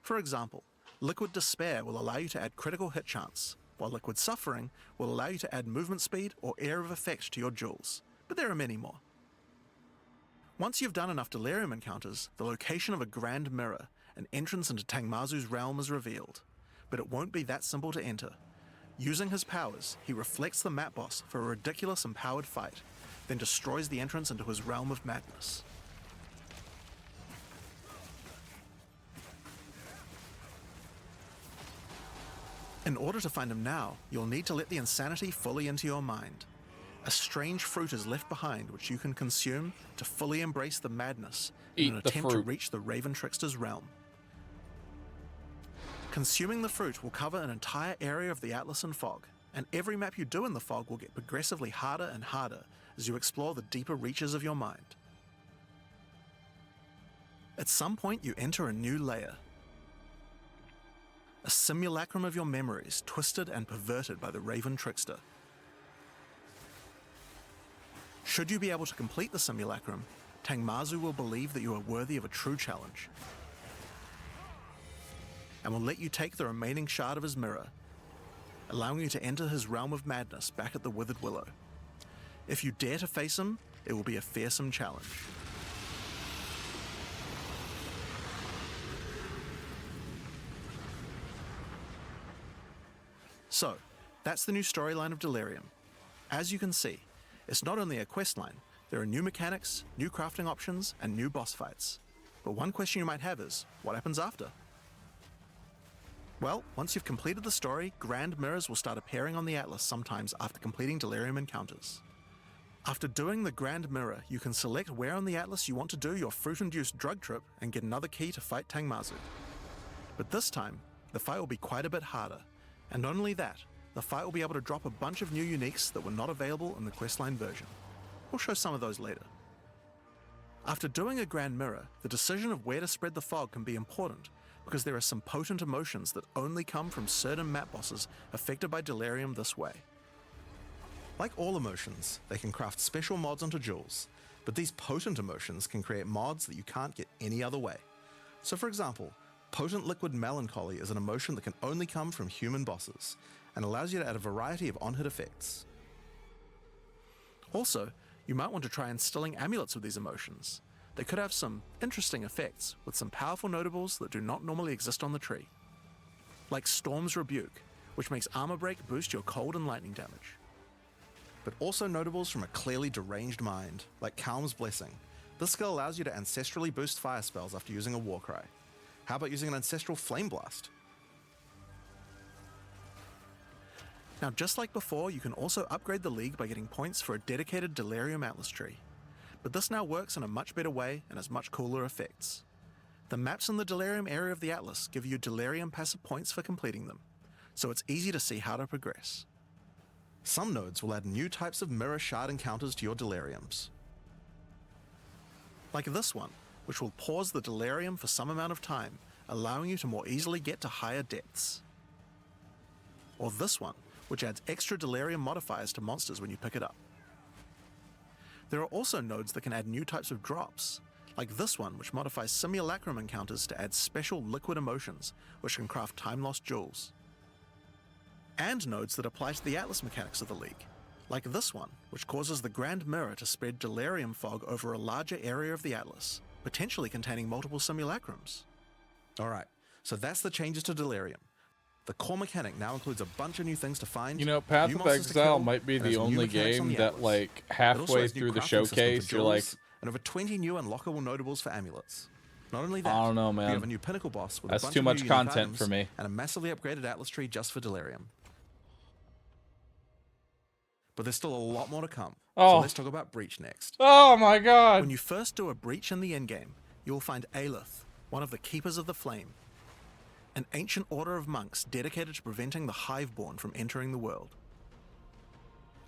For example, Liquid Despair will allow you to add critical hit chance, while Liquid Suffering will allow you to add movement speed or Air of Effect to your jewels, but there are many more. Once you've done enough delirium encounters, the location of a Grand Mirror, an entrance into Tangmazu's realm, is revealed, but it won't be that simple to enter. Using his powers, he reflects the map boss for a ridiculous empowered fight, then destroys the entrance into his realm of madness. In order to find him now, you'll need to let the insanity fully into your mind. A strange fruit is left behind which you can consume to fully embrace the madness in an attempt to reach the Raven Trickster's realm. Consuming the fruit will cover an entire area of the Atlas in fog, and every map you do in the fog will get progressively harder and harder as you explore the deeper reaches of your mind. At some point you enter a new layer. A simulacrum of your memories, twisted and perverted by the Raven Trickster. Should you be able to complete the simulacrum, Tangmazu will believe that you are worthy of a true challenge, and will let you take the remaining shard of his mirror, allowing you to enter his realm of madness back at the Withered Willow. If you dare to face him, it will be a fearsome challenge. So, that's the new storyline of Delirium. As you can see, it's not only a quest line, there are new mechanics, new crafting options, and new boss fights. But one question you might have is, what happens after? Well, once you've completed the story, Grand Mirrors will start appearing on the Atlas sometimes after completing Delirium encounters. After doing the Grand Mirror, you can select where on the Atlas you want to do your fruit-induced drug trip and get another key to fight Tangmazu. But this time, the fight will be quite a bit harder, and not only that, the fight will be able to drop a bunch of new uniques that were not available in the questline version. We'll show some of those later. After doing a Grand Mirror, the decision of where to spread the fog can be important, because there are some potent emotions that only come from certain map bosses affected by Delirium this way. Like all emotions, they can craft special mods onto jewels, but these potent emotions can create mods that you can't get any other way. So for example, Potent Liquid Melancholy is an emotion that can only come from human bosses, and allows you to add a variety of on-hit effects. Also, you might want to try instilling amulets with these emotions. They could have some interesting effects, with some powerful notables that do not normally exist on the tree. like Storm's Rebuke, which makes armor break boost your cold and lightning damage. But also notables from a clearly deranged mind, like Calm's Blessing. This skill allows you to ancestrally boost fire spells after using a Warcry. How about using an Ancestral Flame Blast? Now, just like before, you can also upgrade the League by getting points for a dedicated Delirium Atlas tree. But this now works in a much better way and has much cooler effects. The maps in the Delirium area of the Atlas give you Delirium passive points for completing them, so it's easy to see how to progress. Some nodes will add new types of mirror shard encounters to your Deliriums. Like this one, which will pause the Delirium for some amount of time, allowing you to more easily get to higher depths. Or this one, which adds extra Delirium modifiers to monsters when you pick it up. There are also nodes that can add new types of drops, like this one, which modifies Simulacrum encounters to add special liquid emotions, which can craft time-lost jewels. And nodes that apply to the Atlas mechanics of the League, like this one, which causes the Grand Mirror to spread Delirium fog over a larger area of the Atlas, potentially containing multiple Simulacrums. Alright, so that's the changes to Delirium. The core mechanic now includes a bunch of new things to find. You know, Path new of monsters to Exile kill, might be and the has new only mechanics on game the that, Atlas. like, It also halfway has new through the crafting system showcase, for you're like, jewels, and over 20 new unlockable notables for amulets. Not only that, I don't know, we man. have a new pinnacle boss with That's a bunch too of much new unique content items for me. and a massively upgraded Atlas tree just for Delirium. But there's still a lot more to come, so Oh. let's talk about Breach next. oh my god! When you first do a Breach in the endgame, you will find Aelith, one of the Keepers of the Flame, an ancient order of monks dedicated to preventing the Hiveborn from entering the world.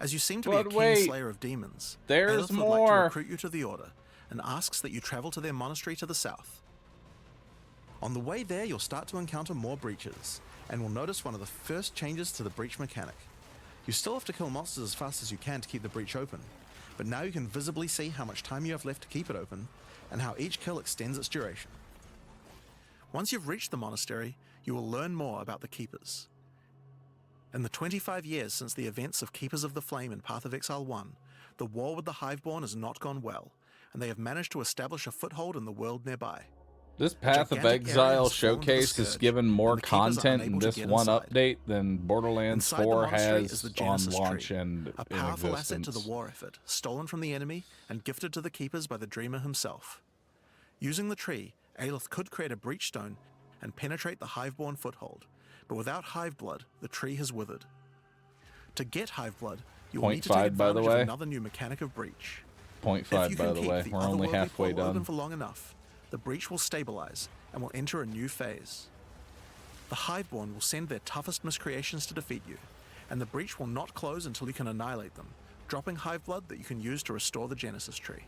As you seem to be a But keen wait, slayer of demons, there's Aelith would like to more. recruit you to the order and asks that you travel to their monastery to the south. On the way there, you'll start to encounter more breaches, and will notice one of the first changes to the breach mechanic. You still have to kill monsters as fast as you can to keep the breach open, but now you can visibly see how much time you have left to keep it open, and how each kill extends its duration. Once you've reached the monastery, you will learn more about the Keepers. In the 25 years since the events of Keepers of the Flame in Path of Exile 1, the war with the Hiveborn has not gone well, and they have managed to establish a foothold in the world nearby. This Path of gigantic area Exile has fallen to the showcase has Scourge, given more and the Keepers are content in unable to this get one inside. update than Borderlands Inside the 4 monastery is has the on Genesis launch tree, and a in powerful asset existence. to the war effort, stolen from the enemy and gifted to the Keepers by the Dreamer himself. Using the tree, Aelith could create a breach stone and penetrate the Hiveborn foothold, but without Hiveblood, the tree has withered. To get Hiveblood, you will need to take 0.5 by the advantage of way. another new mechanic of breach. If 0.5 you by can the keep way. the We're only otherworldly halfway portal open done. for long enough, the breach will stabilize and will enter a new phase. The Hiveborn will send their toughest miscreations to defeat you, and the breach will not close until you can annihilate them, dropping Hiveblood that you can use to restore the Genesis tree.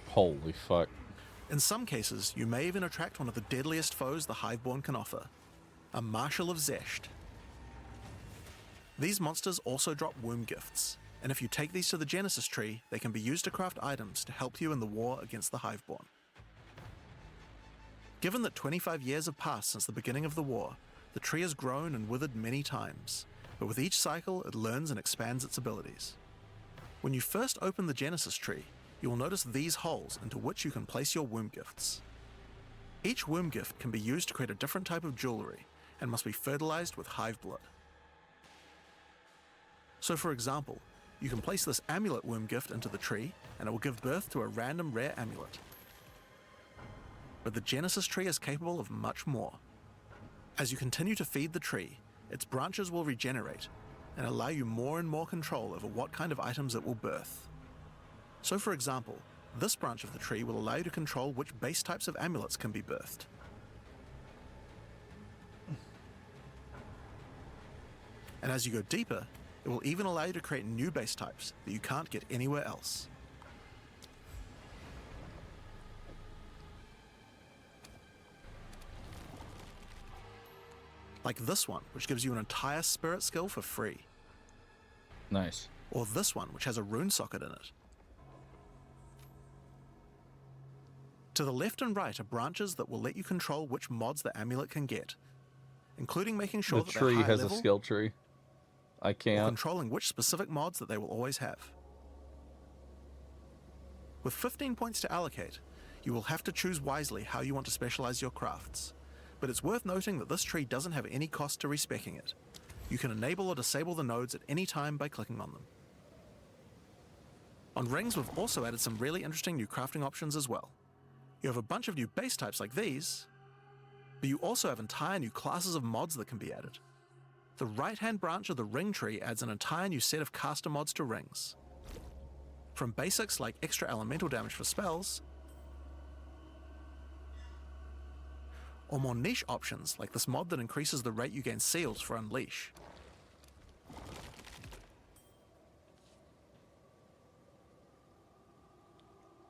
Holy fuck. In some cases, you may even attract one of the deadliest foes the Hiveborn can offer, a Marshal of Zesht. These monsters also drop womb gifts, and if you take these to the Genesis tree, they can be used to craft items to help you in the war against the Hiveborn. Given that 25 years have passed since the beginning of the war, the tree has grown and withered many times, but with each cycle it learns and expands its abilities. When you first open the Genesis tree, you will notice these holes into which you can place your womb gifts. Each womb gift can be used to create a different type of jewelry, and must be fertilized with Hiveblood. So for example, you can place this amulet womb gift into the tree, and it will give birth to a random rare amulet. But the Genesis tree is capable of much more. As you continue to feed the tree, its branches will regenerate, and allow you more and more control over what kind of items it will birth. So for example, this branch of the tree will allow you to control which base types of amulets can be birthed. And as you go deeper, it will even allow you to create new base types that you can't get anywhere else. Like this one, which gives you an entire spirit skill for free. Nice. Or this one, which has a rune socket in it. To the left and right are branches that will let you control which mods the amulet can get, including making sure The that tree they're high has a level, skill tree. I or can't. controlling which specific mods that they will always have. With 15 points to allocate, You will have to choose wisely how you want to specialize your crafts, but it's worth noting that this tree doesn't have any cost to respecking it. You can enable or disable the nodes at any time by clicking on them. On rings, we've also added some really interesting new crafting options as well. You have a bunch of new base types like these, but you also have entire new classes of mods that can be added. The right-hand branch of the ring tree adds an entire new set of caster mods to rings. From basics like extra elemental damage for spells, or more niche options like this mod that increases the rate you gain seals for Unleash.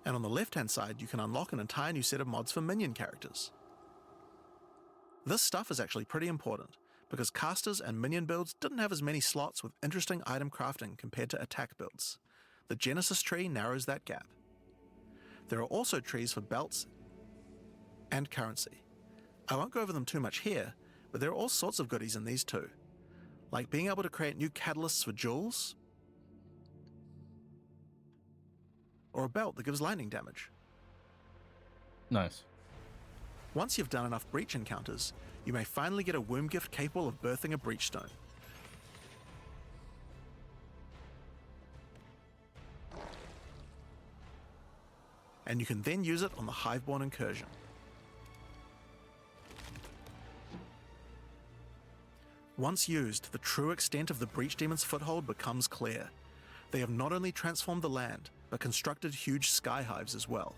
And on the left-hand side, you can unlock an entire new set of mods for minion characters. This stuff is actually pretty important, because casters and minion builds didn't have as many slots with interesting item crafting compared to attack builds. The Genesis tree narrows that gap. There are also trees for belts and currency. I won't go over them too much here, but there are all sorts of goodies in these too, like being able to create new catalysts for jewels, or a belt that gives lightning damage. Nice. Once you've done enough breach encounters, you may finally get a womb gift capable of birthing a breach stone. And you can then use it on the Hiveborn incursion. Once used, the true extent of the Breach Demon's foothold becomes clear. They have not only transformed the land, but constructed huge sky hives as well.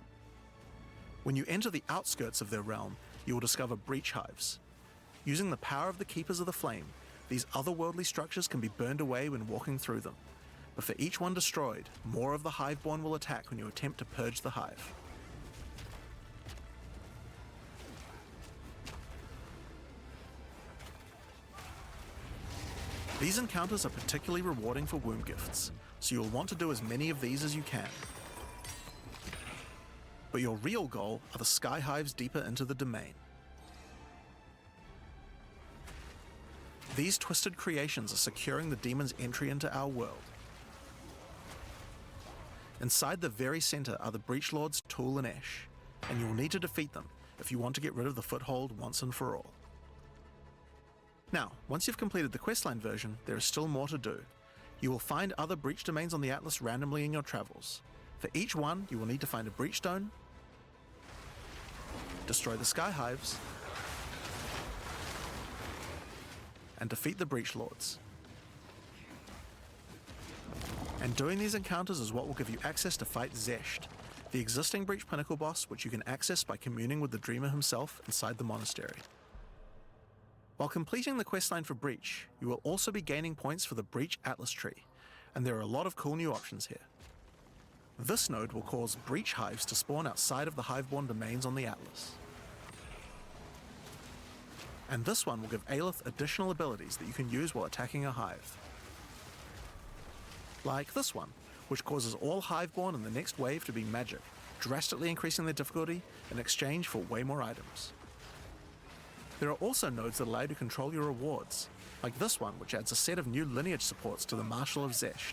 When you enter the outskirts of their realm, you will discover breach hives. Using the power of the Keepers of the Flame, these otherworldly structures can be burned away when walking through them. But for each one destroyed, more of the Hiveborn will attack when you attempt to purge the hive. These encounters are particularly rewarding for womb gifts, so you'll want to do as many of these as you can. But your real goal are the sky hives deeper into the domain. These twisted creations are securing the demon's entry into our world. Inside the very center are the Breach Lords Tool and Ash, and you'll need to defeat them if you want to get rid of the foothold once and for all. Now, once you've completed the questline version, there is still more to do. You will find other breach domains on the Atlas randomly in your travels. For each one, you will need to find a breach stone, destroy the sky hives, and defeat the Breach Lords. And doing these encounters is what will give you access to fight Zesht, the existing Breach Pinnacle boss, which you can access by communing with the Dreamer himself inside the monastery. While completing the questline for Breach, you will also be gaining points for the Breach Atlas tree, and there are a lot of cool new options here. This node will cause breach hives to spawn outside of the Hiveborn domains on the Atlas. And this one will give Aelith additional abilities that you can use while attacking a hive. Like this one, which causes all Hiveborn in the next wave to be magic, drastically increasing their difficulty in exchange for way more items. There are also nodes that allow you to control your rewards, like this one, which adds a set of new lineage supports to the Marshal of Zesht.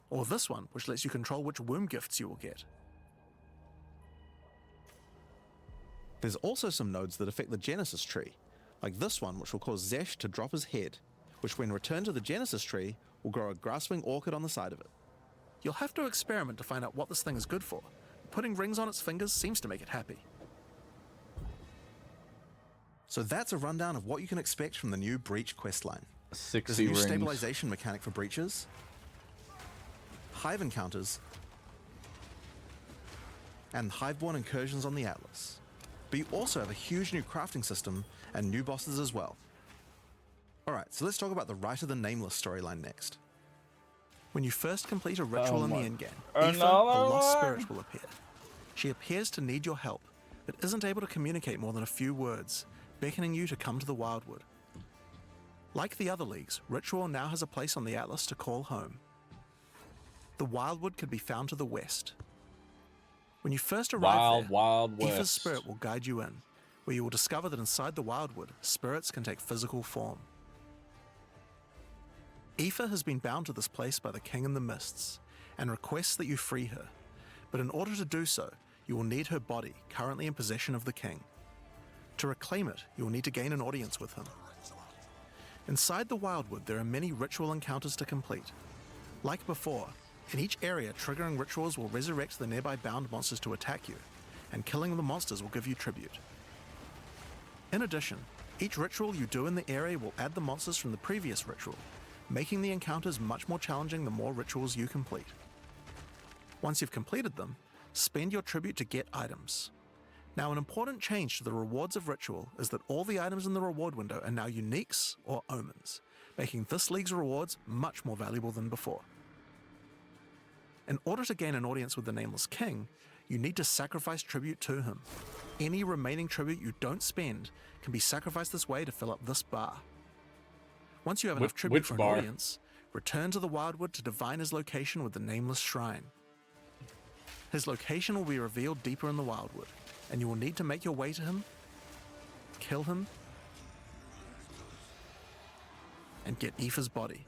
Or this one, which lets you control which womb gifts you will get. There's also some nodes that affect the Genesis tree, like this one, which will cause Zesht to drop his head, which when returned to the Genesis tree, will grow a grasping orchid on the side of it. You'll have to experiment to find out what this thing is good for. Putting rings on its fingers seems to make it happy. So that's a rundown of what you can expect from the new Breach questline. 60 There's a new rings. stabilization mechanic for breaches, hive encounters, and Hiveborn incursions on the Atlas. But you also have a huge new crafting system and new bosses as well. Alright, so let's talk about the Rite of the Nameless storyline next. When you first complete a ritual in the endgame, Aoife, a lost spirit, will appear. She appears to need your help, but isn't able to communicate more than a few words, beckoning you to come to the Wildwood. Like the other leagues, Ritual now has a place on the Atlas to call home. The Wildwood could be found to the west. When you first arrive Wild Aoife's West. spirit will guide you in, where you will discover that inside the Wildwood, spirits can take physical form. Aoife has been bound to this place by the King in the Mists, and requests that you free her, but in order to do so, you will need her body, currently in possession of the king. To reclaim it, you will need to gain an audience with him. Inside the Wildwood, there are many ritual encounters to complete. Like before, in each area, triggering rituals will resurrect the nearby bound monsters to attack you, and killing the monsters will give you tribute. In addition, each ritual you do in the area will add the monsters from the previous ritual, making the encounters much more challenging the more rituals you complete. Once you've completed them, spend your tribute to get items. Now, an important change to the rewards of Ritual is that all the items in the reward window are now uniques or omens, making this league's rewards much more valuable than before. In order to gain an audience with the Nameless King, you need to sacrifice tribute to him. Any remaining tribute you don't spend can be sacrificed this way to fill up this bar. Once you have enough tribute for an audience, return to the Wildwood to divine his location with the Nameless Shrine. His location will be revealed deeper in the Wildwood, and you will need to make your way to him, kill him, and get Aoife's body.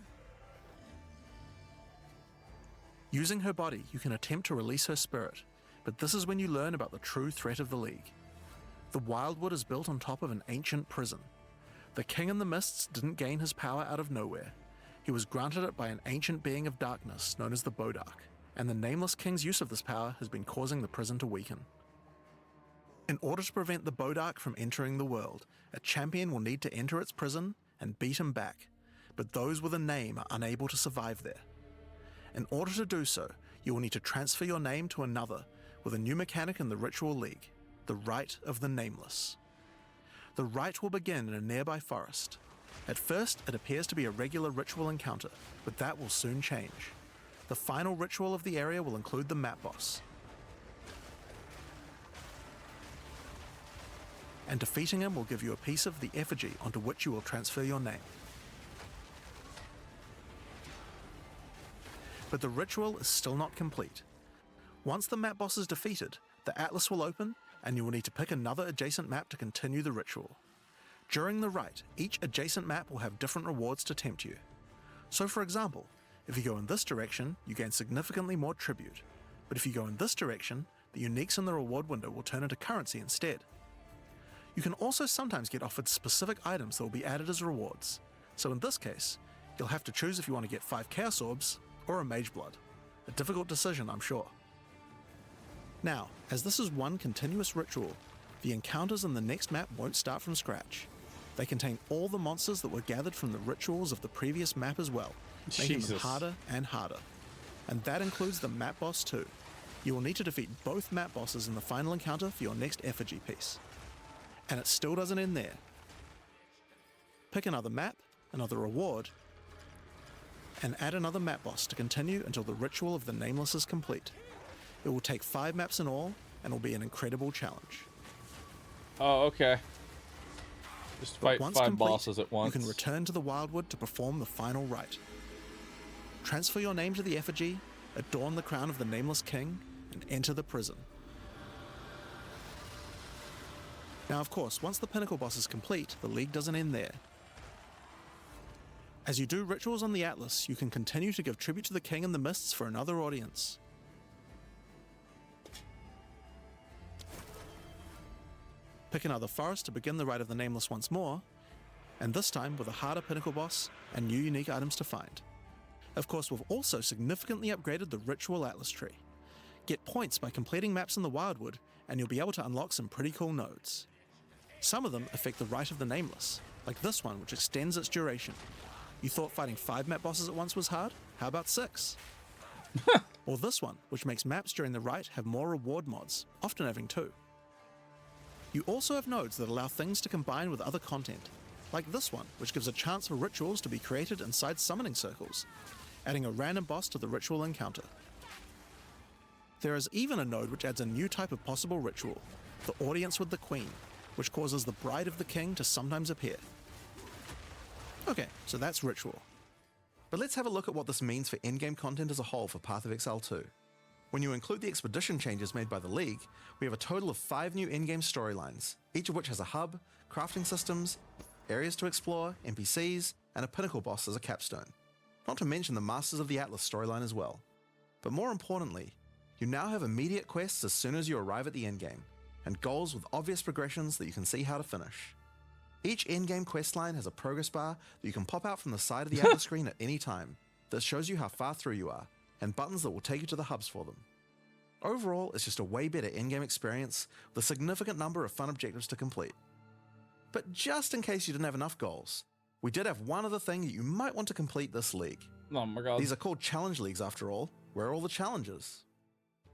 Using her body, you can attempt to release her spirit, but this is when you learn about the true threat of the League. The Wildwood is built on top of an ancient prison. The King in the Mists didn't gain his power out of nowhere. He was granted it by an ancient being of darkness known as the Bodark, and the Nameless King's use of this power has been causing the prison to weaken. In order to prevent the Bodark from entering the world, a champion will need to enter its prison and beat him back, but those with a name are unable to survive there. In order to do so, you will need to transfer your name to another with a new mechanic in the Ritual League, the Rite of the Nameless. The rite will begin in a nearby forest. At first, it appears to be a regular ritual encounter, but that will soon change. The final ritual of the area will include the map boss, and defeating him will give you a piece of the effigy onto which you will transfer your name. But the ritual is still not complete. Once the map boss is defeated, the atlas will open, and you will need to pick another adjacent map to continue the ritual. During the rite, each adjacent map will have different rewards to tempt you. So for example, if you go in this direction, you gain significantly more tribute, but if you go in this direction, the uniques in the reward window will turn into currency instead. You can also sometimes get offered specific items that will be added as rewards, so in this case, you'll have to choose if you want to get 5 Chaos Orbs or a Mage Blood. A difficult decision, I'm sure. Now, as this is one continuous ritual, the encounters in the next map won't start from scratch. They contain all the monsters that were gathered from the rituals of the previous map as well, making them harder and harder. And that includes the map boss too. You will need to defeat both map bosses in the final encounter for your next effigy piece. And it still doesn't end there. Pick another map, another reward, and add another map boss to continue until the ritual of the Nameless is complete. It will take 5 maps in all, and will be an incredible challenge. Oh, okay. Just fight 5 bosses at once. You can return to the Wildwood to perform the final rite. Transfer your name to the effigy, adorn the crown of the Nameless King, and enter the prison. Now, of course, once the Pinnacle boss is complete, the League doesn't end there. As you do rituals on the Atlas, you can continue to give tribute to the King in the Mists for another audience. Pick another forest to begin the Rite of the Nameless once more, and this time with a harder Pinnacle boss and new unique items to find. Of course, we've also significantly upgraded the Ritual Atlas tree. Get points by completing maps in the Wildwood, and you'll be able to unlock some pretty cool nodes. Some of them affect the Rite of the Nameless, like this one, which extends its duration. You thought fighting 5 map bosses at once was hard? How about 6? Or this one, which makes maps during the rite have more reward mods, often having 2. You also have nodes that allow things to combine with other content, like this one, which gives a chance for rituals to be created inside summoning circles, adding a random boss to the ritual encounter. There is even a node which adds a new type of possible ritual, the Audience with the Queen, which causes the Bride of the King to sometimes appear. Okay, so that's ritual. But let's have a look at what this means for endgame content as a whole for Path of Exile 2. When you include the expedition changes made by the League, we have a total of 5 new in-game storylines, each of which has a hub, crafting systems, areas to explore, NPCs, and a Pinnacle boss as a capstone. Not to mention the Masters of the Atlas storyline as well. But more importantly, You now have immediate quests as soon as you arrive at the endgame, and goals with obvious progressions that you can see how to finish. Each endgame questline has a progress bar that you can pop out from the side of the outer screen at any time that shows you how far through you are, and buttons that will take you to the hubs for them. Overall, it's just a way better endgame experience with a significant number of fun objectives to complete. But just in case you didn't have enough goals, we did have one other thing that you might want to complete this league. Oh my god. These are called challenge leagues after all. Where are all the challenges?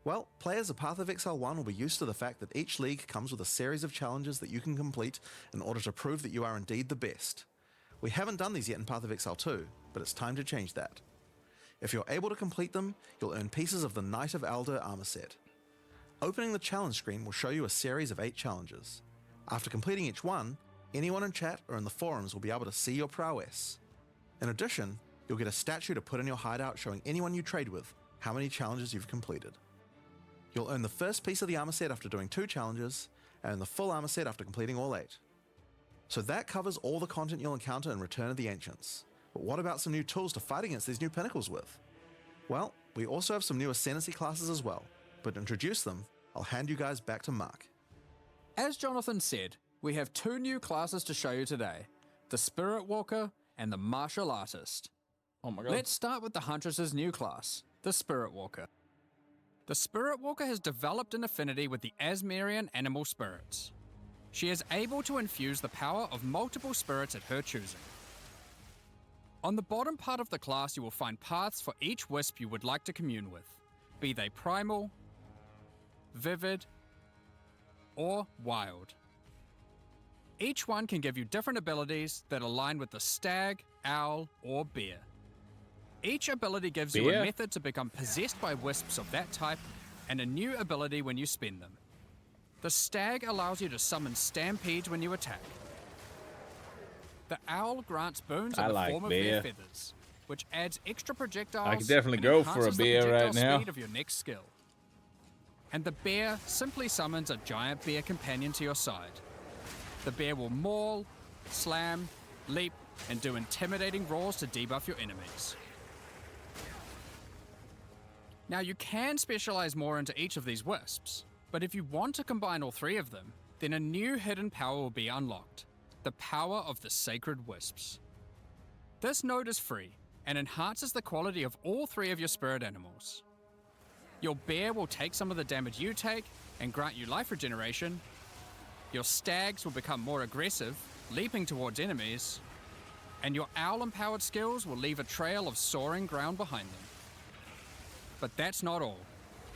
Well, players of Path of Exile 1 will be used to the fact that each league comes with a series of challenges that you can complete in order to prove that you are indeed the best. We haven't done these yet in Path of Exile 2, but it's time to change that. If you're able to complete them, you'll earn pieces of the Knight of Alder armor set. Opening the challenge screen will show you a series of 8 challenges. After completing each one, anyone in chat or in the forums will be able to see your prowess. In addition, you'll get a statue to put in your hideout showing anyone you trade with how many challenges you've completed. You'll earn the first piece of the armor set after doing 2 challenges, and the full armor set after completing all 8. So that covers all the content you'll encounter in Return of the Ancients. But what about some new tools to fight against these new pinnacles with? Well, we also have some new Ascendancy classes as well, but to introduce them, I'll hand you guys back to Mark. As Jonathan said, we have 2 new classes to show you today, the Spirit Walker and the Martial Artist. Oh my god. Let's start with the Huntress's new class, the Spirit Walker. The Spirit Walker has developed an affinity with the Asmerian animal spirits. She is able to infuse the power of multiple spirits at her choosing. On the bottom part of the class you will find paths for each wisp you would like to commune with, be they primal, vivid, or wild. Each one can give you different abilities that align with the stag, owl, or bear. Each ability gives you a method to become possessed by wisps of that type, and a new ability when you spend them. The stag allows you to summon stampedes when you attack. The owl grants boons in the form of their feathers, which adds extra projectiles. I could definitely and go for a enhances the bear right projectile now. speed of your next skill. And the bear simply summons a giant bear companion to your side. The bear will maul, slam, leap, and do intimidating roars to debuff your enemies. Now you can specialize more into each of these wisps, but if you want to combine all 3 of them, then a new hidden power will be unlocked, the power of the Sacred Wisps. This node is free, and enhances the quality of all 3 of your spirit animals. Your bear will take some of the damage you take, and grant you life regeneration. Your stags will become more aggressive, leaping towards enemies, and your owl-empowered skills will leave a trail of soaring ground behind them. But that's not all.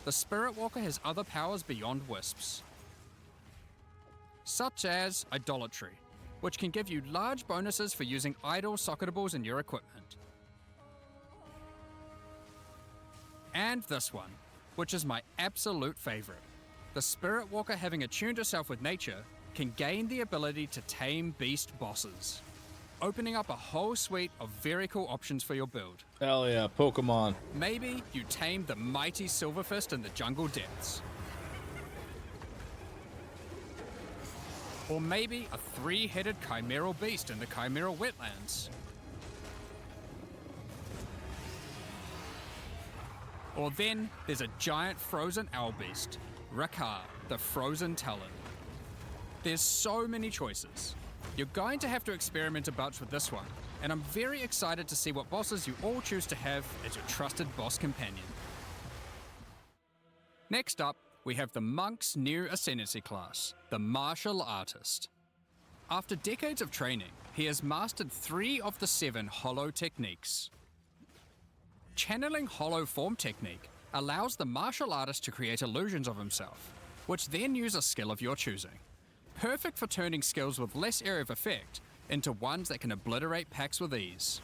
The Spirit Walker has other powers beyond wisps, such as Idolatry, which can give you large bonuses for using idol socketables in your equipment. And this one, which is my absolute favorite. The Spirit Walker, having attuned herself with nature, can gain the ability to tame beast bosses, opening up a whole suite of very cool options for your build. Hell yeah, Pokemon. Maybe you tame the mighty Silverfist in the jungle depths. Or maybe a 3-headed chimeral beast in the chimeral wetlands. Or then there's a giant frozen owl beast, Rakar, the Frozen Talon. There's so many choices. You're going to have to experiment a bunch with this one, and I'm very excited to see what bosses you all choose to have as your trusted boss companion. Next up, we have the monk's new ascendancy class, the Martial Artist. After decades of training, he has mastered 3 of the 7 hollow techniques. Channeling hollow form technique allows the martial artist to create illusions of himself, which then use a skill of your choosing. Perfect for turning skills with less area of effect into ones that can obliterate packs with ease.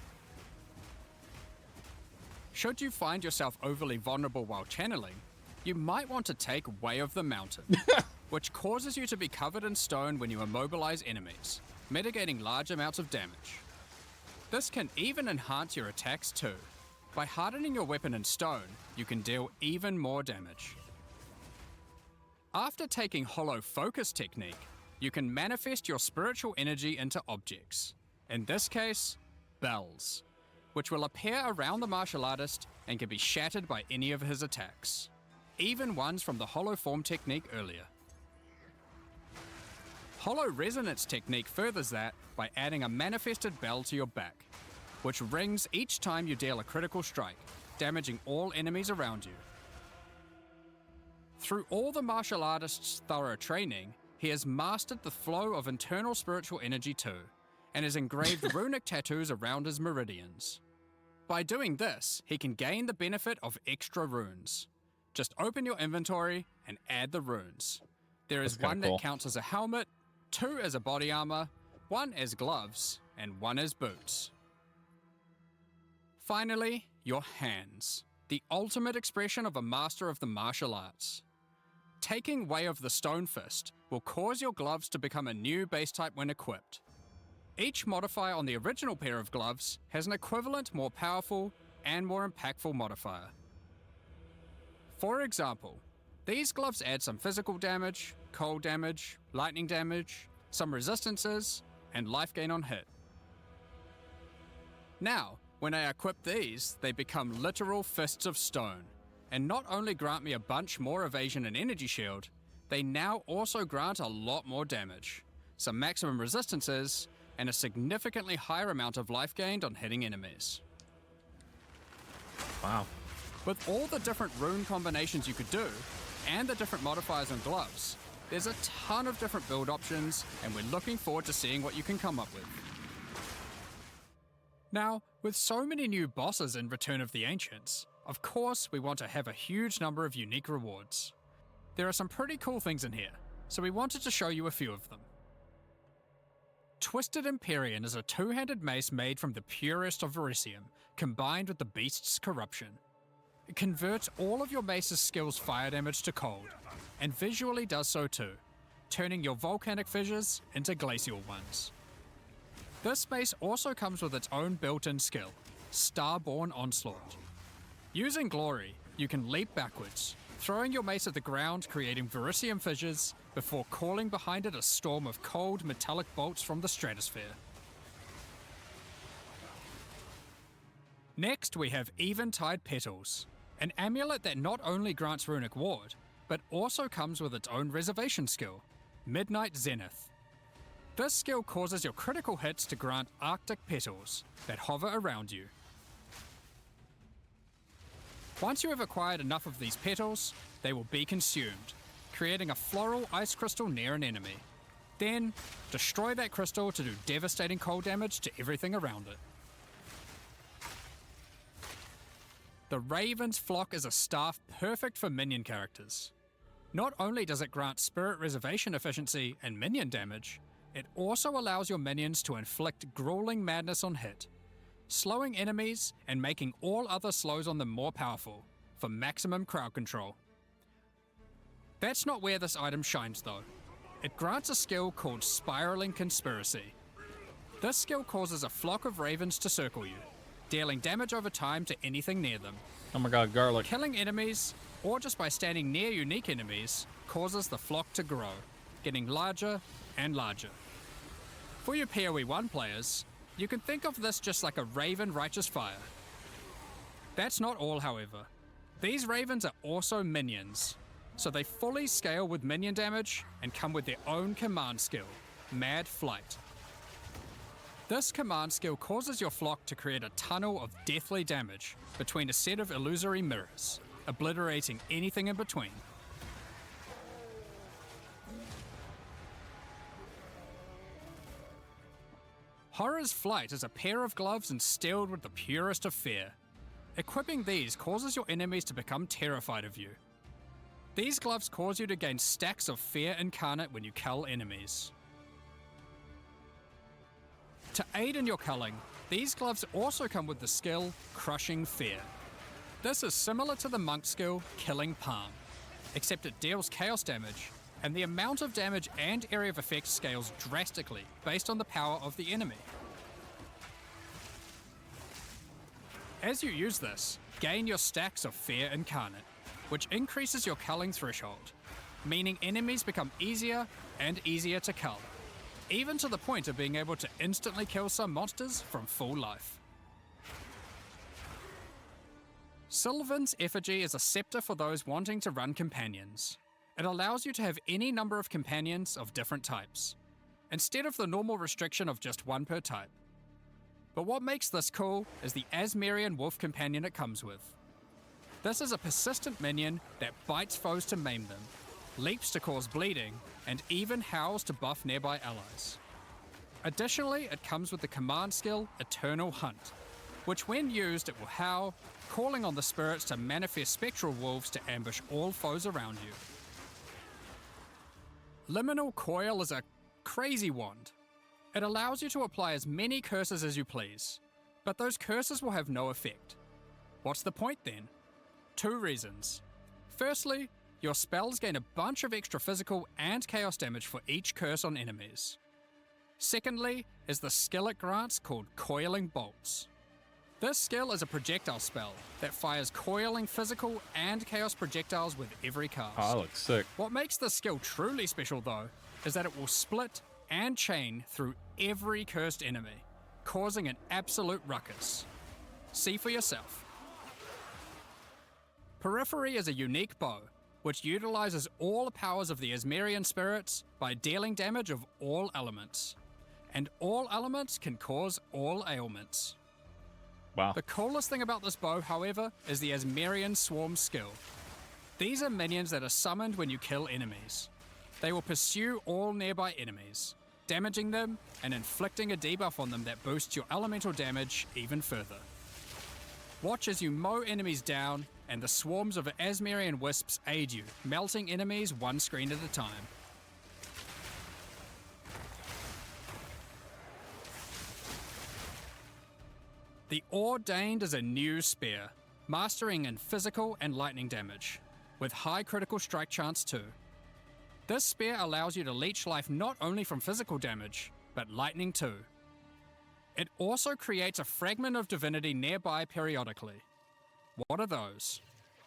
Should you find yourself overly vulnerable while channeling, you might want to take Way of the Mountain, which causes you to be covered in stone when you immobilize enemies, mitigating large amounts of damage. This can even enhance your attacks too. By hardening your weapon in stone, you can deal even more damage. After taking Hollow Focus technique, you can manifest your spiritual energy into objects. In this case, bells, which will appear around the martial artist and can be shattered by any of his attacks. even ones from the hollow form technique earlier. Hollow resonance technique furthers that by adding a manifested bell to your back, which rings each time you deal a critical strike, damaging all enemies around you. Through all the martial artist's thorough training, he has mastered the flow of internal spiritual energy too, and has engraved runic tattoos around his meridians. By doing this, he can gain the benefit of extra runes. Just open your inventory and add the runes. There is That's kinda one cool. that counts as a helmet, 2 as a body armor, 1 as gloves, and 1 as boots. Finally, your hands, the ultimate expression of a master of the martial arts. Taking Way of the Stone Fist will cause your gloves to become a new base type when equipped. Each modifier on the original pair of gloves has an equivalent, more powerful, and more impactful modifier. For example, these gloves add some physical damage, cold damage, lightning damage, some resistances, and life gain on hit. Now, when I equip these, they become literal fists of stone, and not only grant me a bunch more evasion and energy shield, they now also grant a lot more damage, some maximum resistances, and a significantly higher amount of life gained on hitting enemies. Wow. With all the different rune combinations you could do, and the different modifiers on gloves, there's a ton of different build options, and we're looking forward to seeing what you can come up with. Now, with so many new bosses in Return of the Ancients, of course we want to have a huge number of unique rewards. There are some pretty cool things in here, so we wanted to show you a few of them. Twisted Empyrean is a two-handed mace made from the purest of Verisium, combined with the beast's corruption. It converts all of your mace's skills fire damage to cold, and visually does so too, turning your volcanic fissures into glacial ones. This mace also comes with its own built-in skill, Starborn Onslaught. Using Glory, you can leap backwards, throwing your mace at the ground, creating Verisium fissures, before calling behind it a storm of cold metallic bolts from the stratosphere. Next, we have Eventide Petals, an amulet that not only grants runic ward, but also comes with its own reservation skill, Midnight Zenith. This skill causes your critical hits to grant Arctic petals that hover around you. Once you have acquired enough of these petals, they will be consumed, creating a floral ice crystal near an enemy. Then, destroy that crystal to do devastating cold damage to everything around it. The Raven's Flock is a staff perfect for minion characters. Not only does it grant spirit reservation efficiency and minion damage, it also allows your minions to inflict grueling madness on hit, slowing enemies and making all other slows on them more powerful, for maximum crowd control. That's not where this item shines though. It grants a skill called Spiraling Conspiracy. This skill causes a flock of ravens to circle you, dealing damage over time to anything near them. Oh my god, garlic. Killing enemies, or just by standing near unique enemies, causes the flock to grow, getting larger and larger. For your PoE 1 players, you can think of this just like a Raven Righteous Fire. That's not all, however. These ravens are also minions, so they fully scale with minion damage and come with their own command skill, Mad Flight. This command skill causes your flock to create a tunnel of deathly damage between a set of illusory mirrors, obliterating anything in between. Horror's Flight is a pair of gloves instilled with the purest of fear. Equipping these causes your enemies to become terrified of you. These gloves cause you to gain stacks of fear incarnate when you cull enemies. To aid in your culling, these gloves also come with the skill Crushing Fear. This is similar to the monk skill Killing Palm, except it deals chaos damage, and the amount of damage and area of effect scales drastically based on the power of the enemy. As you use this, gain your stacks of Fear Incarnate, which increases your culling threshold, meaning enemies become easier and easier to cull, even to the point of being able to instantly kill some monsters from full life. Sylvan's effigy is a scepter for those wanting to run companions. It allows you to have any number of companions of different types, instead of the normal restriction of just one per type. But what makes this cool is the Asmarian wolf companion it comes with. This is a persistent minion that bites foes to maim them, leaps to cause bleeding, and even howls to buff nearby allies. Additionally, it comes with the command skill Eternal Hunt, which when used it will howl, calling on the spirits to manifest spectral wolves to ambush all foes around you. Liminal Coil is a crazy wand. It allows you to apply as many curses as you please, but those curses will have no effect. What's the point then? 2 reasons. Firstly, your spells gain a bunch of extra physical and chaos damage for each curse on enemies. Secondly is the skill it grants called Coiling Bolts. This skill is a projectile spell that fires coiling physical and chaos projectiles with every cast. Oh, that looks sick. What makes this skill truly special though, is that it will split and chain through every cursed enemy, causing an absolute ruckus. See for yourself. Periphery is a unique bow, which utilizes all the powers of the Asmarian spirits by dealing damage of all elements. And all elements can cause all ailments. Wow. The coolest thing about this bow, however, is the Asmarian Swarm skill. These are minions that are summoned when you kill enemies. They will pursue all nearby enemies, damaging them and inflicting a debuff on them that boosts your elemental damage even further. Watch as you mow enemies down, and the swarms of Asmarian wisps aid you, melting enemies one screen at a time. The Ordained is a new spear, mastering in physical and lightning damage, with high critical strike chance too. This spear allows you to leech life not only from physical damage, but lightning too. It also creates a fragment of divinity nearby periodically. What are those?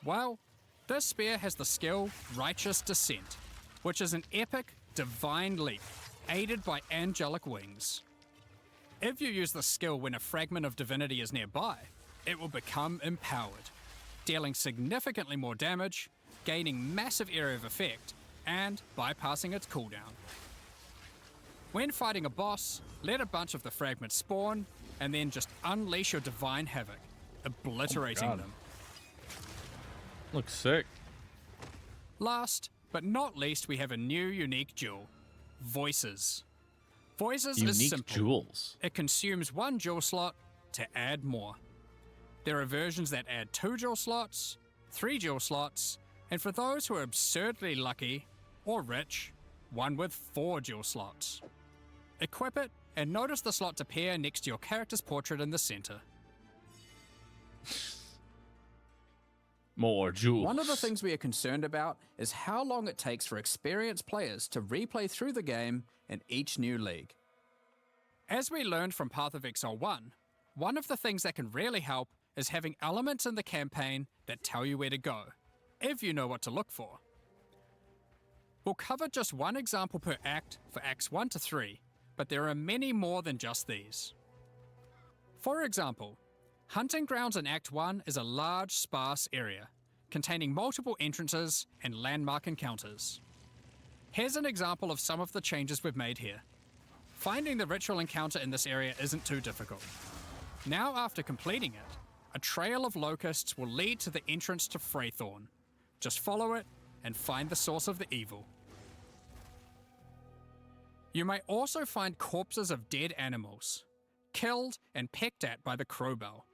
Well, this spear has the skill Righteous Descent, which is an epic, divine leap, aided by angelic wings. If you use the skill when a fragment of divinity is nearby, it will become empowered, dealing significantly more damage, gaining massive area of effect, and bypassing its cooldown. When fighting a boss, let a bunch of the fragments spawn, and then just unleash your divine havoc, obliterating them. Looks sick. Last, but not least, we have a new unique jewel, Voices. Voices is Unique simple. jewels. It consumes 1 jewel slot to add more. There are versions that add 2 jewel slots, 3 jewel slots, and for those who are absurdly lucky or rich, one with 4 jewel slots. Equip it and notice the slots appear next to your character's portrait in the center. More jewels. One of the things we are concerned about is how long it takes for experienced players to replay through the game in each new league. As we learned from Path of Exile 1, one of the things that can really help is having elements in the campaign that tell you where to go, if you know what to look for. We'll cover just one example per act for Acts 1 to 3, but there are many more than just these. For example, Hunting Grounds in Act 1 is a large, sparse area, containing multiple entrances and landmark encounters. Here's an example of some of the changes we've made here. Finding the ritual encounter in this area isn't too difficult. Now after completing it, a trail of locusts will lead to the entrance to Freythorn. Just follow it and find the source of the evil. You may also find corpses of dead animals, killed and pecked at by the crowbell.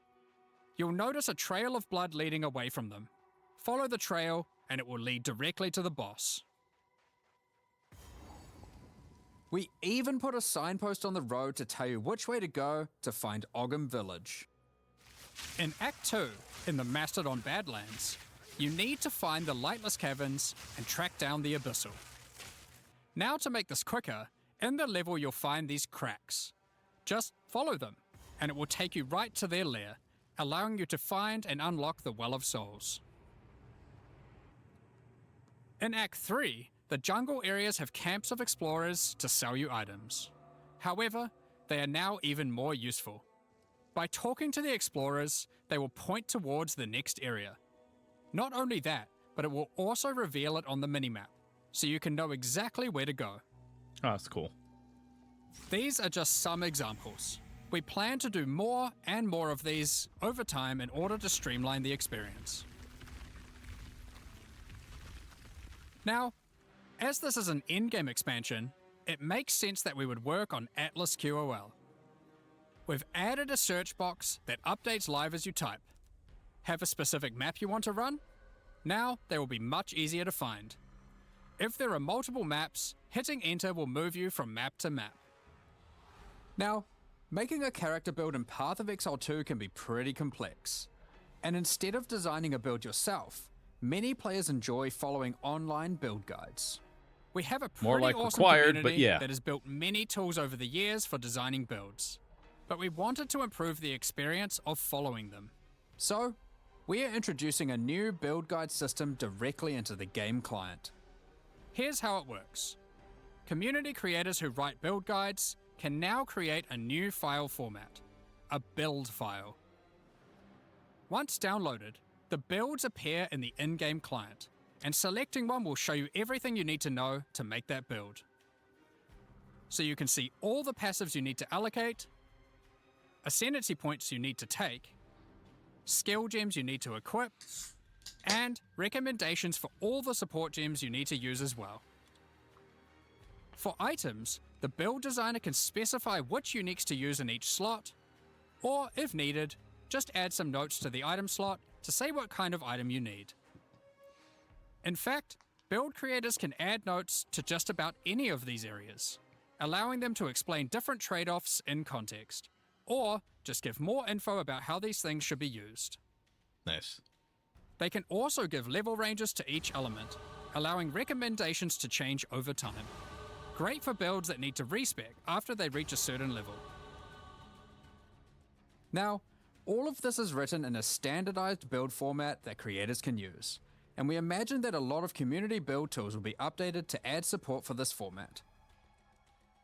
You'll notice a trail of blood leading away from them. Follow the trail and it will lead directly to the boss. We even put a signpost on the road to tell you which way to go to find Ogham Village. In Act 2, in the Mastodon Badlands, you need to find the Lightless Caverns and track down the Abyssal. Now to make this quicker, in the level you'll find these cracks. Just follow them, and it will take you right to their lair, allowing you to find and unlock the Well of Souls. In Act 3, the jungle areas have camps of explorers to sell you items. However, they are now even more useful. By talking to the explorers, they will point towards the next area. Not only that, but it will also reveal it on the minimap, so you can know exactly where to go. Oh, that's cool. These are just some examples. We plan to do more and more of these over time in order to streamline the experience. Now, as this is an in-game expansion, it makes sense that we would work on Atlas QOL. We've added a search box that updates live as you type. Have a specific map you want to run? Now they will be much easier to find. If there are multiple maps, hitting enter will move you from map to map. Now, making a character build in Path of Exile 2 can be pretty complex. And instead of designing a build yourself, many players enjoy following online build guides. We have a More pretty like awesome required, community but yeah. that has built many tools over the years for designing builds. But we wanted to improve the experience of following them. So, we are introducing a new build guide system directly into the game client. Here's how it works. Community creators who write build guides can now create a new file format, a build file. Once downloaded, the builds appear in the in-game client, and selecting one will show you everything you need to know to make that build. So you can see all the passives you need to allocate, ascendancy points you need to take, skill gems you need to equip, and recommendations for all the support gems you need to use as well. For items, the build designer can specify which uniques to use in each slot, or if needed, just add some notes to the item slot to say what kind of item you need. In fact, build creators can add notes to just about any of these areas, allowing them to explain different trade-offs in context, or just give more info about how these things should be used. Nice. They can also give level ranges to each element, allowing recommendations to change over time. Great for builds that need to respec after they reach a certain level. Now, all of this is written in a standardized build format that creators can use, and we imagine that a lot of community build tools will be updated to add support for this format.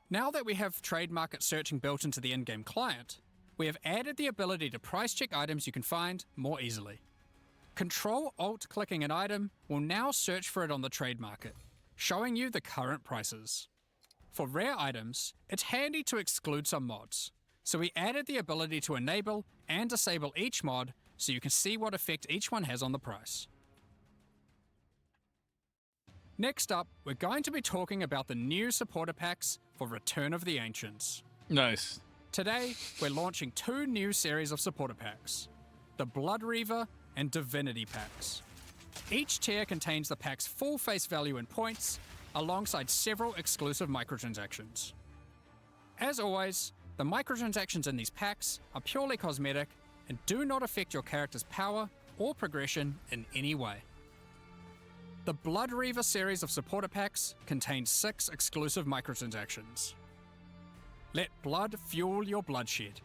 Now that we have trade market searching built into the in-game client, we have added the ability to price check items you can find more easily. Control-Alt-clicking an item will now search for it on the trade market, showing you the current prices. For rare items, it's handy to exclude some mods, so we added the ability to enable and disable each mod so you can see what effect each one has on the price. Next up, we're going to be talking about the new supporter packs for Return of the Ancients. Nice. Today, we're launching 2 new series of supporter packs, the Blood Reaver and Divinity packs. Each tier contains the pack's full face value in points, alongside several exclusive microtransactions. As always, the microtransactions in these packs are purely cosmetic and do not affect your character's power or progression in any way. The Blood Reaver series of supporter packs contains 6 exclusive microtransactions. Let blood fuel your bloodshed.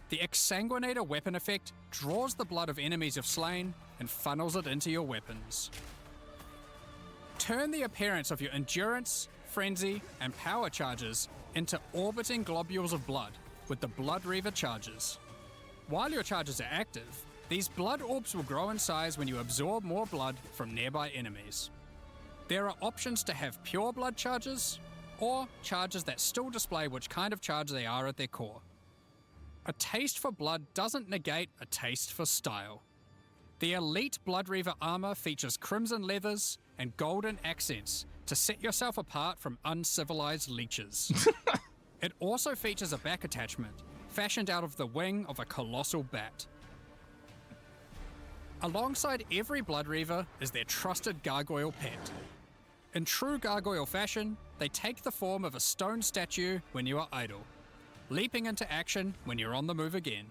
The Exsanguinator weapon effect draws the blood of enemies you've slain and funnels it into your weapons. Turn the appearance of your endurance, frenzy, and power charges into orbiting globules of blood with the Blood Reaver charges. While your charges are active, these blood orbs will grow in size when you absorb more blood from nearby enemies. There are options to have pure blood charges, or charges that still display which kind of charge they are at their core. A taste for blood doesn't negate a taste for style. The Elite Blood Reaver armor features crimson leathers and golden accents to set yourself apart from uncivilized leeches. It also features a back attachment, fashioned out of the wing of a colossal bat. Alongside every Blood Reaver is their trusted gargoyle pet. In true gargoyle fashion, they take the form of a stone statue when you are idle, leaping into action when you're on the move again.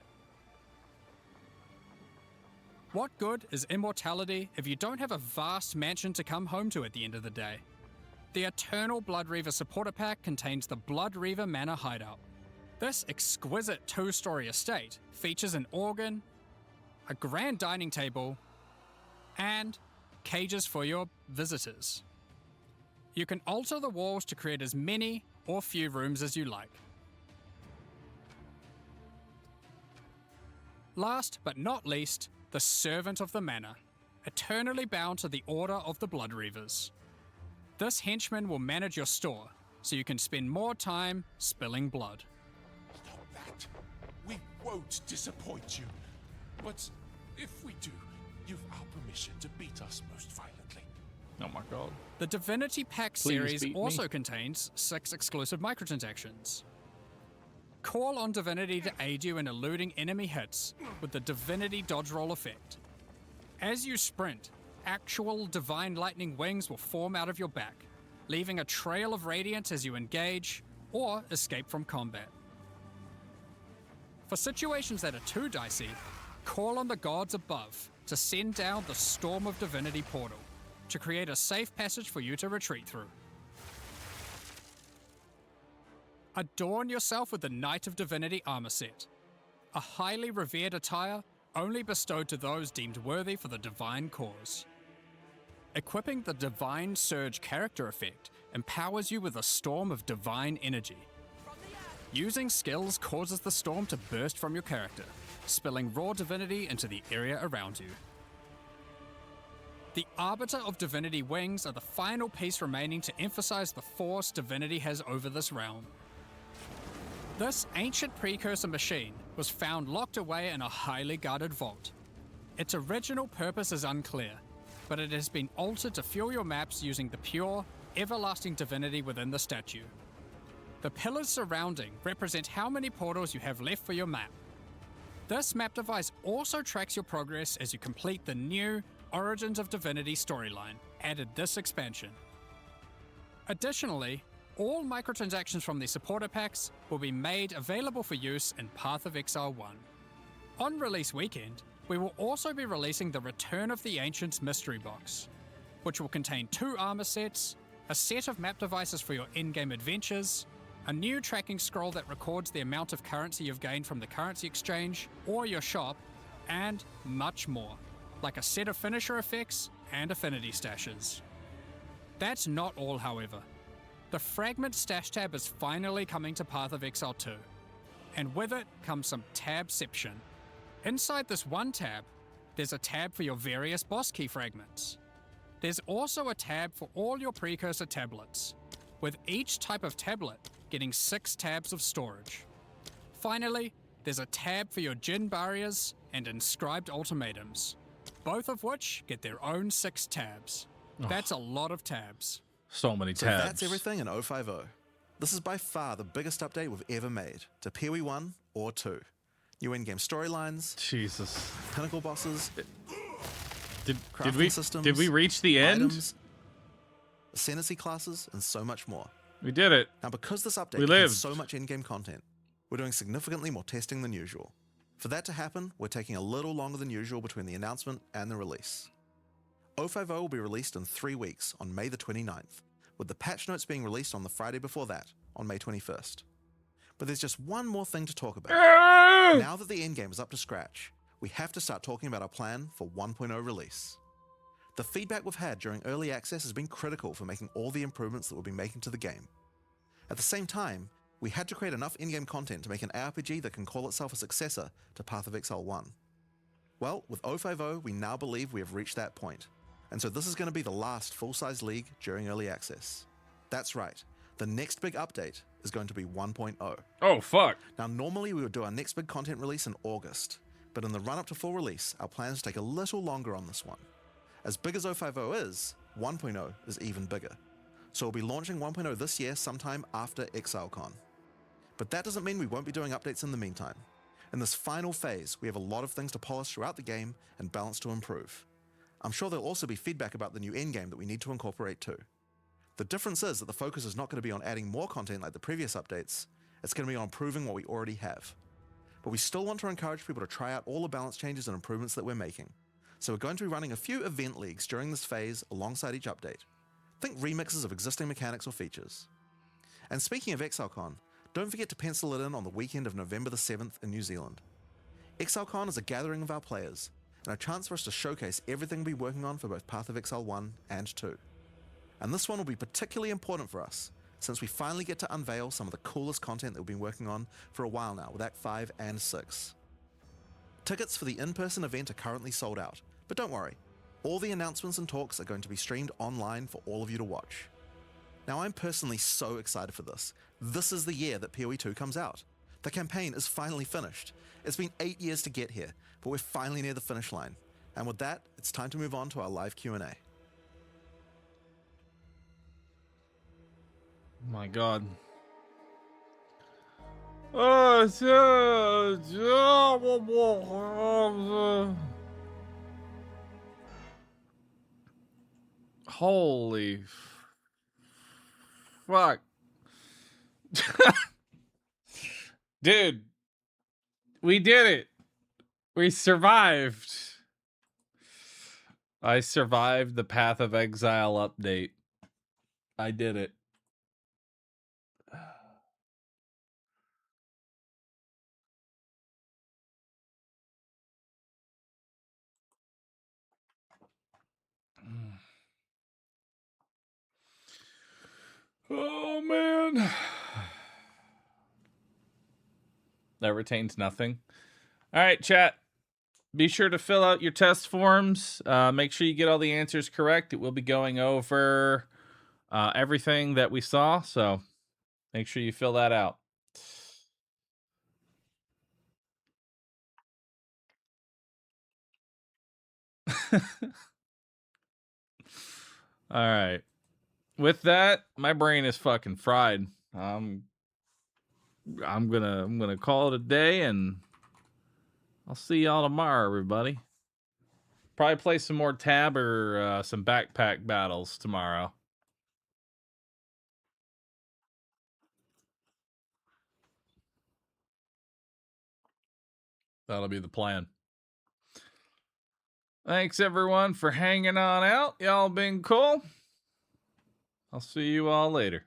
What good is immortality if you don't have a vast mansion to come home to at the end of the day? The Eternal Blood Reaver supporter pack contains the Blood Reaver Manor Hideout. This exquisite 2-story estate features an organ, a grand dining table, and cages for your visitors. You can alter the walls to create as many or few rooms as you like. Last but not least, the Servant of the Manor, eternally bound to the Order of the Blood Reavers. This henchman will manage your store, so you can spend more time spilling blood. Stop that. We won't disappoint you. But if we do, you've our permission to beat us most violently. Oh my god. The Divinity Pack Please series beat me. also contains 6 exclusive microtransactions. Call on Divinity to aid you in eluding enemy hits with the Divinity Dodge Roll effect. As you sprint, actual Divine Lightning wings will form out of your back, leaving a trail of radiance as you engage or escape from combat. For situations that are too dicey, call on the gods above to send down the Storm of Divinity portal to create a safe passage for you to retreat through. Adorn yourself with the Knight of Divinity armor set, a highly revered attire only bestowed to those deemed worthy for the divine cause. Equipping the Divine Surge character effect empowers you with a storm of divine energy. Using skills causes the storm to burst from your character, spilling raw divinity into the area around you. The Arbiter of Divinity wings are the final piece remaining to emphasize the force divinity has over this realm. This ancient precursor machine was found locked away in a highly guarded vault. Its original purpose is unclear, but it has been altered to fuel your maps using the pure, everlasting divinity within the statue. The pillars surrounding represent how many portals you have left for your map. This map device also tracks your progress as you complete the new Origins of Divinity storyline, added this expansion. Additionally, all microtransactions from the supporter packs will be made available for use in Path of Exile 1. On release weekend, we will also be releasing the Return of the Ancients mystery box, which will contain 2 armor sets, a set of map devices for your in-game adventures, a new tracking scroll that records the amount of currency you've gained from the currency exchange or your shop, and much more, like a set of finisher effects and affinity stashes. That's not all, however. The Fragment Stash tab is finally coming to Path of Exile 2, and with it comes some tabception. Inside this one tab, there's a tab for your various boss key fragments. There's also a tab for all your precursor tablets, with each type of tablet getting 6 tabs of storage. Finally, there's a tab for your Djinn barriers and inscribed ultimatums, both of which get their own 6 tabs. That's a lot of tabs. So many So tabs. that's everything in 050. This is by far the biggest update we've ever made to PoE 1 or 2. New in-game storylines, Jesus. pinnacle bosses, Did crafting systems, did we reach the end? items, ascendancy classes, and so much more. We did it. Now, because this update We contains lived. so much in-game content, we're doing significantly more testing than usual. For that to happen, we're taking a little longer than usual between the announcement and the release. 050 will be released in 3 weeks on May the 29th, with the patch notes being released on the Friday before that, on May 21st. But there's just one more thing to talk about. Now that the endgame is up to scratch, we have to start talking about our plan for 1.0 release. The feedback we've had during early access has been critical for making all the improvements that we'll be making to the game. At the same time, we had to create enough in-game content to make an ARPG that can call itself a successor to Path of Exile 1. Well, with 050, we now believe we have reached that point, and so this is going to be the last full-size league during early access. That's right, the next big update is going to be 1.0. Oh, fuck. Now, normally we would do our next big content release in August, but in the run-up to full release, our plans take a little longer on this one. As big as 050 is, 1.0 is even bigger. So we'll be launching 1.0 this year sometime after ExileCon. But that doesn't mean we won't be doing updates in the meantime. In this final phase, we have a lot of things to polish throughout the game and balance to improve. I'm sure there'll also be feedback about the new endgame that we need to incorporate too. The difference is that the focus is not going to be on adding more content like the previous updates, it's going to be on improving what we already have. But we still want to encourage people to try out all the balance changes and improvements that we're making. So we're going to be running a few event leagues during this phase alongside each update. Think remixes of existing mechanics or features. And speaking of ExileCon, don't forget to pencil it in on the weekend of November the 7th in New Zealand. ExileCon is a gathering of our players, and a chance for us to showcase everything we'll be working on for both Path of Exile 1 and 2. And this one will be particularly important for us, since we finally get to unveil some of the coolest content that we've been working on for a while now with Act 5 and 6. Tickets for the in-person event are currently sold out, but don't worry. All the announcements and talks are going to be streamed online for all of you to watch. Now, I'm personally so excited for this. This is the year that PoE 2 comes out. The campaign is finally finished. It's been 8 years to get here, but we're finally near the finish line. And with that, it's time to move on to our live Q&A. My God. Holy fuck. Dude, we did it. We survived. I survived the Path of Exile update. I did it. Oh, man. That retains nothing. All right, chat. Be sure to fill out your test forms. Make sure you get all the answers correct. It will be going over everything that we saw, so make sure you fill that out. All right. With that, my brain is fucking fried. I'm gonna call it a day, and I'll see y'all tomorrow, everybody. Probably play some more tab or some backpack battles tomorrow. That'll be the plan. Thanks everyone for hanging on out. Y'all been cool. I'll see you all later.